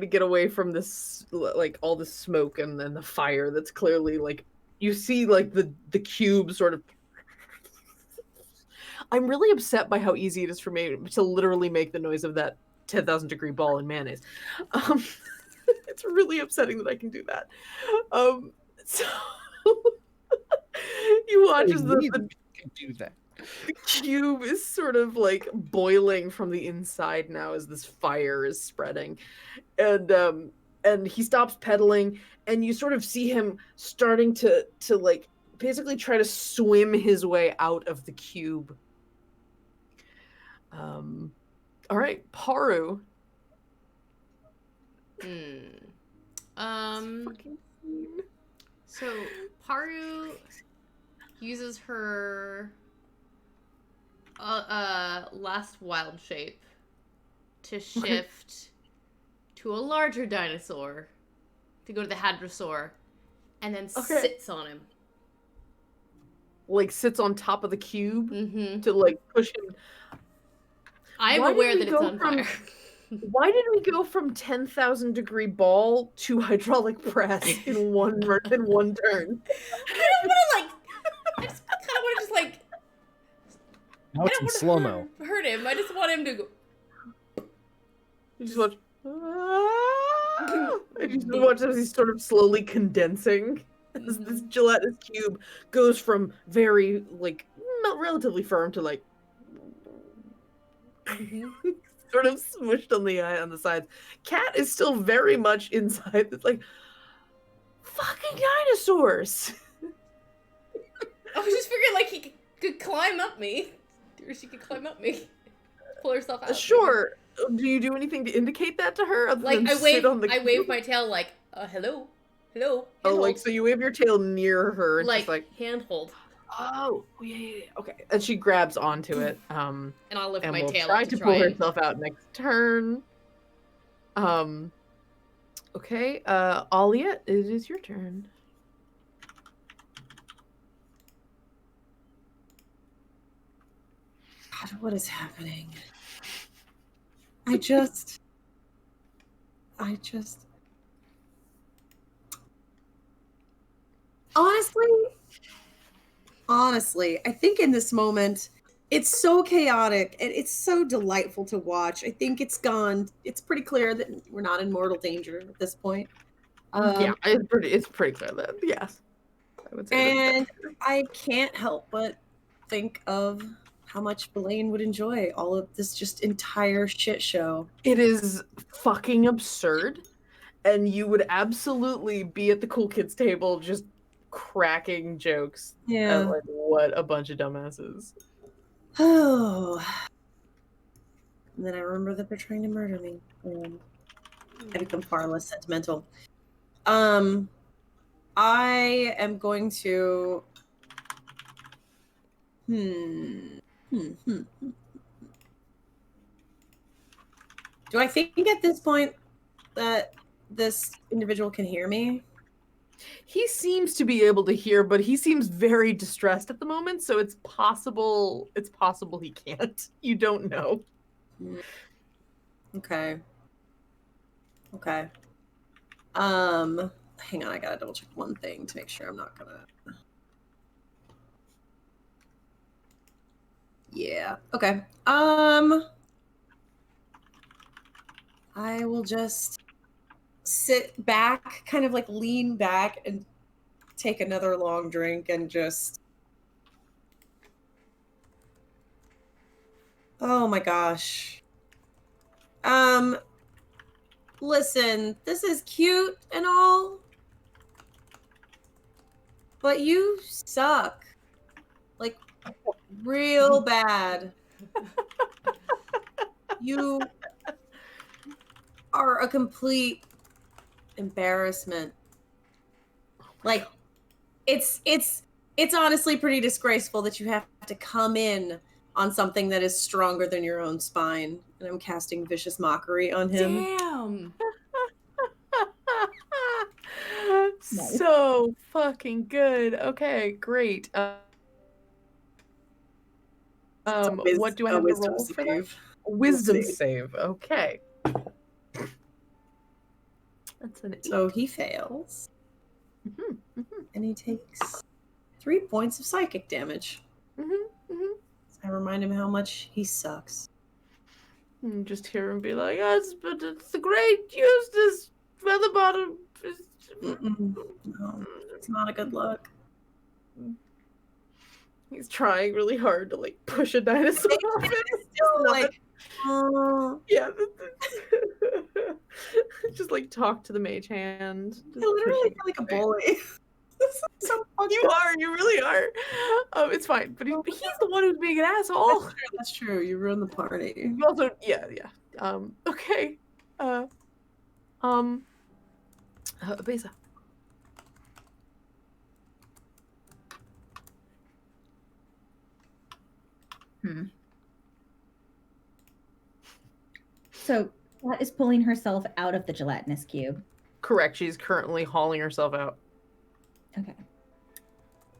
get away from this, like all the smoke and then the fire that's clearly like you see like the cube sort of. I'm really upset by how easy it is for me to literally make the noise of that 10,000-degree ball in mayonnaise. It's really upsetting that I can do that. So you watch as the do that. the cube is sort of like boiling from the inside now as this fire is spreading, and he stops pedaling, and you sort of see him starting to like basically try to swim his way out of the cube. All right, Paru. So Paru uses her last wild shape to shift to a larger dinosaur to go to the hadrosaur, and then sits on him. Like sits on top of the cube to like push him. I am aware that it's on fire. Why did we go from 10,000-degree ball to hydraulic press in one turn? I don't want to like. I just kind of want to just like. Now it's in slow mo. Hurt him. I just want him to go. You just watch. I just watch as he's sort of slowly condensing. As this gelatinous cube goes from very like relatively firm to like sort of smushed on the sides. Cat is still very much inside. It's like fucking dinosaurs. I was just figuring like he could climb up me, or she could climb up me, pull herself out. Sure. Do you do anything to indicate that to her? Other like than I wave my tail like hello. Oh, like so you wave your tail near her, and like, she's like handhold. Oh, yeah, okay. And she grabs onto it. And I'll lift and my will tail try up to pull herself out next turn. Okay, Alia, it is your turn. God, what is happening? I just honestly, I think in this moment, it's so chaotic and it's so delightful to watch. I think it's pretty clear that we're not in mortal danger at this point. Yeah, it's pretty clear that, yes. I would say and I can't help but think of how much Blaine would enjoy all of this just entire shit show. It is fucking absurd, and you would absolutely be at the cool kids table just cracking jokes at like what a bunch of dumbasses. Oh. And then I remember that they're trying to murder me. And I become far less sentimental. I am going to Do I think at this point that this individual can hear me? He seems to be able to hear, but he seems very distressed at the moment, so it's possible he can't. You don't know. Okay. Hang on, I gotta double check one thing to make sure I'm not gonna. Yeah. Okay. I will just sit back, kind of like lean back and take another long drink and just... Oh my gosh. Listen, this is cute and all, but you suck. Like, real bad. You are a complete embarrassment. Like, it's honestly pretty disgraceful that you have to come in on something that is stronger than your own spine. And I'm casting vicious mockery on him. Damn. Nice. So fucking good. Okay, great. What do I have to wisdom roll for that? save. Wisdom save. save. Okay. That's an 8. So he fails, Mhm, mhm, and he takes 3 points of psychic damage. mhm, mhm. I remind him how much he sucks. And just hear him be like, "Yes, but it's the great Eustace Featherbottom." No, it's not a good look. He's trying really hard to like push a dinosaur off it. Still Not- like, yeah. Just like talk to the mage hand. I Just literally pushing feel like a it. bully. This is so fucked You up. are. You really are. It's fine. But he's the one who's being an asshole. That's true. You ruined the party. You also, yeah. Okay. Beza. So Kat is pulling herself out of the gelatinous cube. Correct. She's currently hauling herself out. Okay.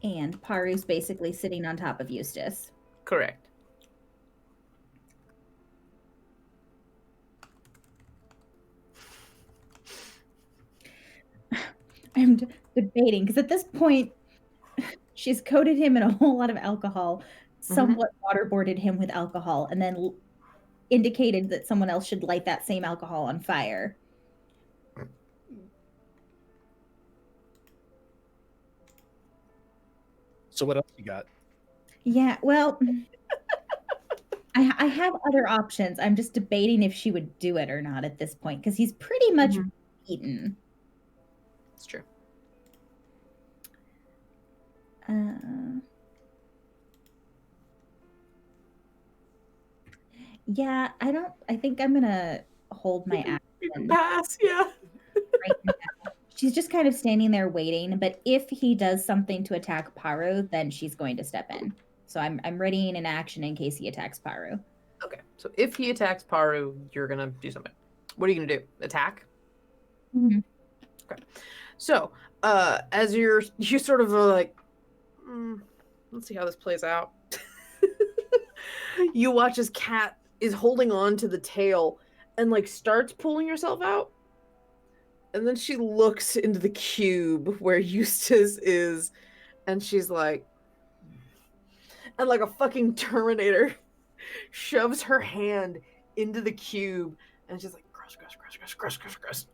And Paru's basically sitting on top of Eustace. Correct. I'm debating because at this point, she's coated him in a whole lot of alcohol, somewhat waterboarded him with alcohol, and then indicated that someone else should light that same alcohol on fire. So what else you got? Yeah, well, I have other options. I'm just debating if she would do it or not at this point because he's pretty much eaten. It's true. Yeah, I think I'm gonna hold my action Pass. Yeah. right now. She's just kind of standing there waiting, but if he does something to attack Paru, then she's going to step in. So I'm readying an action in case he attacks Paru. Okay. So if he attacks Paru, you're gonna do something. What are you gonna do? Attack? Mm-hmm. Okay. So, as you sort of like, let's see how this plays out. You watch as Cat is holding on to the tail and like starts pulling herself out. And then she looks into the cube where Eustace is, and she's like, and like a fucking Terminator, shoves her hand into the cube, and she's like, gross, gross, gross, gross, gross, gross, gross.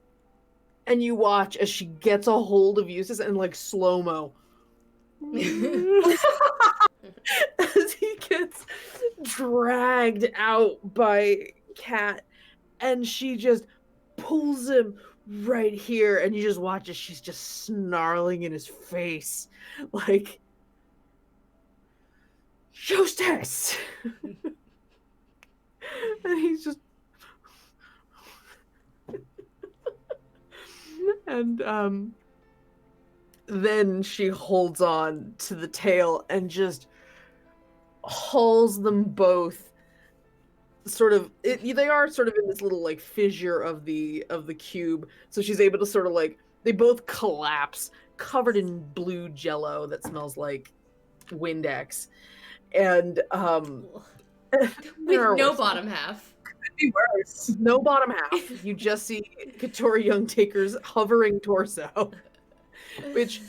And you watch as she gets a hold of Eustace and like slow-mo. As he gets dragged out by Cat, and she just pulls him right here, and you just watch as she's just snarling in his face like, Eustace. And he's just and then she holds on to the tail and just hauls them both sort of they are sort of in this little like fissure of the cube, so she's able to sort of like, they both collapse covered in blue jello that smells like Windex, and With no worse. bottom half. Could be worse. No bottom half. You just see Katori Youngtaker's hovering torso, which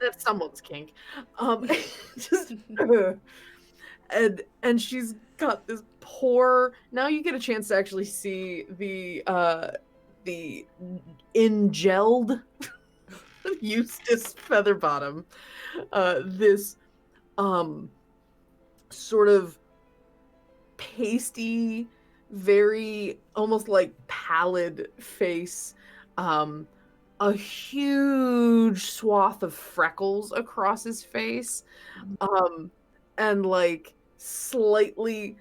that's someone's kink. Just and she's got this poor. Now you get a chance to actually see the ingelled Eustace Featherbottom. This sort of pasty, very almost like pallid face, a huge swath of freckles across his face, and like slightly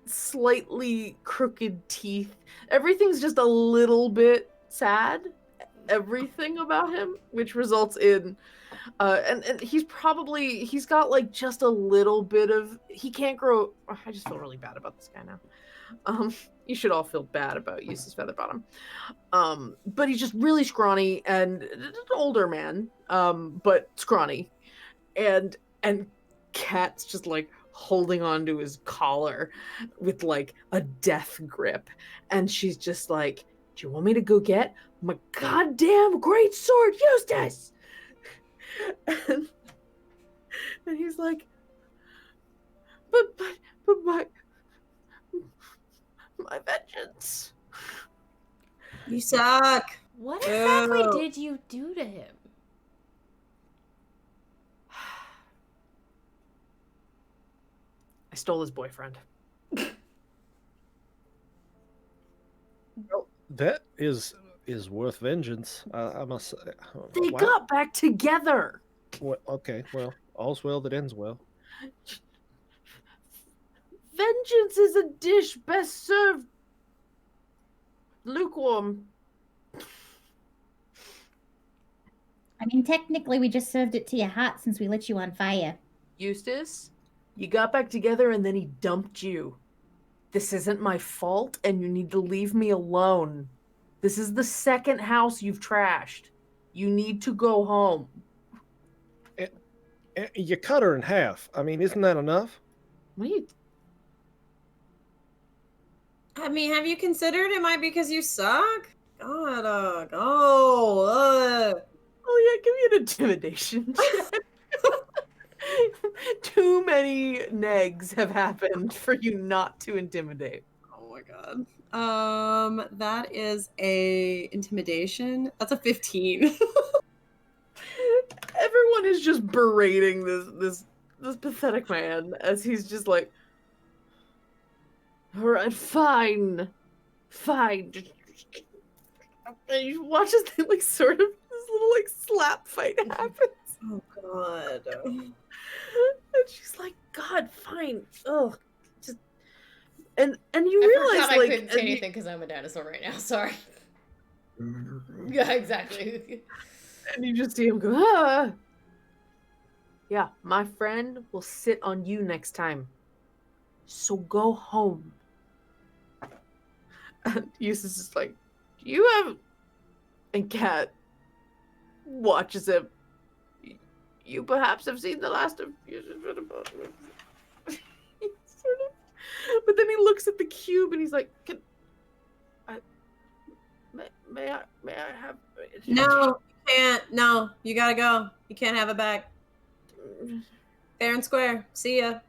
slightly crooked teeth. Everything's just a little bit sad, everything about him, which results in and he's got like just a little bit of, he can't grow. I just feel really bad about this guy now. You should all feel bad about Eustace Featherbottom. But he's just really scrawny and an older man, but scrawny, and Kat's just like holding on to his collar with like a death grip, and she's just like, do you want me to go get my goddamn great sword, Eustace? And he's like, but my vengeance. You suck. What exactly did you do to him? I stole his boyfriend. Well, that is worth vengeance. I must say. They got back together. Well, okay, well, all's well that ends well. Vengeance is a dish best served lukewarm. I mean, technically, we just served it to you hot since we lit you on fire. Eustace, you got back together and then he dumped you. This isn't my fault, and you need to leave me alone. This is the second house you've trashed. You need to go home. You cut her in half. I mean, isn't that enough? What are you... I mean, have you considered it might be because you suck? God, Oh yeah, give me an intimidation check. Too many negs have happened for you not to intimidate. Oh my god. That is a intimidation. That's a 15. Everyone is just berating this pathetic man as he's just like, all right, fine. And you watch as they like sort of this little like slap fight happens. Oh god. And she's like, God, fine. Ugh. Just and you realize I like couldn't say anything because I'm a dinosaur right now. Sorry. Yeah, exactly. And you just see him go, ah. Yeah, my friend will sit on you next time. So go home. And Eustace is like, do you have... And Kat watches him. You perhaps have seen the last of... Sort of... But then he looks at the cube and he's like, can I... May I have... No, you can't. No, you gotta go. You can't have it back. Fair and square. See ya.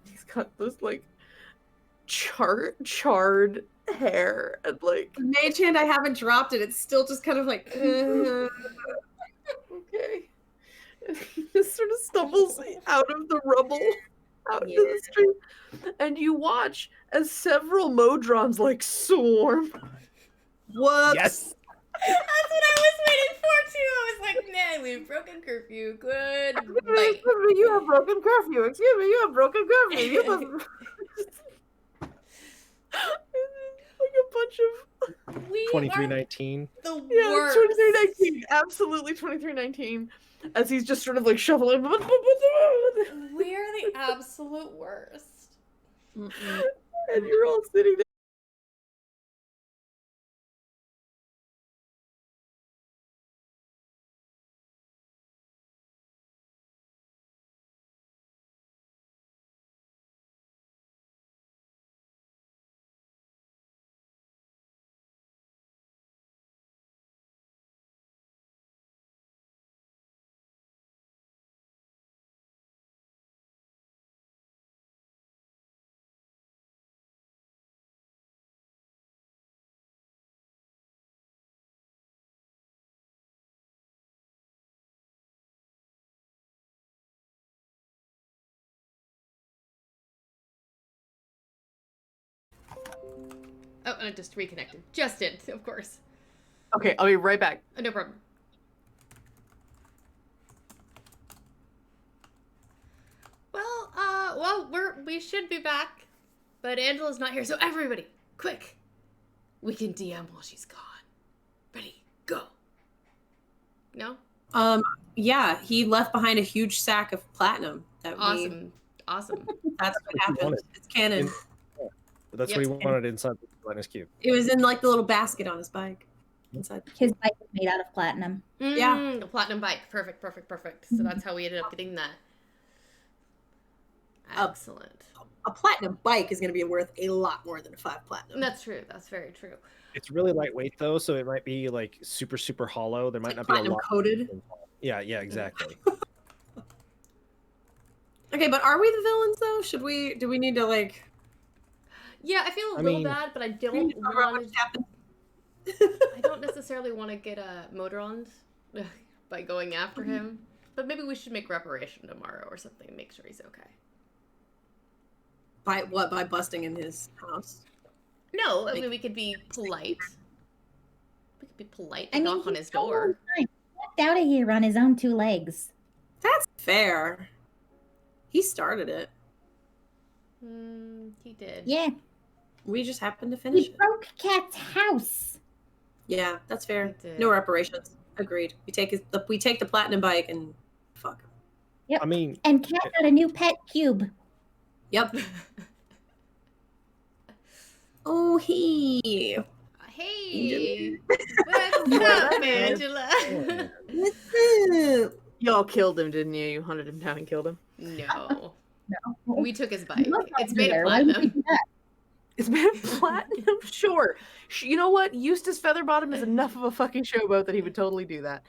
He's got this like charred hair and like Mage hand, I haven't dropped it. It's still just kind of like okay. And he just sort of stumbles out of the rubble out into the street. And you watch as several Modrons like swarm. Whoops. Yes. That's what I was waiting for too. I was like, man, we've broken curfew. Good. Excuse me, you have broken curfew. Excuse me, you have broken curfew. You must... like a bunch of 2319. The yeah, worst. 2319. Absolutely 2319. As he's just sort of like shuffling. We're the absolute worst. And you're all sitting there. Oh, and I just reconnected. Just did, of course. Okay, I'll be right back. No problem. Well, we should be back, but Angela's not here, so everybody, quick, we can DM while she's gone. Ready, go. No? Yeah, he left behind a huge sack of platinum. Awesome. That's what happened. It's canon. That's what he wanted inside the Linus cube. It was in like the little basket on his bike. Inside. His bike was made out of platinum. Yeah. The platinum bike. Perfect. So that's how we ended up getting that. Excellent. A platinum bike is going to be worth a lot more than 5 platinum. That's true. That's very true. It's really lightweight though, so it might be like super, super hollow. There might not be a lot coated. Yeah, exactly. Okay, but are we the villains though? Do we need to like? Yeah, I feel a little bad, but I don't want to. I don't necessarily want to get motor-oned by going after him, but maybe we should make reparation tomorrow or something and make sure he's okay. By what? By busting in his house? No, I mean we could be polite. We could be polite and knock on his door. He walked out of here on his own 2 legs. That's fair. He started it. He did. Yeah. We just happened to finish it. Broke Cat's house. Yeah, that's fair. No reparations. Agreed. We take the platinum bike and fuck him. Yep. I mean, and Cat got a new pet cube. Yep. Oh, Hey. What's up, Angela? What's up? Y'all killed him, didn't you? You hunted him down and killed him. No. No. We took his bike. It's made of platinum. It's made of platinum? Sure. You know what? Eustace Featherbottom is enough of a fucking showboat that he would totally do that.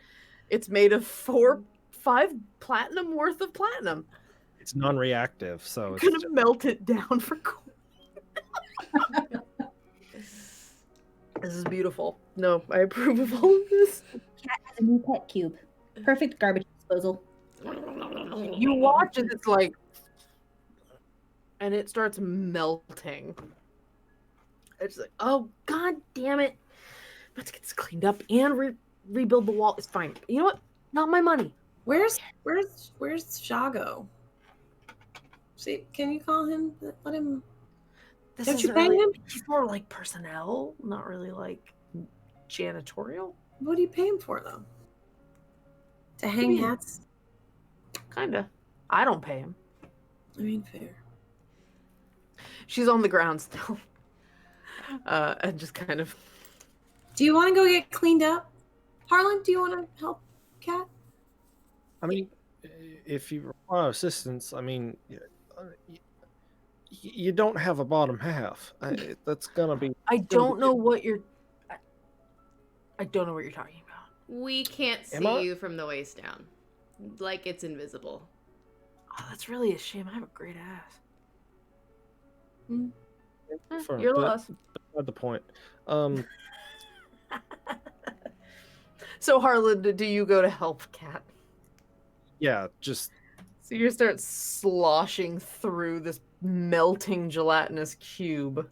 It's made of 5 platinum worth of platinum. It's non-reactive, so I'm gonna melt it down for coin. This is beautiful. No, I approve of all of this. Cat has a new pet cube. Perfect garbage disposal. You watch as it's like, and it starts melting. It's like, oh god damn it! Let's get this cleaned up and rebuild the wall. It's fine. You know what? Not my money. Where's Shago? See, can you call him? Let him. Don't you pay him? He's more like personnel, not really like janitorial. What do you pay him for though? To hang hats? Kinda. I don't pay him. I mean, fair. She's on the ground still. And just kind of. Do you want to go get cleaned up? Harlan, do you want to help Cat? I mean, if you require assistance, I mean, you don't have a bottom half. That's gonna be. I don't know what you're talking about. We can't see you from the waist down. Like it's invisible. Oh, that's really a shame. I have a great ass. You're lost. Not the point. So Harlan, do you go to help Cat? Yeah, just. So you start sloshing through this melting gelatinous cube.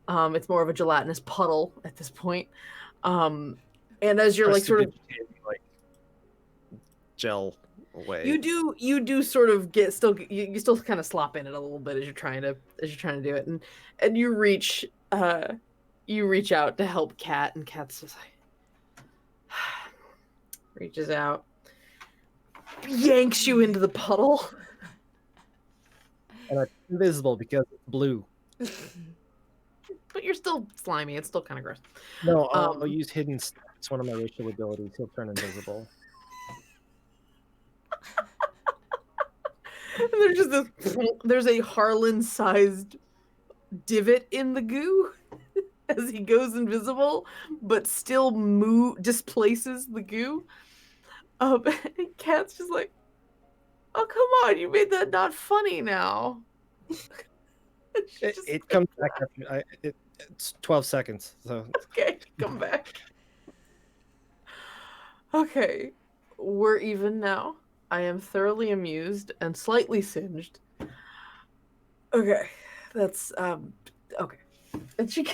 It's more of a gelatinous puddle at this point. And as you're like sort of like gel away. You do sort of you still kind of slop in it a little bit as you're trying to do it, and you reach out to help Cat, and Cat's just like reaches out, yanks you into the puddle. And it's invisible because it's blue. But you're still slimy. It's still kind of gross. No, I'll use hidden. It's one of my racial abilities. He'll turn invisible. And there's a Harlan-sized divot in the goo as he goes invisible, but still displaces the goo. And Cat's just like, oh, come on, you made that not funny now. It comes back after it's 12 seconds. So okay, come back. Okay, we're even now. I am thoroughly amused and slightly singed. Okay, that's okay. And she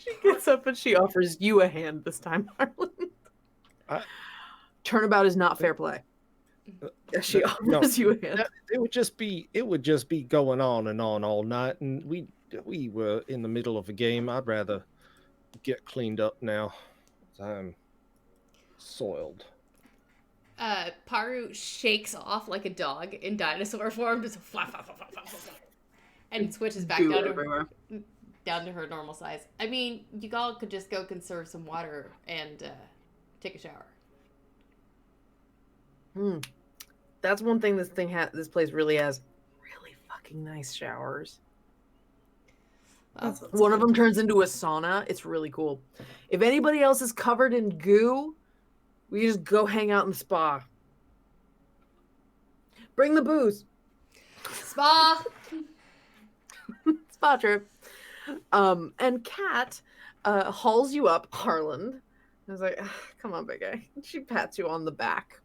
She gets up and she offers you a hand this time, Harlan. Turnabout is not fair play. She offers you a hand. It would just be going on and on all night, and we were in the middle of a game. I'd rather get cleaned up now. I'm soiled. Paru shakes off like a dog in dinosaur form, just flap, flap, flap, flap, flap, flap, and switches back down to her normal size. I mean, you all could just go conserve some water and take a shower. That's one thing this place really has. Really fucking nice showers. One of them turns into a sauna. It's really cool. If anybody else is covered in goo, we just go hang out in the spa. Bring the booze. Spa. Spa trip. And Kat hauls you up, Harlan. I was like, come on, big guy. She pats you on the back.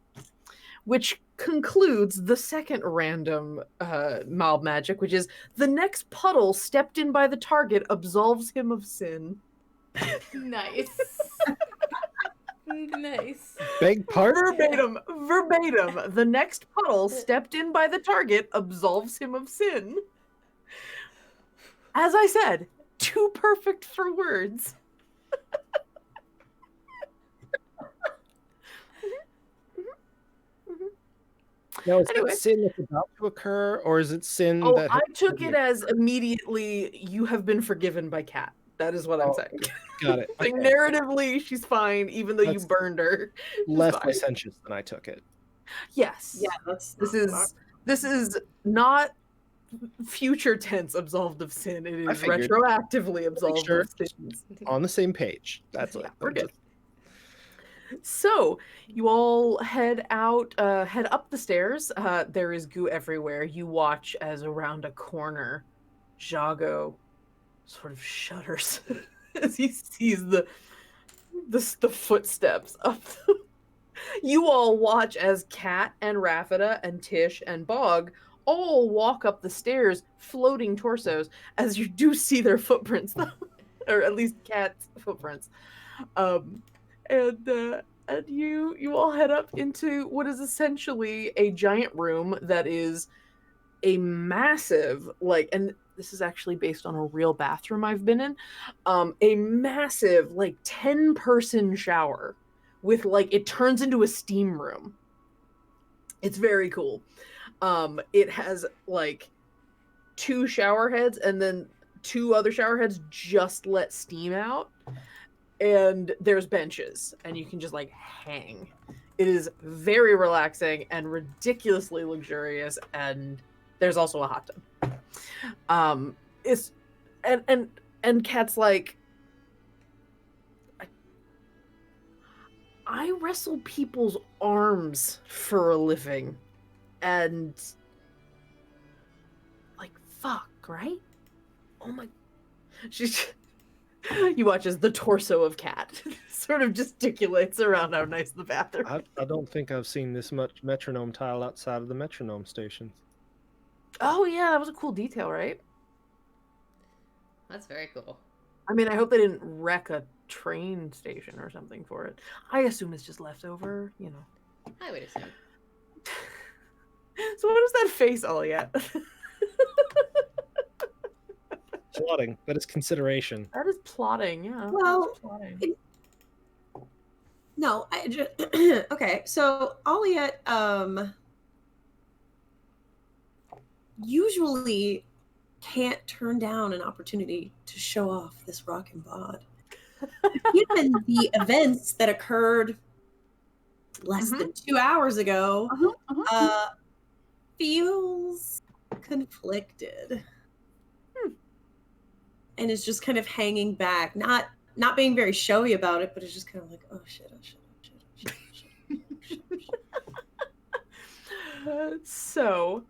Which concludes the second random mild magic, which is the next puddle stepped in by the target absolves him of sin. Nice. Nice. Beg pardon? Verbatim. The next puddle stepped in by the target absolves him of sin. As I said, too perfect for words. Now, is it sin that's about to occur, or is it sin that... I took it as immediately, you have been forgiven by Kat. That is what I'm saying. Got it. Like, narratively, she's fine, even though you burned her. Less licentious than I took it. Yes. Yeah, this is not future tense absolved of sin. It is retroactively absolved of sins. On the same page. That's it. We're good. So you all head up the stairs. There is goo everywhere. You watch as around a corner, Jago sort of shudders as he sees the footsteps up. You all watch as Kat and Rafida and Tish and Bog all walk up the stairs, floating torsos, as you do see their footprints, or at least Kat's footprints. And you all head up into what is essentially a giant room that is a massive, and this is actually based on a real bathroom I've been in, a massive 10-person shower with it turns into a steam room. It's very cool. It has 2 shower heads and then 2 other shower heads just let steam out. And there's benches, and you can just hang. It is very relaxing and ridiculously luxurious, and there's also a hot tub. It's and Kat's like, I wrestle people's arms for a living, and fuck, right? Oh my, you watch as the torso of Kat sort of gesticulates around how nice the bathroom is. I don't think I've seen this much metronome tile outside of the metronome stations. Oh yeah, that was a cool detail, right? That's very cool. I mean, I hope they didn't wreck a train station or something for it. I assume it's just leftover, I would assume. So what is that face all yet? Plotting, that is consideration. That is plotting, yeah. Well, plotting. No, I just okay. So Aliette usually can't turn down an opportunity to show off this rockin' bod. Given the events that occurred less than 2 hours ago, feels conflicted. And is just kind of hanging back, not being very showy about it, but it's just kind of like, oh shit. So,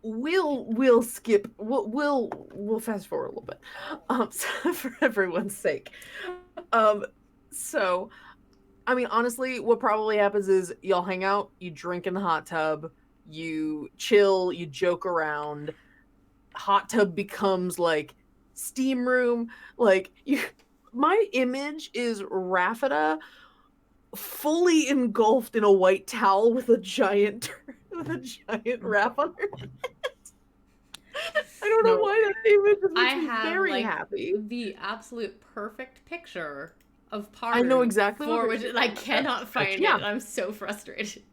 we'll skip. We'll fast forward a little bit, so for everyone's sake. So, I mean, honestly, what probably happens is y'all hang out, you drink in the hot tub, you chill, you joke around. Hot tub becomes steam room. Like my image is Raffida fully engulfed in a white towel with a giant wrap on her head. I don't know why that image makes me very happy. The absolute perfect picture of Paru. I know exactly for what which I cannot find it. I'm so frustrated.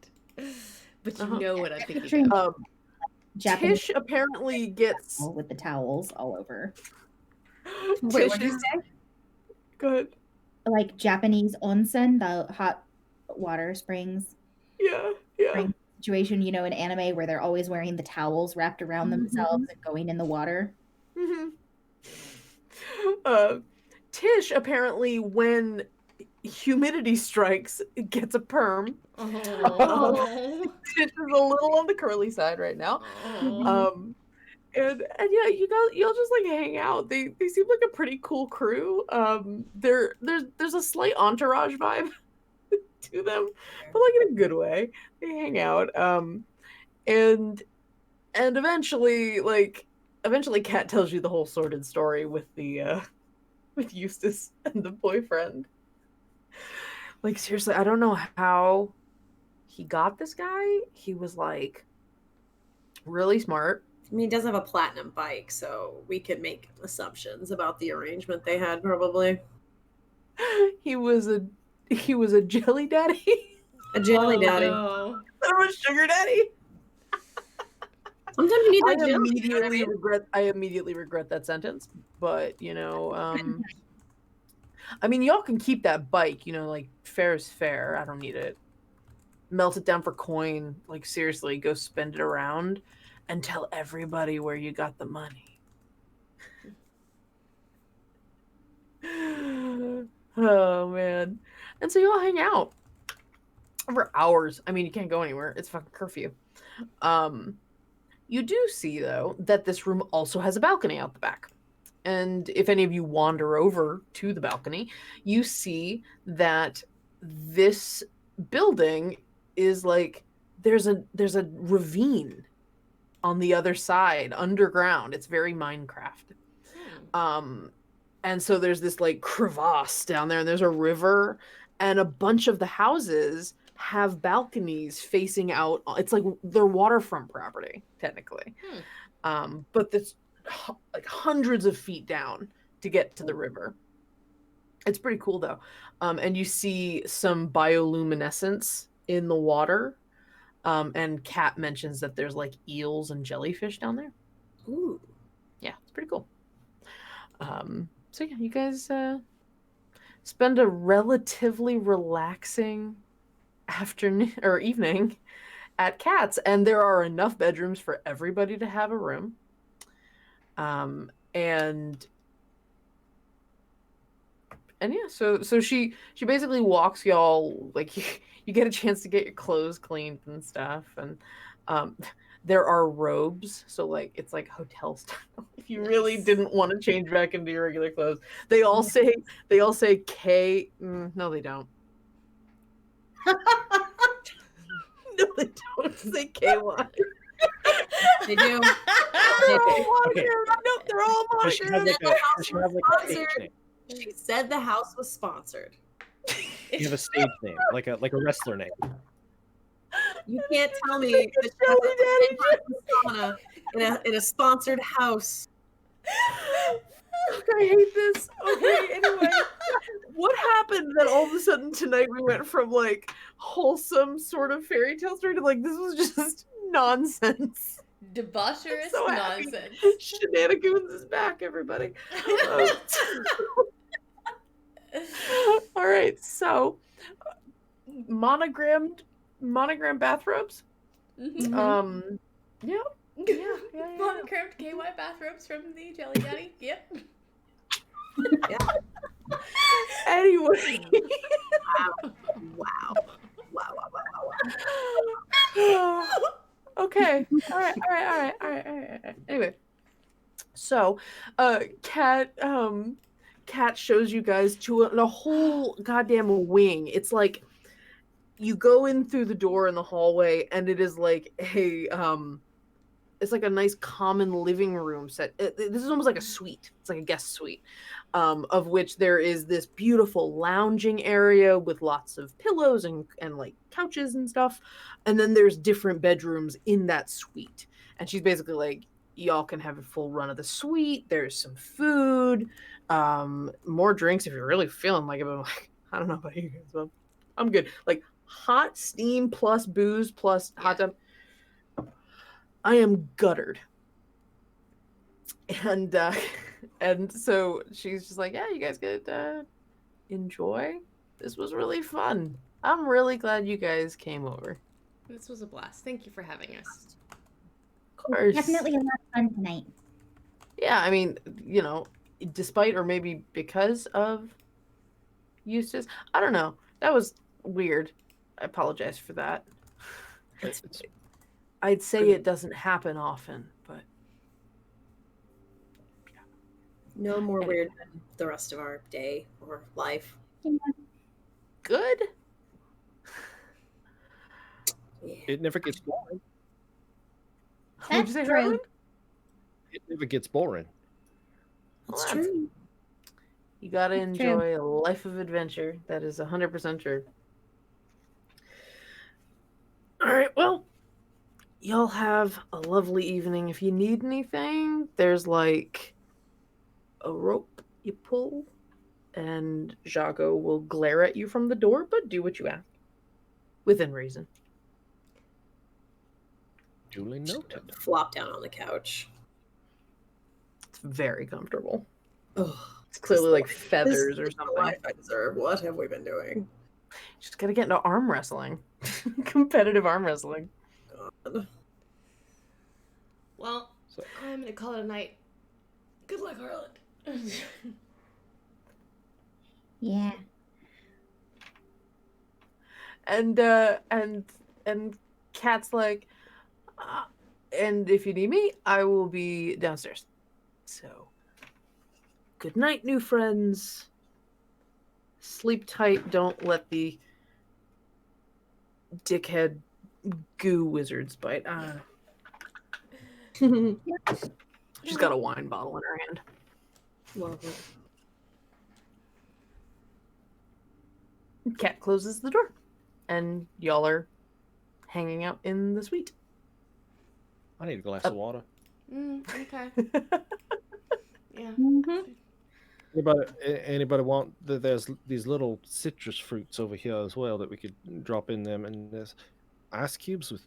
But you know what I'm thinking of. Japanese Tish apparently gets with the towels all over. Wait, what did you say? Go ahead. Like Japanese onsen, the hot water springs. Yeah. Spring situation, you know, in anime where they're always wearing the towels wrapped around themselves and going in the water. Tish apparently, when humidity strikes, gets a perm. Tish is a little on the curly side right now. And yeah, you'll just like hang out. They seem like a pretty cool crew. There's a slight entourage vibe to them, but like in a good way. They hang out. And eventually Kat tells you the whole sordid story with the with Eustace and the boyfriend. Like, seriously, I don't know how he got this guy. He was like really smart. I mean, he does have a platinum bike, so we could make assumptions about the arrangement they had, probably. He was a jelly daddy. A jelly daddy. No. Or a sugar daddy. Sometimes you need that I jelly. I immediately regret that sentence, but you know, I mean, y'all can keep that bike. You know, like fair is fair. I don't need it. Melt it down for coin. Like seriously, go spend it around, and tell everybody where you got the money. Oh man! And so y'all hang out for hours. I mean, you can't go anywhere. It's fucking curfew. You do see, though, that this room also has a balcony out the back. And if any of you wander over to the balcony, you see that this building is like there's a ravine on the other side, underground. It's very Minecraft. And so there's this like crevasse down there, and there's a river, and a bunch of the houses have balconies facing out. It's like they're waterfront property, technically. But that's like hundreds of feet down to get to the river. It's pretty cool though. And you see some bioluminescence in the water. And Kat mentions that there's like eels and jellyfish down there. Ooh. Yeah, it's pretty cool. So yeah, you guys spend a relatively relaxing afternoon or evening at Kat's, and there are enough bedrooms for everybody to have a room. And yeah, so she basically walks y'all, like you get a chance to get your clothes cleaned and stuff, and there are robes, so like it's like hotel style. If you really didn't want to change back into your regular clothes, they all say K. No, they don't. No, they don't say KY. They do. Okay. Nope, they're all Does monitors. she have like a stage name? She said the house was sponsored. You have a stage name, like a wrestler name. You can't tell me that she has a in a sponsored house. I hate this. Okay, anyway. What happened that all of a sudden tonight we went from like wholesome sort of fairy tale story to like this was just nonsense. Debaucherous So happy. nonsense. Shenanigoons is back, everybody. All right, so monogrammed bathrobes. Yeah. Monochrome KY bathrobes from the Jelly Daddy. Yep. Yeah. Anyway. Wow. Okay. All right. Anyway, so Kat shows you guys to a whole goddamn wing. It's like you go in through the door in the hallway, and it is like a it's like a nice common living room set. This is almost like a suite. It's like a guest suite, of which there is this beautiful lounging area with lots of pillows and like couches and stuff. And then there's different bedrooms in that suite. And she's basically like, y'all can have a full run of the suite. There's some food, more drinks if you're really feeling like it. But I'm like, I don't know about you guys, but I'm good. Like hot steam plus booze plus hot tub. I am guttered. And so she's just like, yeah, you guys could enjoy. This was really fun. I'm really glad you guys came over. This was a blast. Thank you for having us. Of course. Definitely a lot of fun tonight. Yeah, I mean, you know, despite or maybe because of Eustace, I don't know. That was weird. I apologize for that. I'd say it doesn't happen often, but yeah. No more weird than the rest of our day or life. Good. Yeah. It never gets boring. What'd you say, Harlan? It never gets boring. That's true. You gotta enjoy a life of adventure. That is 100% true. All right, well, y'all have a lovely evening. If you need anything, there's like a rope you pull, and Jago will glare at you from the door, but do what you ask. Within reason. Duly noted. Flop down on the couch. It's very comfortable. Ugh. It's clearly like feathers or something. The life I deserve. What have we been doing? Just gotta get into arm wrestling. Competitive arm wrestling. God. Well, I'm gonna call it a night. Good luck, Harlan. Yeah. And Kat's like, and if you need me, I will be downstairs. So, good night, new friends. Sleep tight. Don't let the dickhead goo wizards bite. She's got a wine bottle in her hand. Love it. Cat closes the door, and y'all are hanging out in the suite. I need a glass of water. Okay. Yeah. Anybody want that? There's these little citrus fruits over here as well that we could drop in them, and there's ice cubes with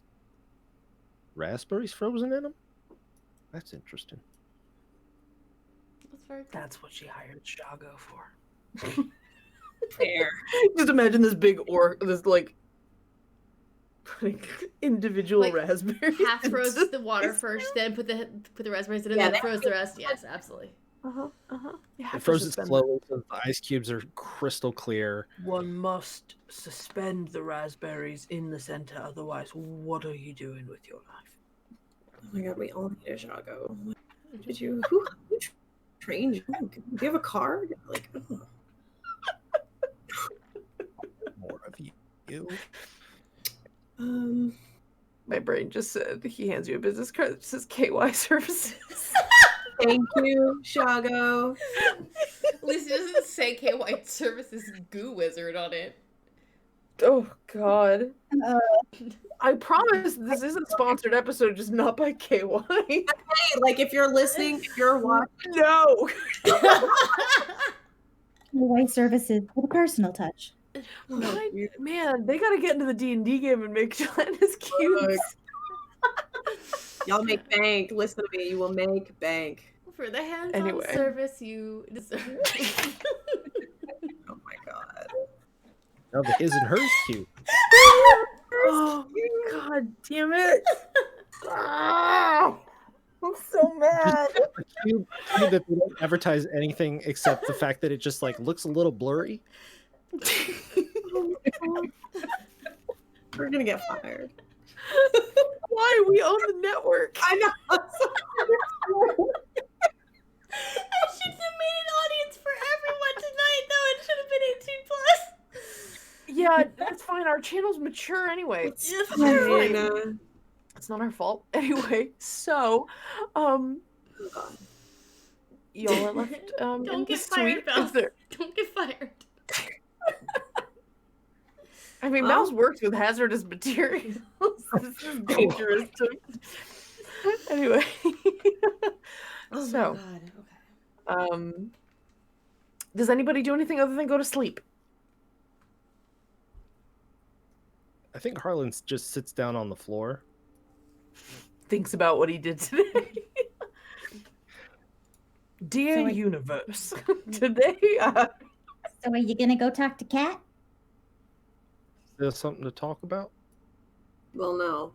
raspberries frozen in them. That's interesting. That's very good. That's what she hired Jago for. Fair. Just imagine this big this like individual Like, raspberries. Half froze the water first, then put the raspberries in, and then froze the rest. Yes, absolutely. It froze it slowly, so the ice cubes are crystal clear. One must suspend the raspberries in the center, otherwise, what are you doing with your life? Oh my god, we all need a Jago. Did you train you? Do you have a card? Like, oh. More of you. My brain just said he hands you a business card that says KY services. Thank you, Jago. At least it doesn't say KY Services Goo Wizard on it. Oh God. I promise this is a sponsored episode, just not by KY. Hey, like if you're listening, if you're watching. No. KY services with a personal touch. Man, they gotta get into the D&D game and make gelatinous cubes. Y'all make bank. Listen to me. You will make bank. For the hands-on service you deserve. Oh my god. Now the his and hers cube. Oh God damn it! Oh, I'm so mad. A cube that they don't advertise anything except the fact that it just like looks a little blurry. We're gonna get fired. Why? We own the network. I know. I should have made an audience for everyone tonight, though. It should have been 18+. Yeah, that's fine. Our channel's mature anyway. It's It's not our fault. Anyway, so, Oh God. y'all are left in Don't the get suite. fired, Bells. Is there- Don't get fired. I mean, Well- Mouse works with hazardous materials. This is dangerous to. Anyway, Oh so, my god. Okay. does anybody do anything other than go to sleep? I think Harlan just sits down on the floor. Thinks about what he did today. Dear So I- universe, today So are you gonna go talk to Kat? Is there something to talk about? Well, no.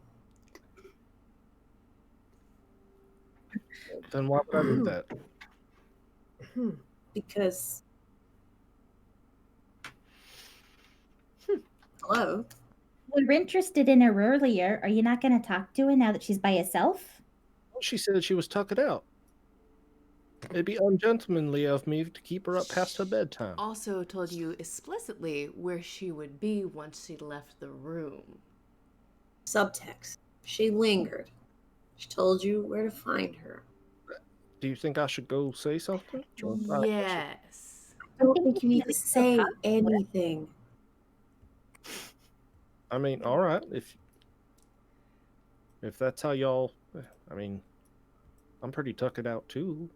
Then why would I do that? Because. Hello. We were interested in her earlier. Are you not gonna talk to her now that she's by herself? She said she was tucking out. It'd be ungentlemanly of me to keep her up past her bedtime. Also told you explicitly where she would be once she left the room. Subtext. She lingered. She told you where to find her. Do you think I should go say something? Yes. I don't think you need to say anything. I mean, all right. If that's how y'all, I mean, I'm pretty tucked out too.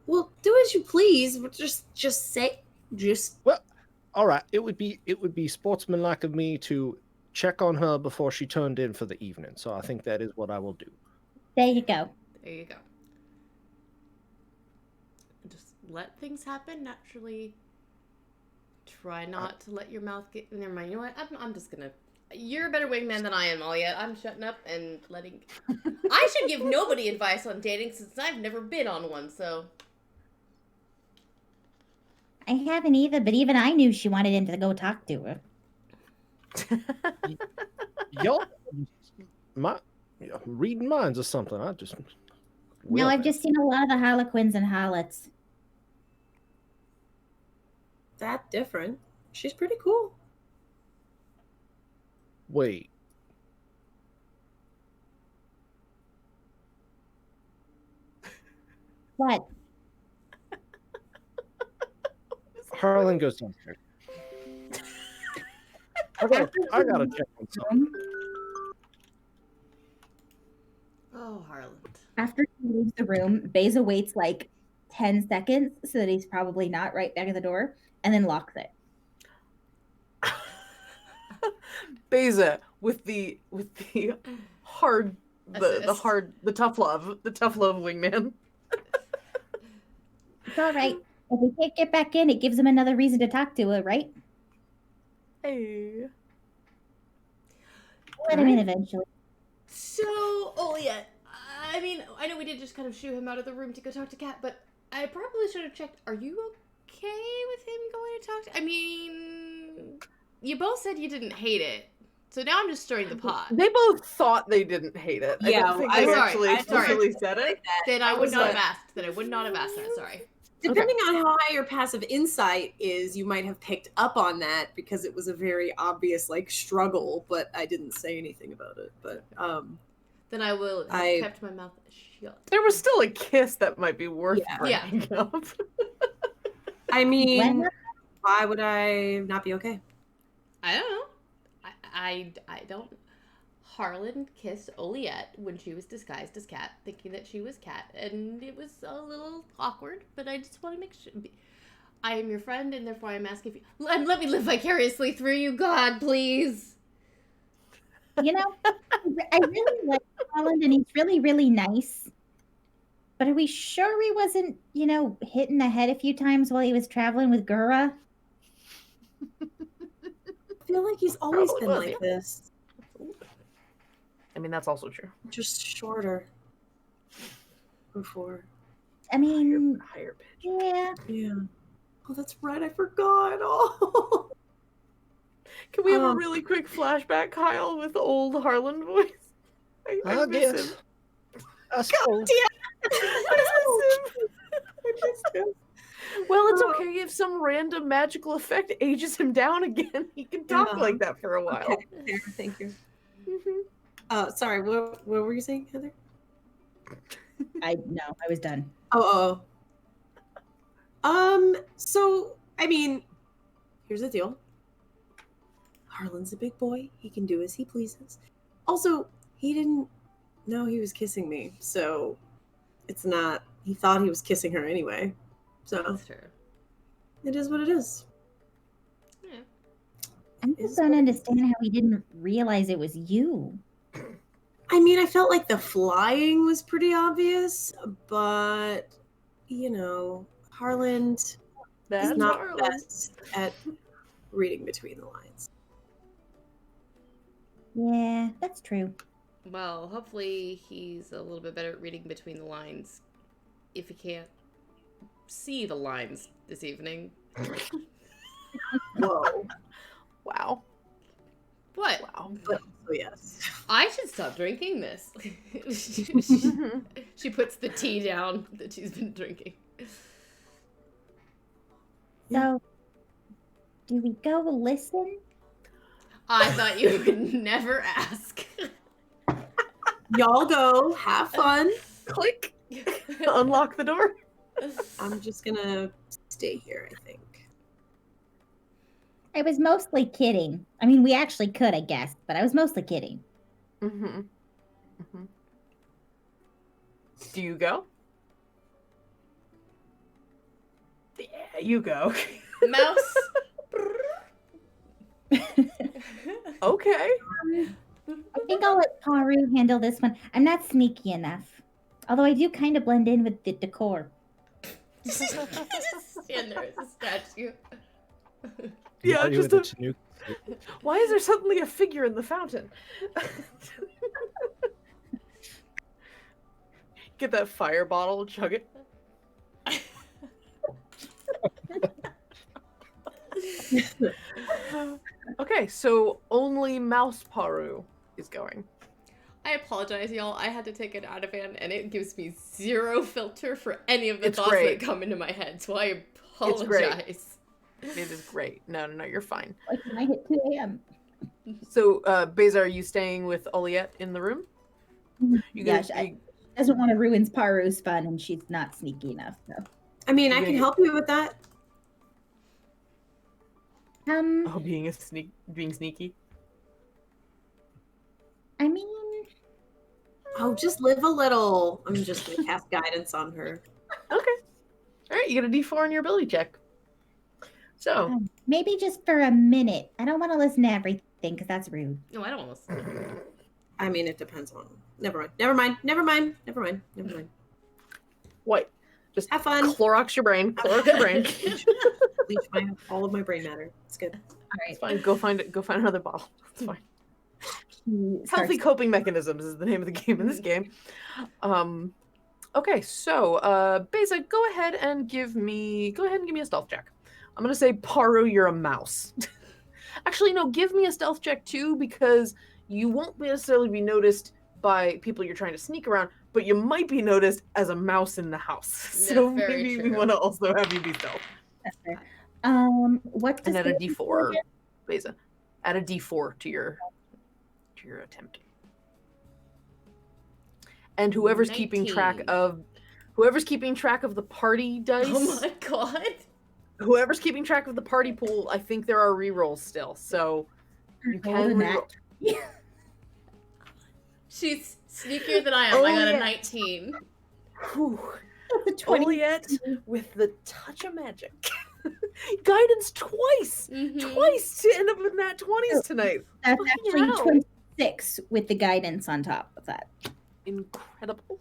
Well, do as you please. But just say. Well, all right. It would be sportsmanlike of me to check on her before she turned in for the evening. So I think that is what I will do. There you go. There you go. Just let things happen naturally. Try not to let your mouth get. Never mind. You know what? I'm just gonna. You're a better wingman than I am, Alia. I'm shutting up and letting. I should give nobody advice on dating since I've never been on one. So. I haven't either, but even I knew she wanted him to go talk to her. Y'all, reading minds or something. I just. No, I've just seen a lot of the Harlequins and Harlots. That different. She's pretty cool. Wait. What? Harlan goes downstairs. I gotta check on something. Oh, Harland. After he leaves the room, Beza waits like 10 seconds so that he's probably not right back at the door, and then locks it. Beza with the hard the tough love wingman. It's all right. If he can't get back in, it gives him another reason to talk to her, right? Hey. Let him in eventually. So, oh yeah. I mean, I know we did just kind of shoo him out of the room to go talk to Kat, but I probably should have checked. Are you okay with him going to talk to? I mean, you both said you didn't hate it, so now I'm just stirring the pot. They both thought they didn't hate it. I Yeah, don't think I'm they sorry, actually I'm sorry. explicitly said it. Then I I would was not like- have asked. Then I would not have asked that. Sorry. Depending on how high your passive insight is, you might have picked up on that because it was a very obvious like struggle, but I didn't say anything about it. But Then I will have I- kept my mouth shut. There was still a kiss that might be worth Yeah. bringing up. I mean, When- why would I not be okay? I don't know. I don't. Harlan kissed Oliette when she was disguised as Kat, thinking that she was Kat, and it was a little awkward. But I just want to make sure. I am your friend, and therefore I'm asking if you let me live vicariously through you, God, please. You know, I really like Holland, and he's really, really nice. But are we sure he wasn't, hit in the head a few times while he was traveling with Gura? I feel like he's always Probably been was, like yeah. this, I mean, that's also true. just shorter. Before, I mean, Higher pitch. yeah. yeah. Oh, that's right. I forgot. Oh, Can we have a really quick flashback, Kyle, with the old Harlan voice? I miss him. I suppose. I miss him. Well, it's okay if some random magical effect ages him down again. He can talk Yeah. like that for a while. okay. There, thank you. Mhm. Sorry, what were you saying, Heather? I was done. Oh. So, I mean, here's the deal. Harlan's a big boy. He can do as he pleases. Also, he didn't know he was kissing me, so it's not... He thought he was kissing her anyway. So, That's true. it is what it is. Yeah. I just don't understand how he didn't realize it was you. I mean, I felt like the flying was pretty obvious, but, you know, Harlan is That's not Harlan. best at reading between the lines. Yeah, that's true. Well, hopefully he's a little bit better at reading between the lines if he can't see the lines this evening. Whoa. Wow. What? Wow. But, so yes. I should stop drinking this. She puts the tea down that she's been drinking. So, do we go listen? I thought you would never ask. Y'all go, have fun. Click. Unlock the door. I'm just gonna stay here, I think. I was mostly kidding. I mean, we actually could, I guess, but I was mostly kidding. Mm-hmm. Mm-hmm. Do you go? Yeah, you go. Mouse. Okay. I think I'll let Paru handle this one. I'm not sneaky enough. Although I do kind of blend in with the decor. Just stand there as a statue. Yeah, Are you just with a... the Chinook? Why is there suddenly a figure in the fountain? Get that fire bottle, chug it. Okay, so only Mouse Paru is going. I apologize, y'all. I had to take an Ativan, and it gives me zero filter for any of the It's thoughts great. that come into my head, so I It's great. apologize. It is great. No, you're fine. Like when I hit 2 a.m. So, Beza, are you staying with Oliette in the room? You Yeah, gonna, she doesn't want to ruin Paru's fun, and she's not sneaky enough. So. I mean, You I gonna can get- help you with that. being sneaky? I mean, Oh, just live a little. I'm just gonna cast guidance on her. Okay. All right, you get a D4 on your ability check. So, maybe just for a minute. I don't want to listen to everything because that's rude. No, I don't want to. I mean, it depends on... Never mind. what? Just Have fun. Clorox your brain. Clorox your brain. Leech all of my brain matter. It's good. All right. It's fine. Go find another bottle. It's fine. He Healthy starts- coping mechanisms is the name of the game in this game. Okay, so Beza, go ahead and give me a stealth check. I'm gonna say Paru, you're a mouse. Actually, no, give me a stealth check too, because you won't necessarily be noticed by people you're trying to sneak around, but you might be noticed as a mouse in the house. So very maybe we true. want to also have you be stealth. That's fair. What does And add a the- D4, Beza. Add a D4 to your attempt. And whoever's keeping track 19. of the party dice. Oh my god. Whoever's keeping track of the party pool, I think there are rerolls still. So you Roll can the reroll. nat. She's sneakier than I am. Oh, I got yeah. a 19. Whew. That's a 20. Oliette with the touch of magic. Guidance twice. Mhm. Twice to end up with nat 20s tonight. That's Fucking actually hell. 26 with the guidance on top of that. Incredible.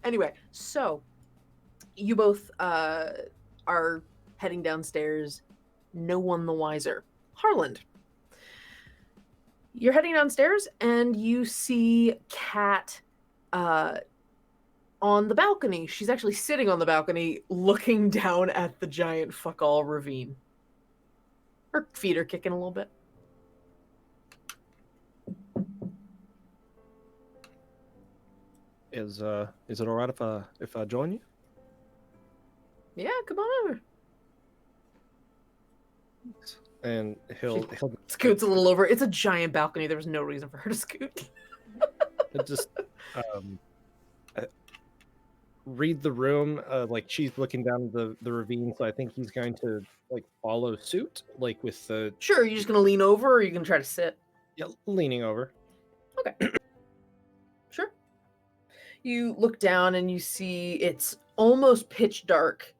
Anyway, so you both are heading downstairs, no one the wiser. Harland, you're heading downstairs and you see Kat on the balcony. She's actually sitting on the balcony looking down at the giant fuck all ravine. Her feet are kicking a little bit. Is it all right if I join you? Yeah, come on over. and he'll Scoots a little over. It's a giant balcony. There was no reason for her to scoot. just read the room. Like she's looking down the ravine, so I think he's going to like follow suit, like with the Sure, you're just gonna lean over, or you can try to sit. leaning over. Okay. Sure. You look down and you see it's almost pitch dark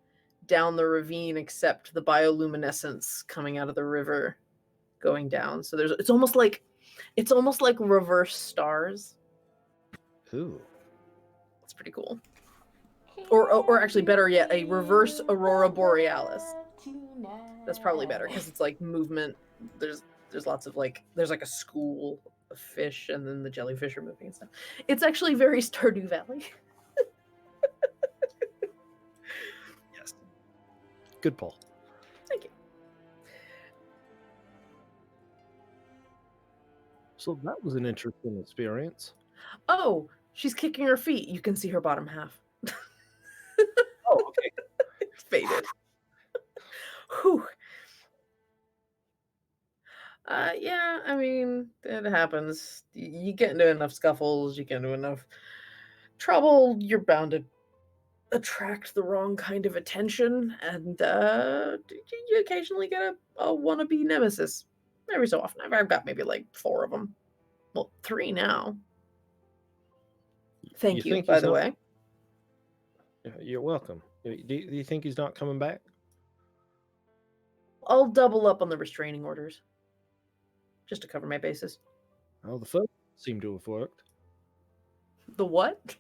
down the ravine, except the bioluminescence coming out of the river going down. So it's almost like reverse stars. Ooh. It's pretty cool. Or actually better yet, a reverse aurora borealis. That's probably better because it's like movement. There's lots of like there's like a school of fish and then the jellyfish are moving and stuff. It's actually very Stardew Valley. Yes. Good pull. Thank you. So that was an interesting experience. Oh, she's kicking her feet. You can see her bottom half. Oh, okay. It's faded. Whew. Yeah, I mean, it happens. You get into enough scuffles, you get into enough trouble, you're bound to attract the wrong kind of attention, and you occasionally get a wannabe nemesis. Every so often. I've got maybe like 4 of them. Well, 3 now. Thank you, by the way. You're welcome. Do you think he's not coming back? I'll double up on the restraining orders. Just to cover my bases. Oh, the first seemed to have worked. The what?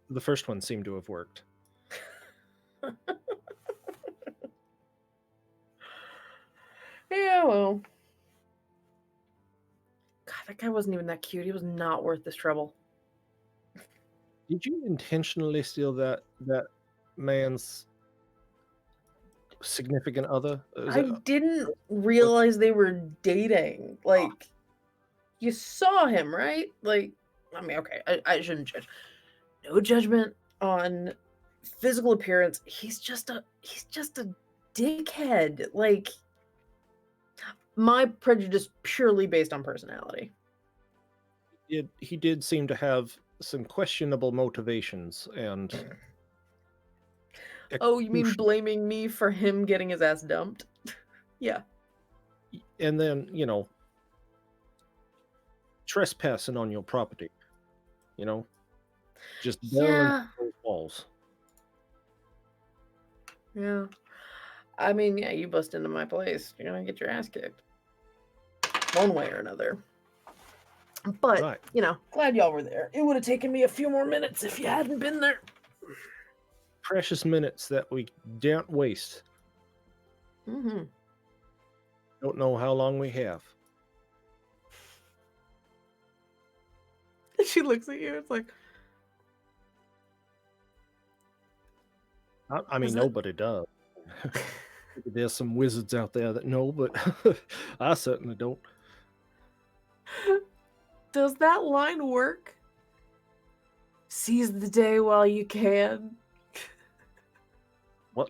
The first one seemed to have worked. Yeah, well. God, that guy wasn't even that cute. He was not worth this trouble. Did you intentionally steal that man's significant other? I didn't realize they were dating. Like, you saw him, right? Like, I mean, okay, I shouldn't judge. No judgment on physical appearance. He's just a dickhead. Like, my prejudice purely based on personality. He did seem to have some questionable motivations and. Oh, you mean blaming me for him getting his ass dumped? Yeah. And then, trespassing on your property. Just barreling through those walls. Yeah. I mean, yeah, you bust into my place. You're going to get your ass kicked. One way or another. But, Right. Glad y'all were there. It would have taken me a few more minutes if you hadn't been there. Precious minutes that we daren't waste. Mm-hmm. Don't know how long we have. She looks at you. It's like, I mean, nobody does. There's some wizards out there that know, but I certainly don't. Does that line work? Seize the day while you can. What?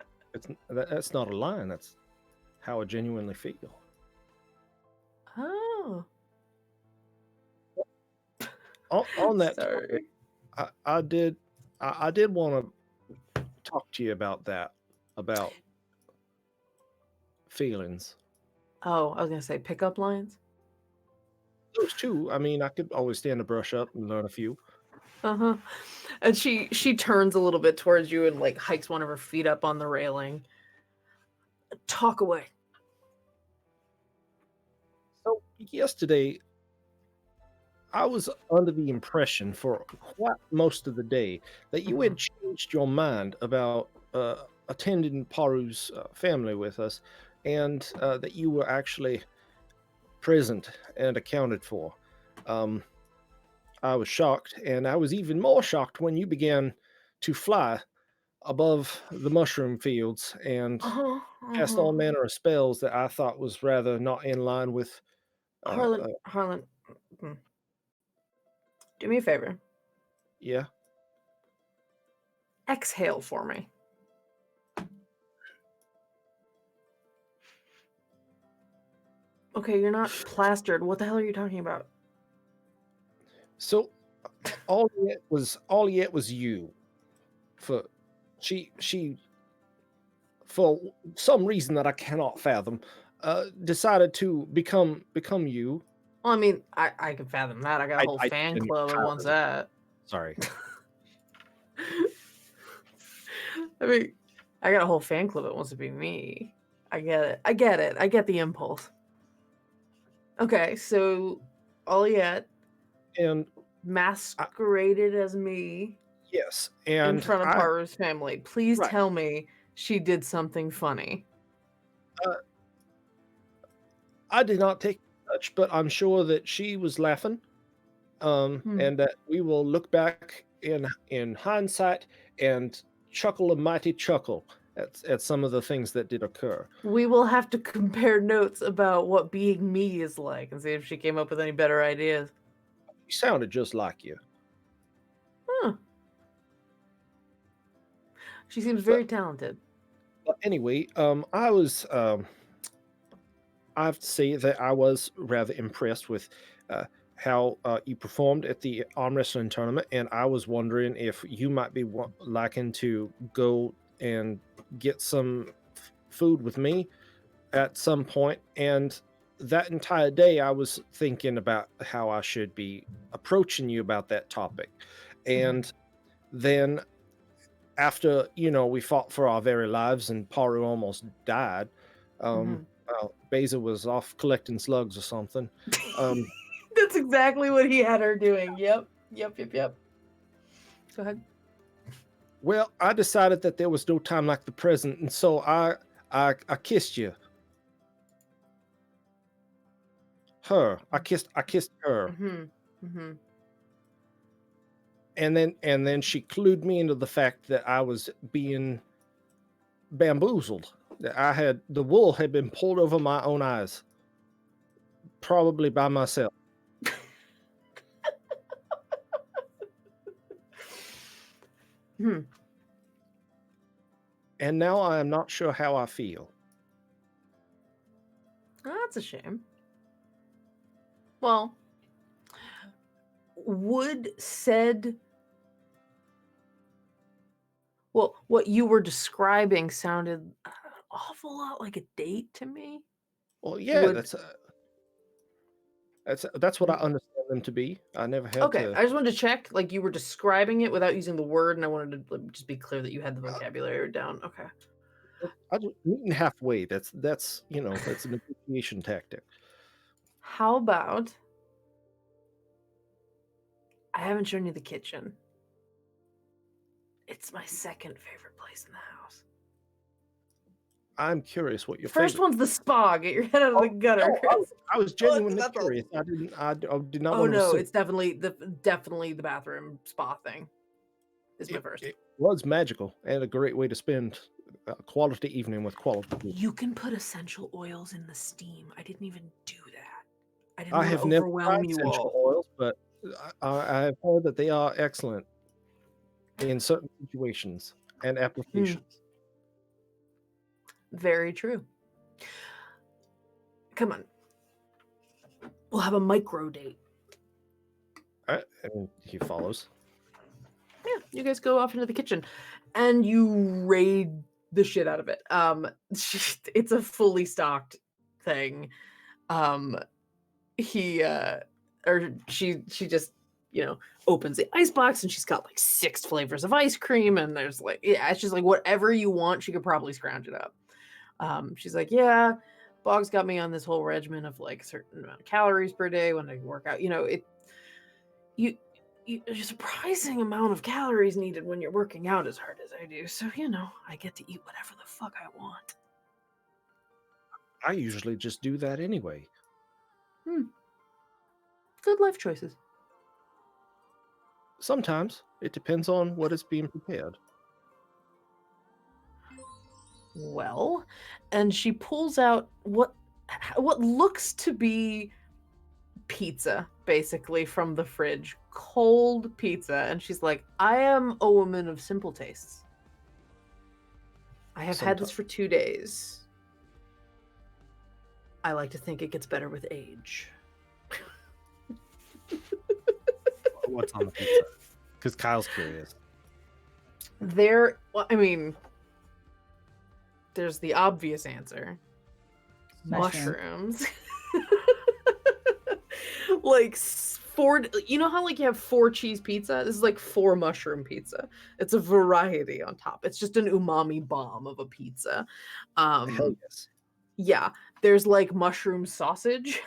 That's not a line. That's how I genuinely feel. Oh. On that Sorry. topic, I did want to talk to you about that, about feelings. Oh, I was gonna say pickup lines. Those two. I mean, I could always stand to brush up and learn a few. Uh-huh. And she turns a little bit towards you and like hikes one of her feet up on the railing. Talk away. So yesterday, I was under the impression for quite most of the day that you had changed your mind about attending Paru's family with us, and that you were actually present and accounted for. I was shocked, and I was even more shocked when you began to fly above the mushroom fields and cast all manner of spells that I thought was rather not in line with. Harlan, do me a favor. Yeah. Exhale for me. Okay, you're not plastered. What the hell are you talking about? So all yet was you. For she for some reason that I cannot fathom, decided to become you. Well, I mean, I can fathom that. I got a whole I fan didn't club that fathom wants it. that. Sorry. I mean, I got a whole fan club that wants to be me. I get it. I get it. I get the impulse. Okay, so Oliette And masqueraded as me yes, in and front of Haru's family. Please Right. tell me she did something funny. I did not take much, but I'm sure that she was laughing. And that we will look back in hindsight and chuckle a mighty chuckle at some of the things that did occur. We will have to compare notes about what being me is like and see if she came up with any better ideas. You sounded just like you. Huh. She seems very talented. But anyway, I have to say that I was rather impressed with how you performed at the arm wrestling tournament, and I was wondering if you might be liking to go and get some food with me at some point. And that entire day, I was thinking about how I should be approaching you about that topic. And then after, we fought for our very lives and Paru almost died, Beza was off collecting slugs or something. That's exactly what he had her doing. Yep. Go ahead. Well, I decided that there was no time like the present, and so I kissed you. I kissed her. And then she clued me into the fact that I was being bamboozled. That the wool had been pulled over my own eyes, probably by myself. And now I am not sure how I feel. That's a shame. Well, what you were describing sounded an awful lot like a date to me. Well, yeah, that's what I understand them to be. I never had Okay, to. I just wanted to check, like you were describing it without using the word, and I wanted to just be clear that you had the vocabulary down. Okay. I just meeting halfway. That's that's a negotiation tactic. How about I haven't shown you the kitchen. It's my second favorite place in the house. I'm curious what your first favorite... one's the spa. Get your head out of the gutter. I was genuinely curious. I did not. Oh no, it's definitely the bathroom spa thing. Is my first. It was magical and a great way to spend a quality evening with quality people. You can put essential oils in the steam. I didn't even do that. I didn't I have never tried essential oils, but I have heard that they are excellent in certain situations and applications. Very true. Come on. We'll have a micro date. And he follows. Yeah, you guys go off into the kitchen and you raid the shit out of it. It's a fully stocked thing. She just, opens the ice box and she's got like 6 flavors of ice cream, and there's like, it's just like whatever you want, she could probably scrounge it up. She's like, yeah, Boggs got me on this whole regimen of like a certain amount of calories per day when I work out. A surprising amount of calories needed when you're working out as hard as I do. So, I get to eat whatever the fuck I want. I usually just do that anyway. Good life choices. Sometimes it depends on what is being prepared. Well, and she pulls out what looks to be pizza, basically, from the fridge. Cold pizza. And she's like, I am a woman of simple tastes. I have had this for 2 days. I like to think it gets better with age. What's on the pizza? Because Kyle's curious. I mean, there's the obvious answer. Mushrooms. Like four, you know how like you have 4 cheese pizza? This is like 4 mushroom pizza. It's a variety on top. It's just an umami bomb of a pizza. Hell yes. Yeah, there's like mushroom sausage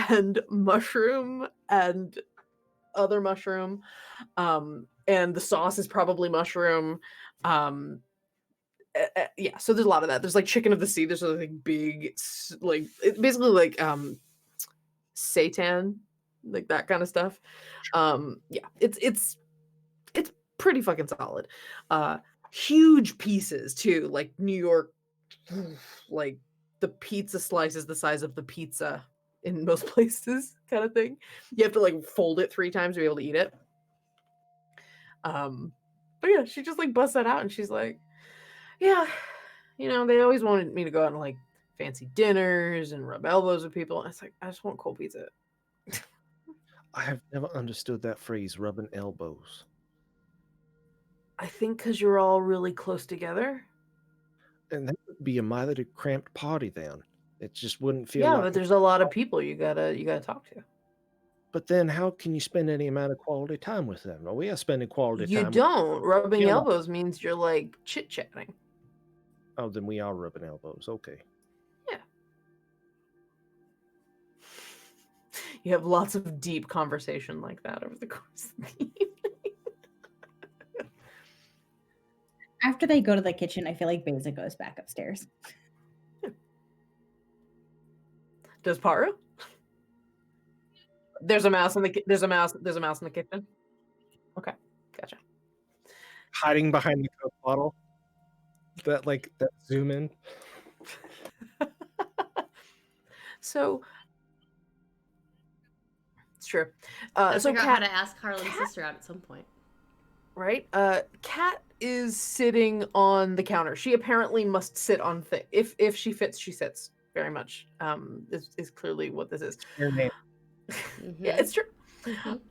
and mushroom and other mushroom. And the sauce is probably mushroom. Yeah, so there's a lot of that. There's like chicken of the sea. There's like big, like it's basically like seitan, like that kind of stuff. Yeah, it's pretty fucking solid. Huge pieces too, like New York, like the pizza slice is the size of the pizza in most places, kind of thing. You have to like fold it 3 times to be able to eat it. But yeah, she just like busts that out and she's like, yeah, you know, they always wanted me to go out and like fancy dinners and rub elbows with people. And it's like, I just want cold pizza. I have never understood that phrase, rubbing elbows. I think because you're all really close together. And that would be a mildly cramped party then. It just wouldn't feel Yeah, like... but there's a lot of people you gotta talk to. But then how can you spend any amount of quality time with them? No, we are spending quality You time. don't. Rubbing Yeah. elbows means you're like chit-chatting. Oh, then we are rubbing elbows. Okay. Yeah. You have lots of deep conversation like that over the course of the evening. After they go to the kitchen, I feel like Beza goes back upstairs. Does Paru? There's a mouse in the there's a mouse in the kitchen. Okay, gotcha. Hiding behind the Coke bottle. That zoom in. So it's true. I So figure out how Kat, to ask Harlan's sister out at some point. right? Kat is sitting on the counter. She apparently must sit on if she fits, she sits. Very much. Is clearly what this is. Your name. Yeah, it's true.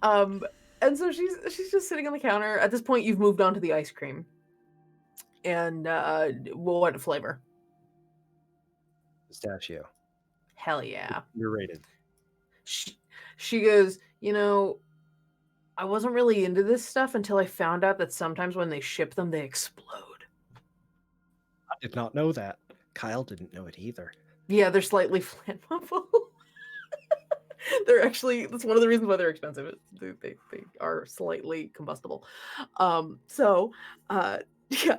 And so she's just sitting on the counter. At this point, you've moved on to the ice cream. And what flavor? Pistachio. Hell yeah. You're rated. She goes, you know, I wasn't really into this stuff until I found out that sometimes when they ship them, they explode. I did not know that. Kyle didn't know it either. Yeah, they're slightly flammable. They're actually, that's one of the reasons why they're expensive. They are slightly combustible. Yeah,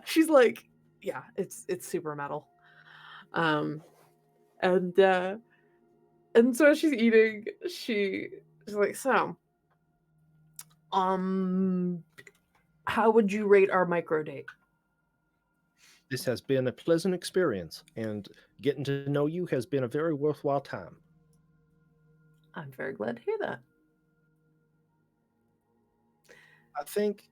she's like, yeah, it's super metal. And so as she's eating, she's like, so, how would you rate our micro date? This has been a pleasant experience, and getting to know you has been a very worthwhile time. I'm very glad to hear that. I think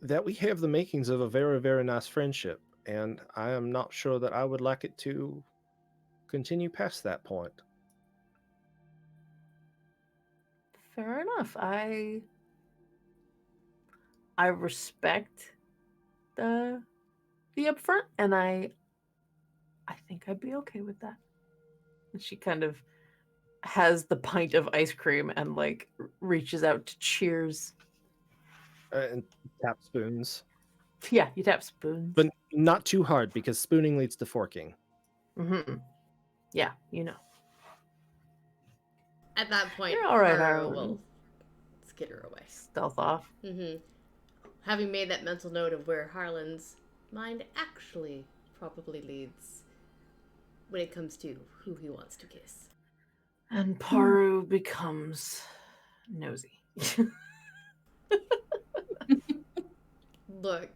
that we have the makings of a very, very nice friendship, and I am not sure that I would like it to continue past that point. Fair enough. I respect the upfront, and I think I'd be okay with that. And she kind of has the pint of ice cream and like reaches out to cheers. And tap spoons. Yeah, you tap spoons. But not too hard, because spooning leads to forking. Mm-hmm. Yeah, you know. At that point, You're all right, Haru Harlan. will skitter away. Stealth off. Mm-hmm. Having made that mental note of where Harlan's mind actually probably leads when it comes to who he wants to kiss. And Paru becomes nosy. Look.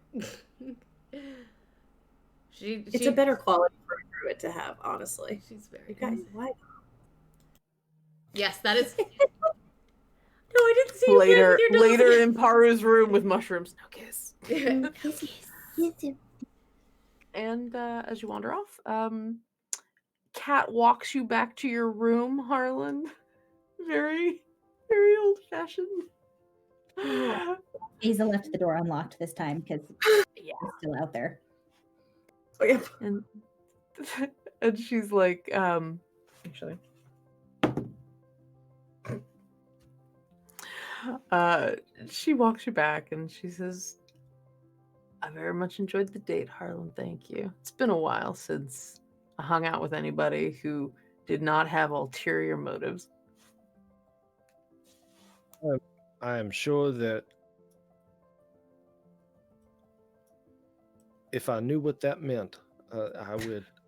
It's a better quality for a druid to have, honestly. She's very You guys, nosy. why? Yes, that is. No, I didn't see you later playing with your later in Paru's room with mushrooms. No kiss. nose. And as you wander off, Cat walks you back to your room, Harlan. Very, very old-fashioned. Asa left the door unlocked this time because Yeah. it's still out there. Oh, yeah. And and she's like, actually, she walks you back and she says, I very much enjoyed the date, Harlan. Thank you. It's been a while since I hung out with anybody who did not have ulterior motives. I am sure that if I knew what that meant, I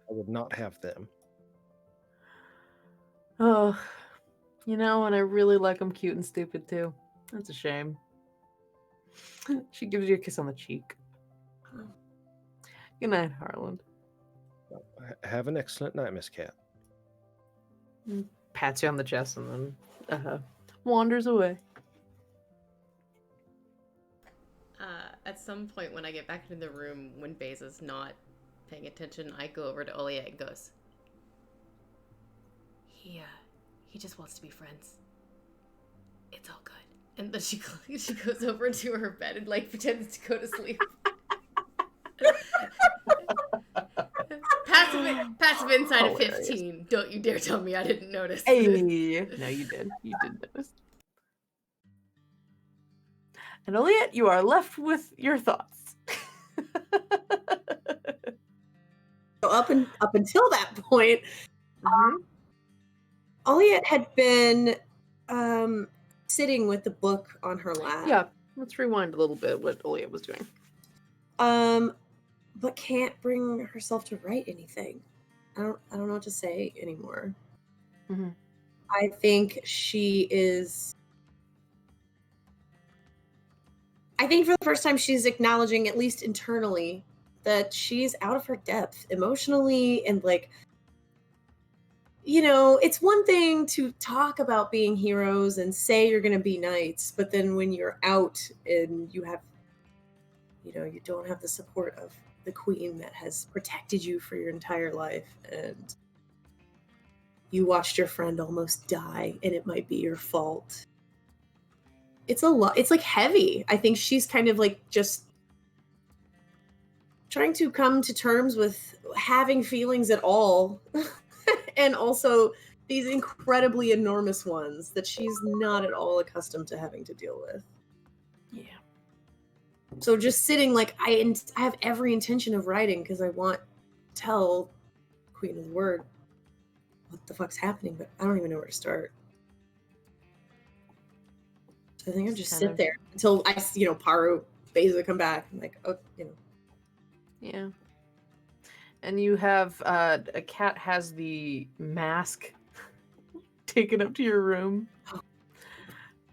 would not have them. Oh, and I really like them cute and stupid too. That's a shame. She gives you a kiss on the cheek. Good night, Harlan. Have an excellent night, Miss Cat. Pats you on the chest and then wanders away. At some point when I get back into the room, when Beza's not paying attention, I go over to Olia and goes, He just wants to be friends. It's all good. And then she goes over to her bed and like pretends to go to sleep. Passive insight of 15. Don't you dare tell me I didn't notice. Hey, no, you did. You did notice. And Oliet, you are left with your thoughts. So up until that point, Oliet had been sitting with the book on her lap. Yeah, let's rewind a little bit what Oliet was doing. But can't bring herself to write anything. I don't know what to say anymore. Mm-hmm. I think she is. I think for the first time she's acknowledging, at least internally, that she's out of her depth emotionally and like, it's one thing to talk about being heroes and say you're going to be knights, but then when you're out and you have, you don't have the support of the queen that has protected you for your entire life and you watched your friend almost die and it might be your fault. It's a lot. It's like heavy. I think she's kind of like just trying to come to terms with having feelings at all. And also these incredibly enormous ones that she's not at all accustomed to having to deal with. Yeah. So just sitting like, I have every intention of writing because I want to tell Queen of the Word what the fuck's happening, but I don't even know where to start. So I think I'll just sit there until I, Paru, Beza come back. I'm like, oh, Yeah. And you have a cat has the mask taken up to your room.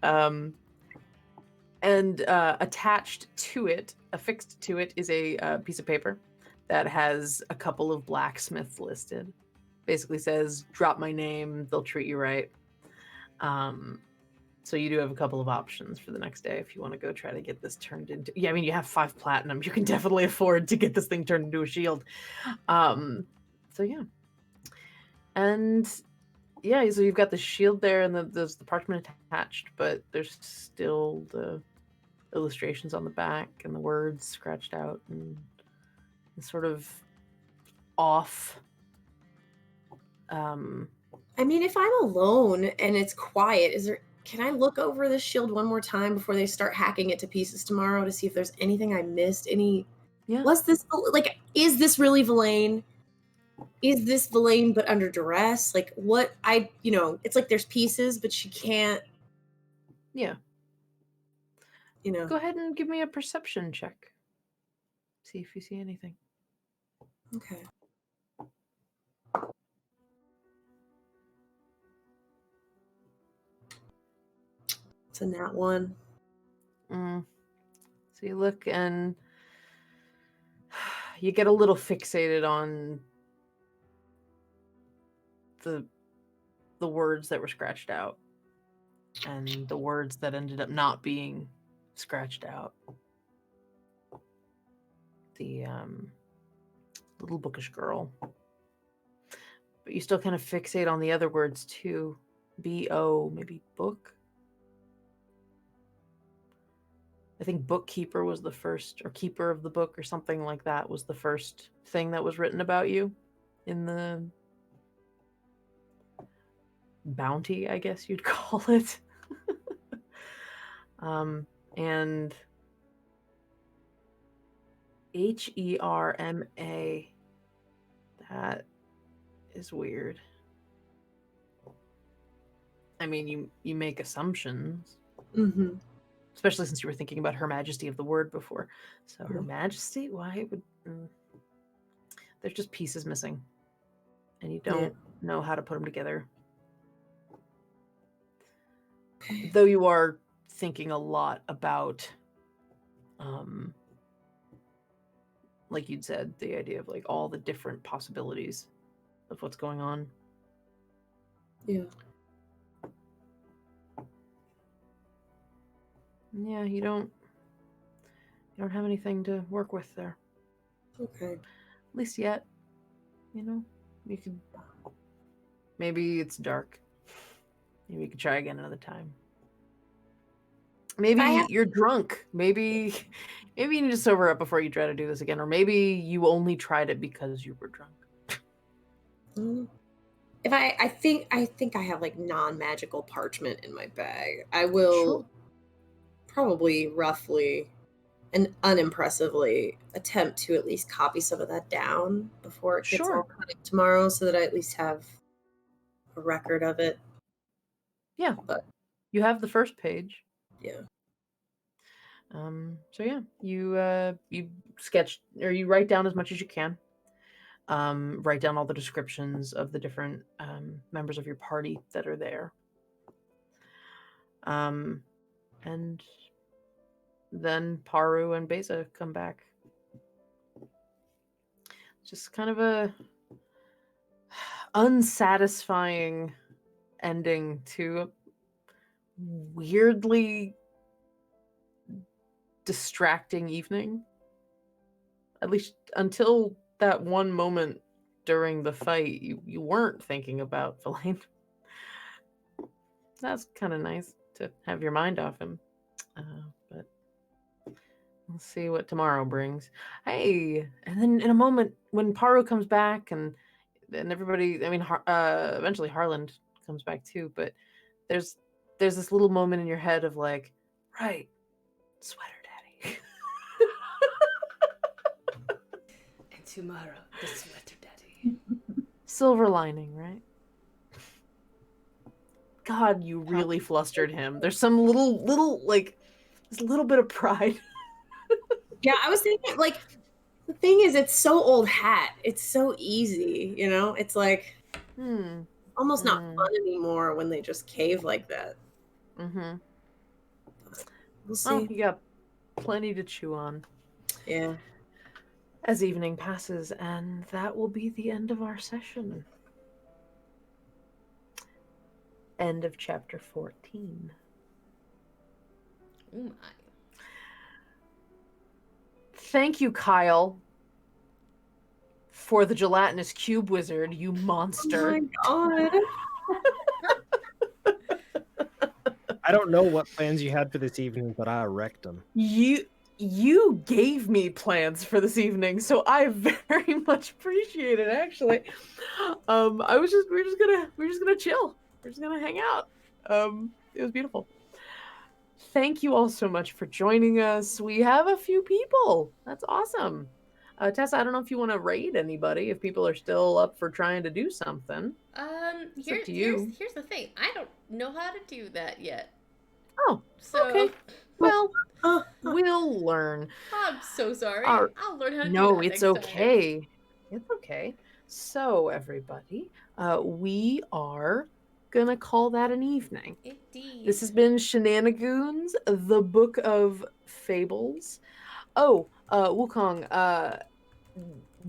And attached to it, affixed to it, is a piece of paper that has a couple of blacksmiths listed. Basically says, drop my name, they'll treat you right. So you do have a couple of options for the next day if you want to go try to get this turned into... Yeah, I mean, you have 5 platinum. You can definitely afford to get this thing turned into a shield. So yeah. And yeah, so you've got the shield there and there's the parchment attached, but there's still the illustrations on the back and the words scratched out and sort of off. I mean, if I'm alone and it's quiet, can I look over this shield one more time before they start hacking it to pieces tomorrow to see if there's anything I missed? Was this, like, is this really Villain? Is this Villain but under duress? Like, what it's like there's pieces, but she can't. Yeah. Go ahead and give me a perception check. See if you see anything. Okay. It's a nat 1. So you look and you get a little fixated on the words that were scratched out and the words that ended up not being scratched out. little bookish girl. But you still kind of fixate on the other words too. B-O, maybe book? I think bookkeeper was the first, or keeper of the book or something like that was the first thing that was written about you in the bounty, I guess you'd call it. And Herma, that is weird. I mean, you make assumptions. Mm-hmm. Especially since you were thinking about Her Majesty of the Word before. So Her Majesty, why would... There's just pieces missing. And you don't know how to put them together. Though you are thinking a lot about, like you'd said, the idea of like all the different possibilities of what's going on. Yeah. Yeah, you don't have anything to work with there. Okay. At least yet. You know? You could... Maybe it's dark. Maybe you could try again another time. Maybe you're drunk. Maybe you need to sober up before you try to do this again. Or maybe you only tried it because you were drunk. If I think I have like non-magical parchment in my bag. I will probably roughly and unimpressively attempt to at least copy some of that down before it gets all cut up tomorrow, so that I at least have a record of it. Yeah, but you have the first page. Yeah. So yeah, you sketch, or you write down as much as you can. Write down all the descriptions of the different members of your party that are there. And then Paru and Beza come back. Just kind of a unsatisfying ending to a weirdly distracting evening. At least until that one moment during the fight, you weren't thinking about Villain. That's kind of nice to have your mind off him. But we'll see what tomorrow brings. Hey, and then in a moment when Paru comes back and everybody, I mean, eventually Harland comes back too, but there's this little moment in your head of like, right, Sweater Daddy. And tomorrow, the Sweater Daddy. Silver lining, right? God, you really flustered him. There's some little like, this little bit of pride. Yeah, I was thinking, like, the thing is, it's so old hat. It's so easy, you know? It's like, almost not fun anymore when they just cave like that. Mm-hmm. We'll see. Oh, you got plenty to chew on. Yeah. As evening passes, and that will be the end of our session. End of chapter 14. Oh my. Thank you, Kyle, for the gelatinous cube wizard, you monster. Oh my god. I don't know what plans you had for this evening, but I wrecked them. You gave me plans for this evening, so I very much appreciate it. Actually, we're just gonna chill. We're just gonna hang out. It was beautiful. Thank you all so much for joining us. We have a few people. That's awesome. Tessa, I don't know if you want to raid anybody, if people are still up for trying to do something. Here's the thing. I don't know how to do that yet. Oh, so, okay. Well, we'll learn. I'm so sorry. I'll learn how to do that No, it's next okay. time. It's okay. So, everybody, we are gonna call that an evening. Indeed. This has been Shenanigoons, the Book of Faebles. Oh, Wukong,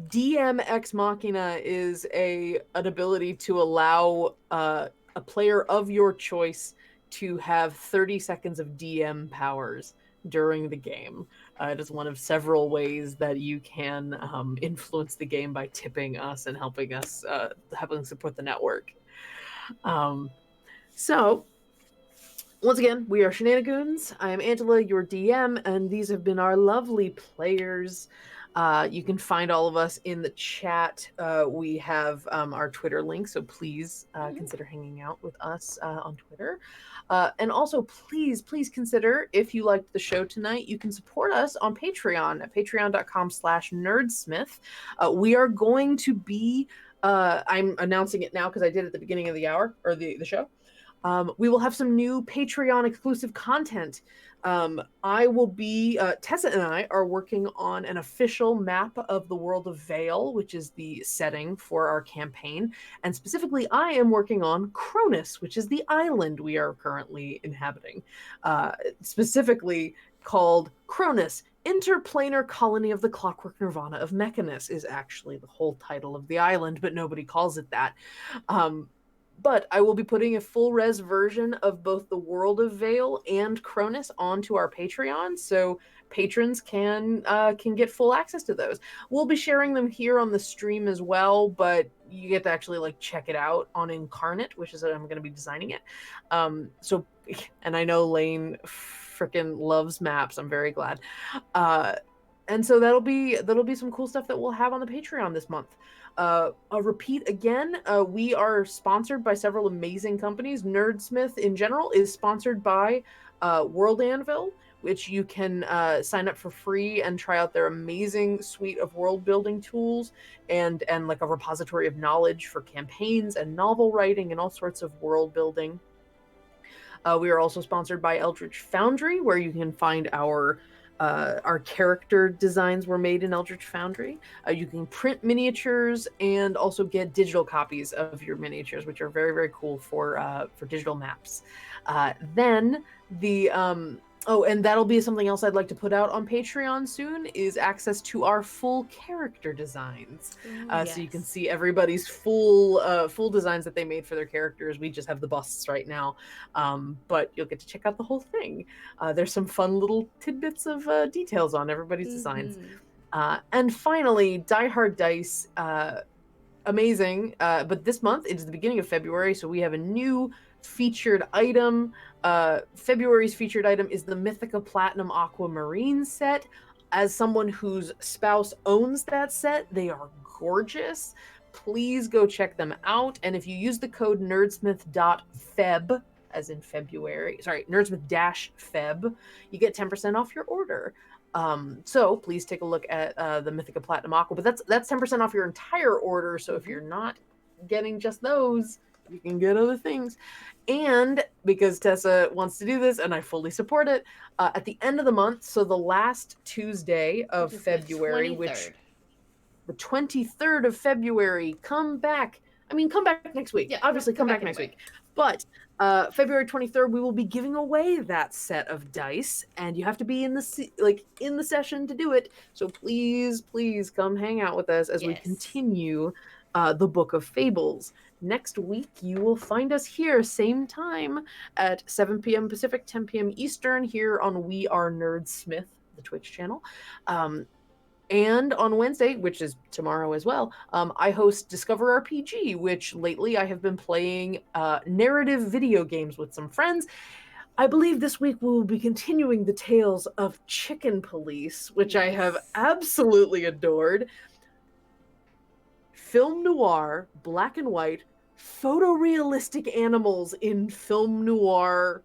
DM Ex Machina is an ability to allow a player of your choice to have 30 seconds of DM powers during the game. It is one of several ways that you can influence the game by tipping us and helping us support the network. So, once again, we are Shenanigoons. I am Angela, your DM, and these have been our lovely players. You can find all of us in the chat. We have our Twitter link, so please consider hanging out with us on Twitter. And also, please consider, if you liked the show tonight, you can support us on Patreon at patreon.com/nerdsmith. We are going to be, I'm announcing it now because I did at the beginning of the hour, or the show. We will have some new Patreon exclusive content. I will be, Tessa and I are working on an official map of the world of Vale, which is the setting for our campaign. And specifically, I am working on Cronus, which is the island we are currently inhabiting. Specifically called Cronus, Interplanar Colony of the Clockwork Nirvana of Mechanus is actually the whole title of the island, but nobody calls it that. But I will be putting a full res version of both the World of Vale and Cronus onto our Patreon, so patrons can get full access to those. We'll be sharing them here on the stream as well, but you get to actually check it out on Incarnate, which is I'm going to be designing it. So, and I know Lane freaking loves maps. I'm very glad. And so that'll be some cool stuff that we'll have on the Patreon this month. I'll repeat again, we are sponsored by several amazing companies. Nerdsmith in general is sponsored by World ANVIL, which you can sign up for free and try out their amazing suite of world building tools and like a repository of knowledge for campaigns and novel writing and all sorts of world building. We are also sponsored by Eldritch Foundry, where you can find our character designs were made in Eldritch Foundry. You can print miniatures and also get digital copies of your miniatures, which are very, very cool for digital maps. Then the and that'll be something else I'd like to put out on Patreon soon, is access to our full character designs. Yes. So you can see everybody's full designs that they made for their characters. We just have the busts right now, but you'll get to check out the whole thing. There's some fun little tidbits of details on everybody's designs. And finally, Die Hard Dice, amazing. But this month, it is the beginning of February, so we have a new featured item. February's featured item is the Mythica Platinum Aquamarine set. As someone whose spouse owns that set, they are gorgeous. Please go check them out. And if you use the code nerdsmith.feb, as in February, sorry, nerdsmith-feb, you get 10% off your order. So please take a look at the Mythica Platinum Aqua, but that's 10% off your entire order. So if you're not getting just those, you can get other things. And because Tessa wants to do this and I fully support it, at the end of the month, so the last Tuesday of February, which the 23rd of February, come back next week. Yeah, obviously come back next week. But February 23rd, we will be giving away that set of dice, and you have to be in the session to do it. So please come hang out with us as we continue the Book of Faebles. Next week, you will find us here, same time, at 7 p.m. Pacific, 10 p.m. Eastern, here on We Are Nerdsmith, the Twitch channel. And on Wednesday, which is tomorrow as well, I host Discover RPG, which lately I have been playing narrative video games with some friends. I believe this week we will be continuing the tales of Chicken Police, which I have absolutely adored. Film noir, black and white, photorealistic animals in film noir,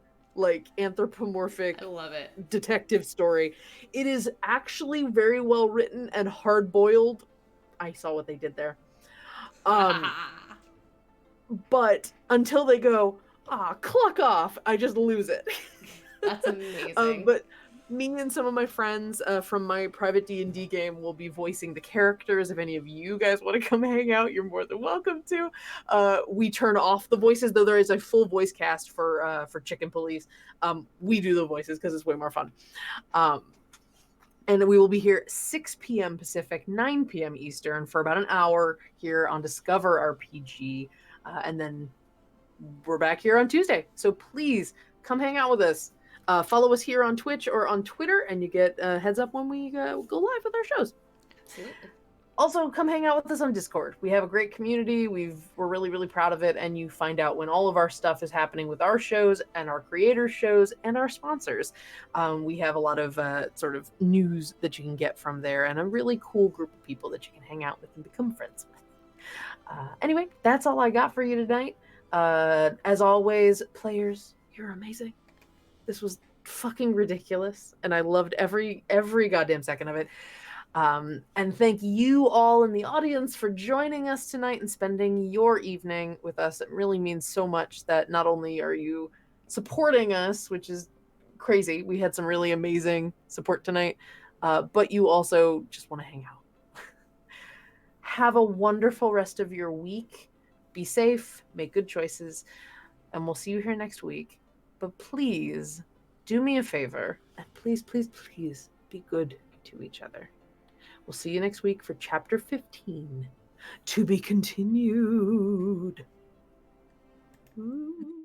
anthropomorphic, I love it, detective story. It is actually very well written and hard boiled. I saw what they did there. But until they go, clock off, I just lose it. That's amazing. But me and some of my friends from my private D&D game will be voicing the characters. If any of you guys want to come hang out, you're more than welcome to. We turn off the voices, though there is a full voice cast for Chicken Police. We do the voices because it's way more fun. And we will be here 6 p.m. Pacific, 9 p.m. Eastern for about an hour here on Discover RPG. And then we're back here on Tuesday. So please come hang out with us. Follow us here on Twitch or on Twitter, and you get a heads up when we go live with our shows. Absolutely. Also, come hang out with us on Discord. We have a great community. We're really, really proud of it. And you find out when all of our stuff is happening with our shows and our creators' shows and our sponsors. We have a lot of sort of news that you can get from there and a really cool group of people that you can hang out with and become friends with. Anyway, that's all I got for you tonight. As always, players, you're amazing. This was fucking ridiculous. And I loved every goddamn second of it. And thank you all in the audience for joining us tonight and spending your evening with us. It really means so much that not only are you supporting us, which is crazy, we had some really amazing support tonight, but you also just want to hang out. Have a wonderful rest of your week. Be safe, make good choices, and we'll see you here next week. But please do me a favor, and please, please, please be good to each other. We'll see you next week for Chapter 15. To be continued. Ooh.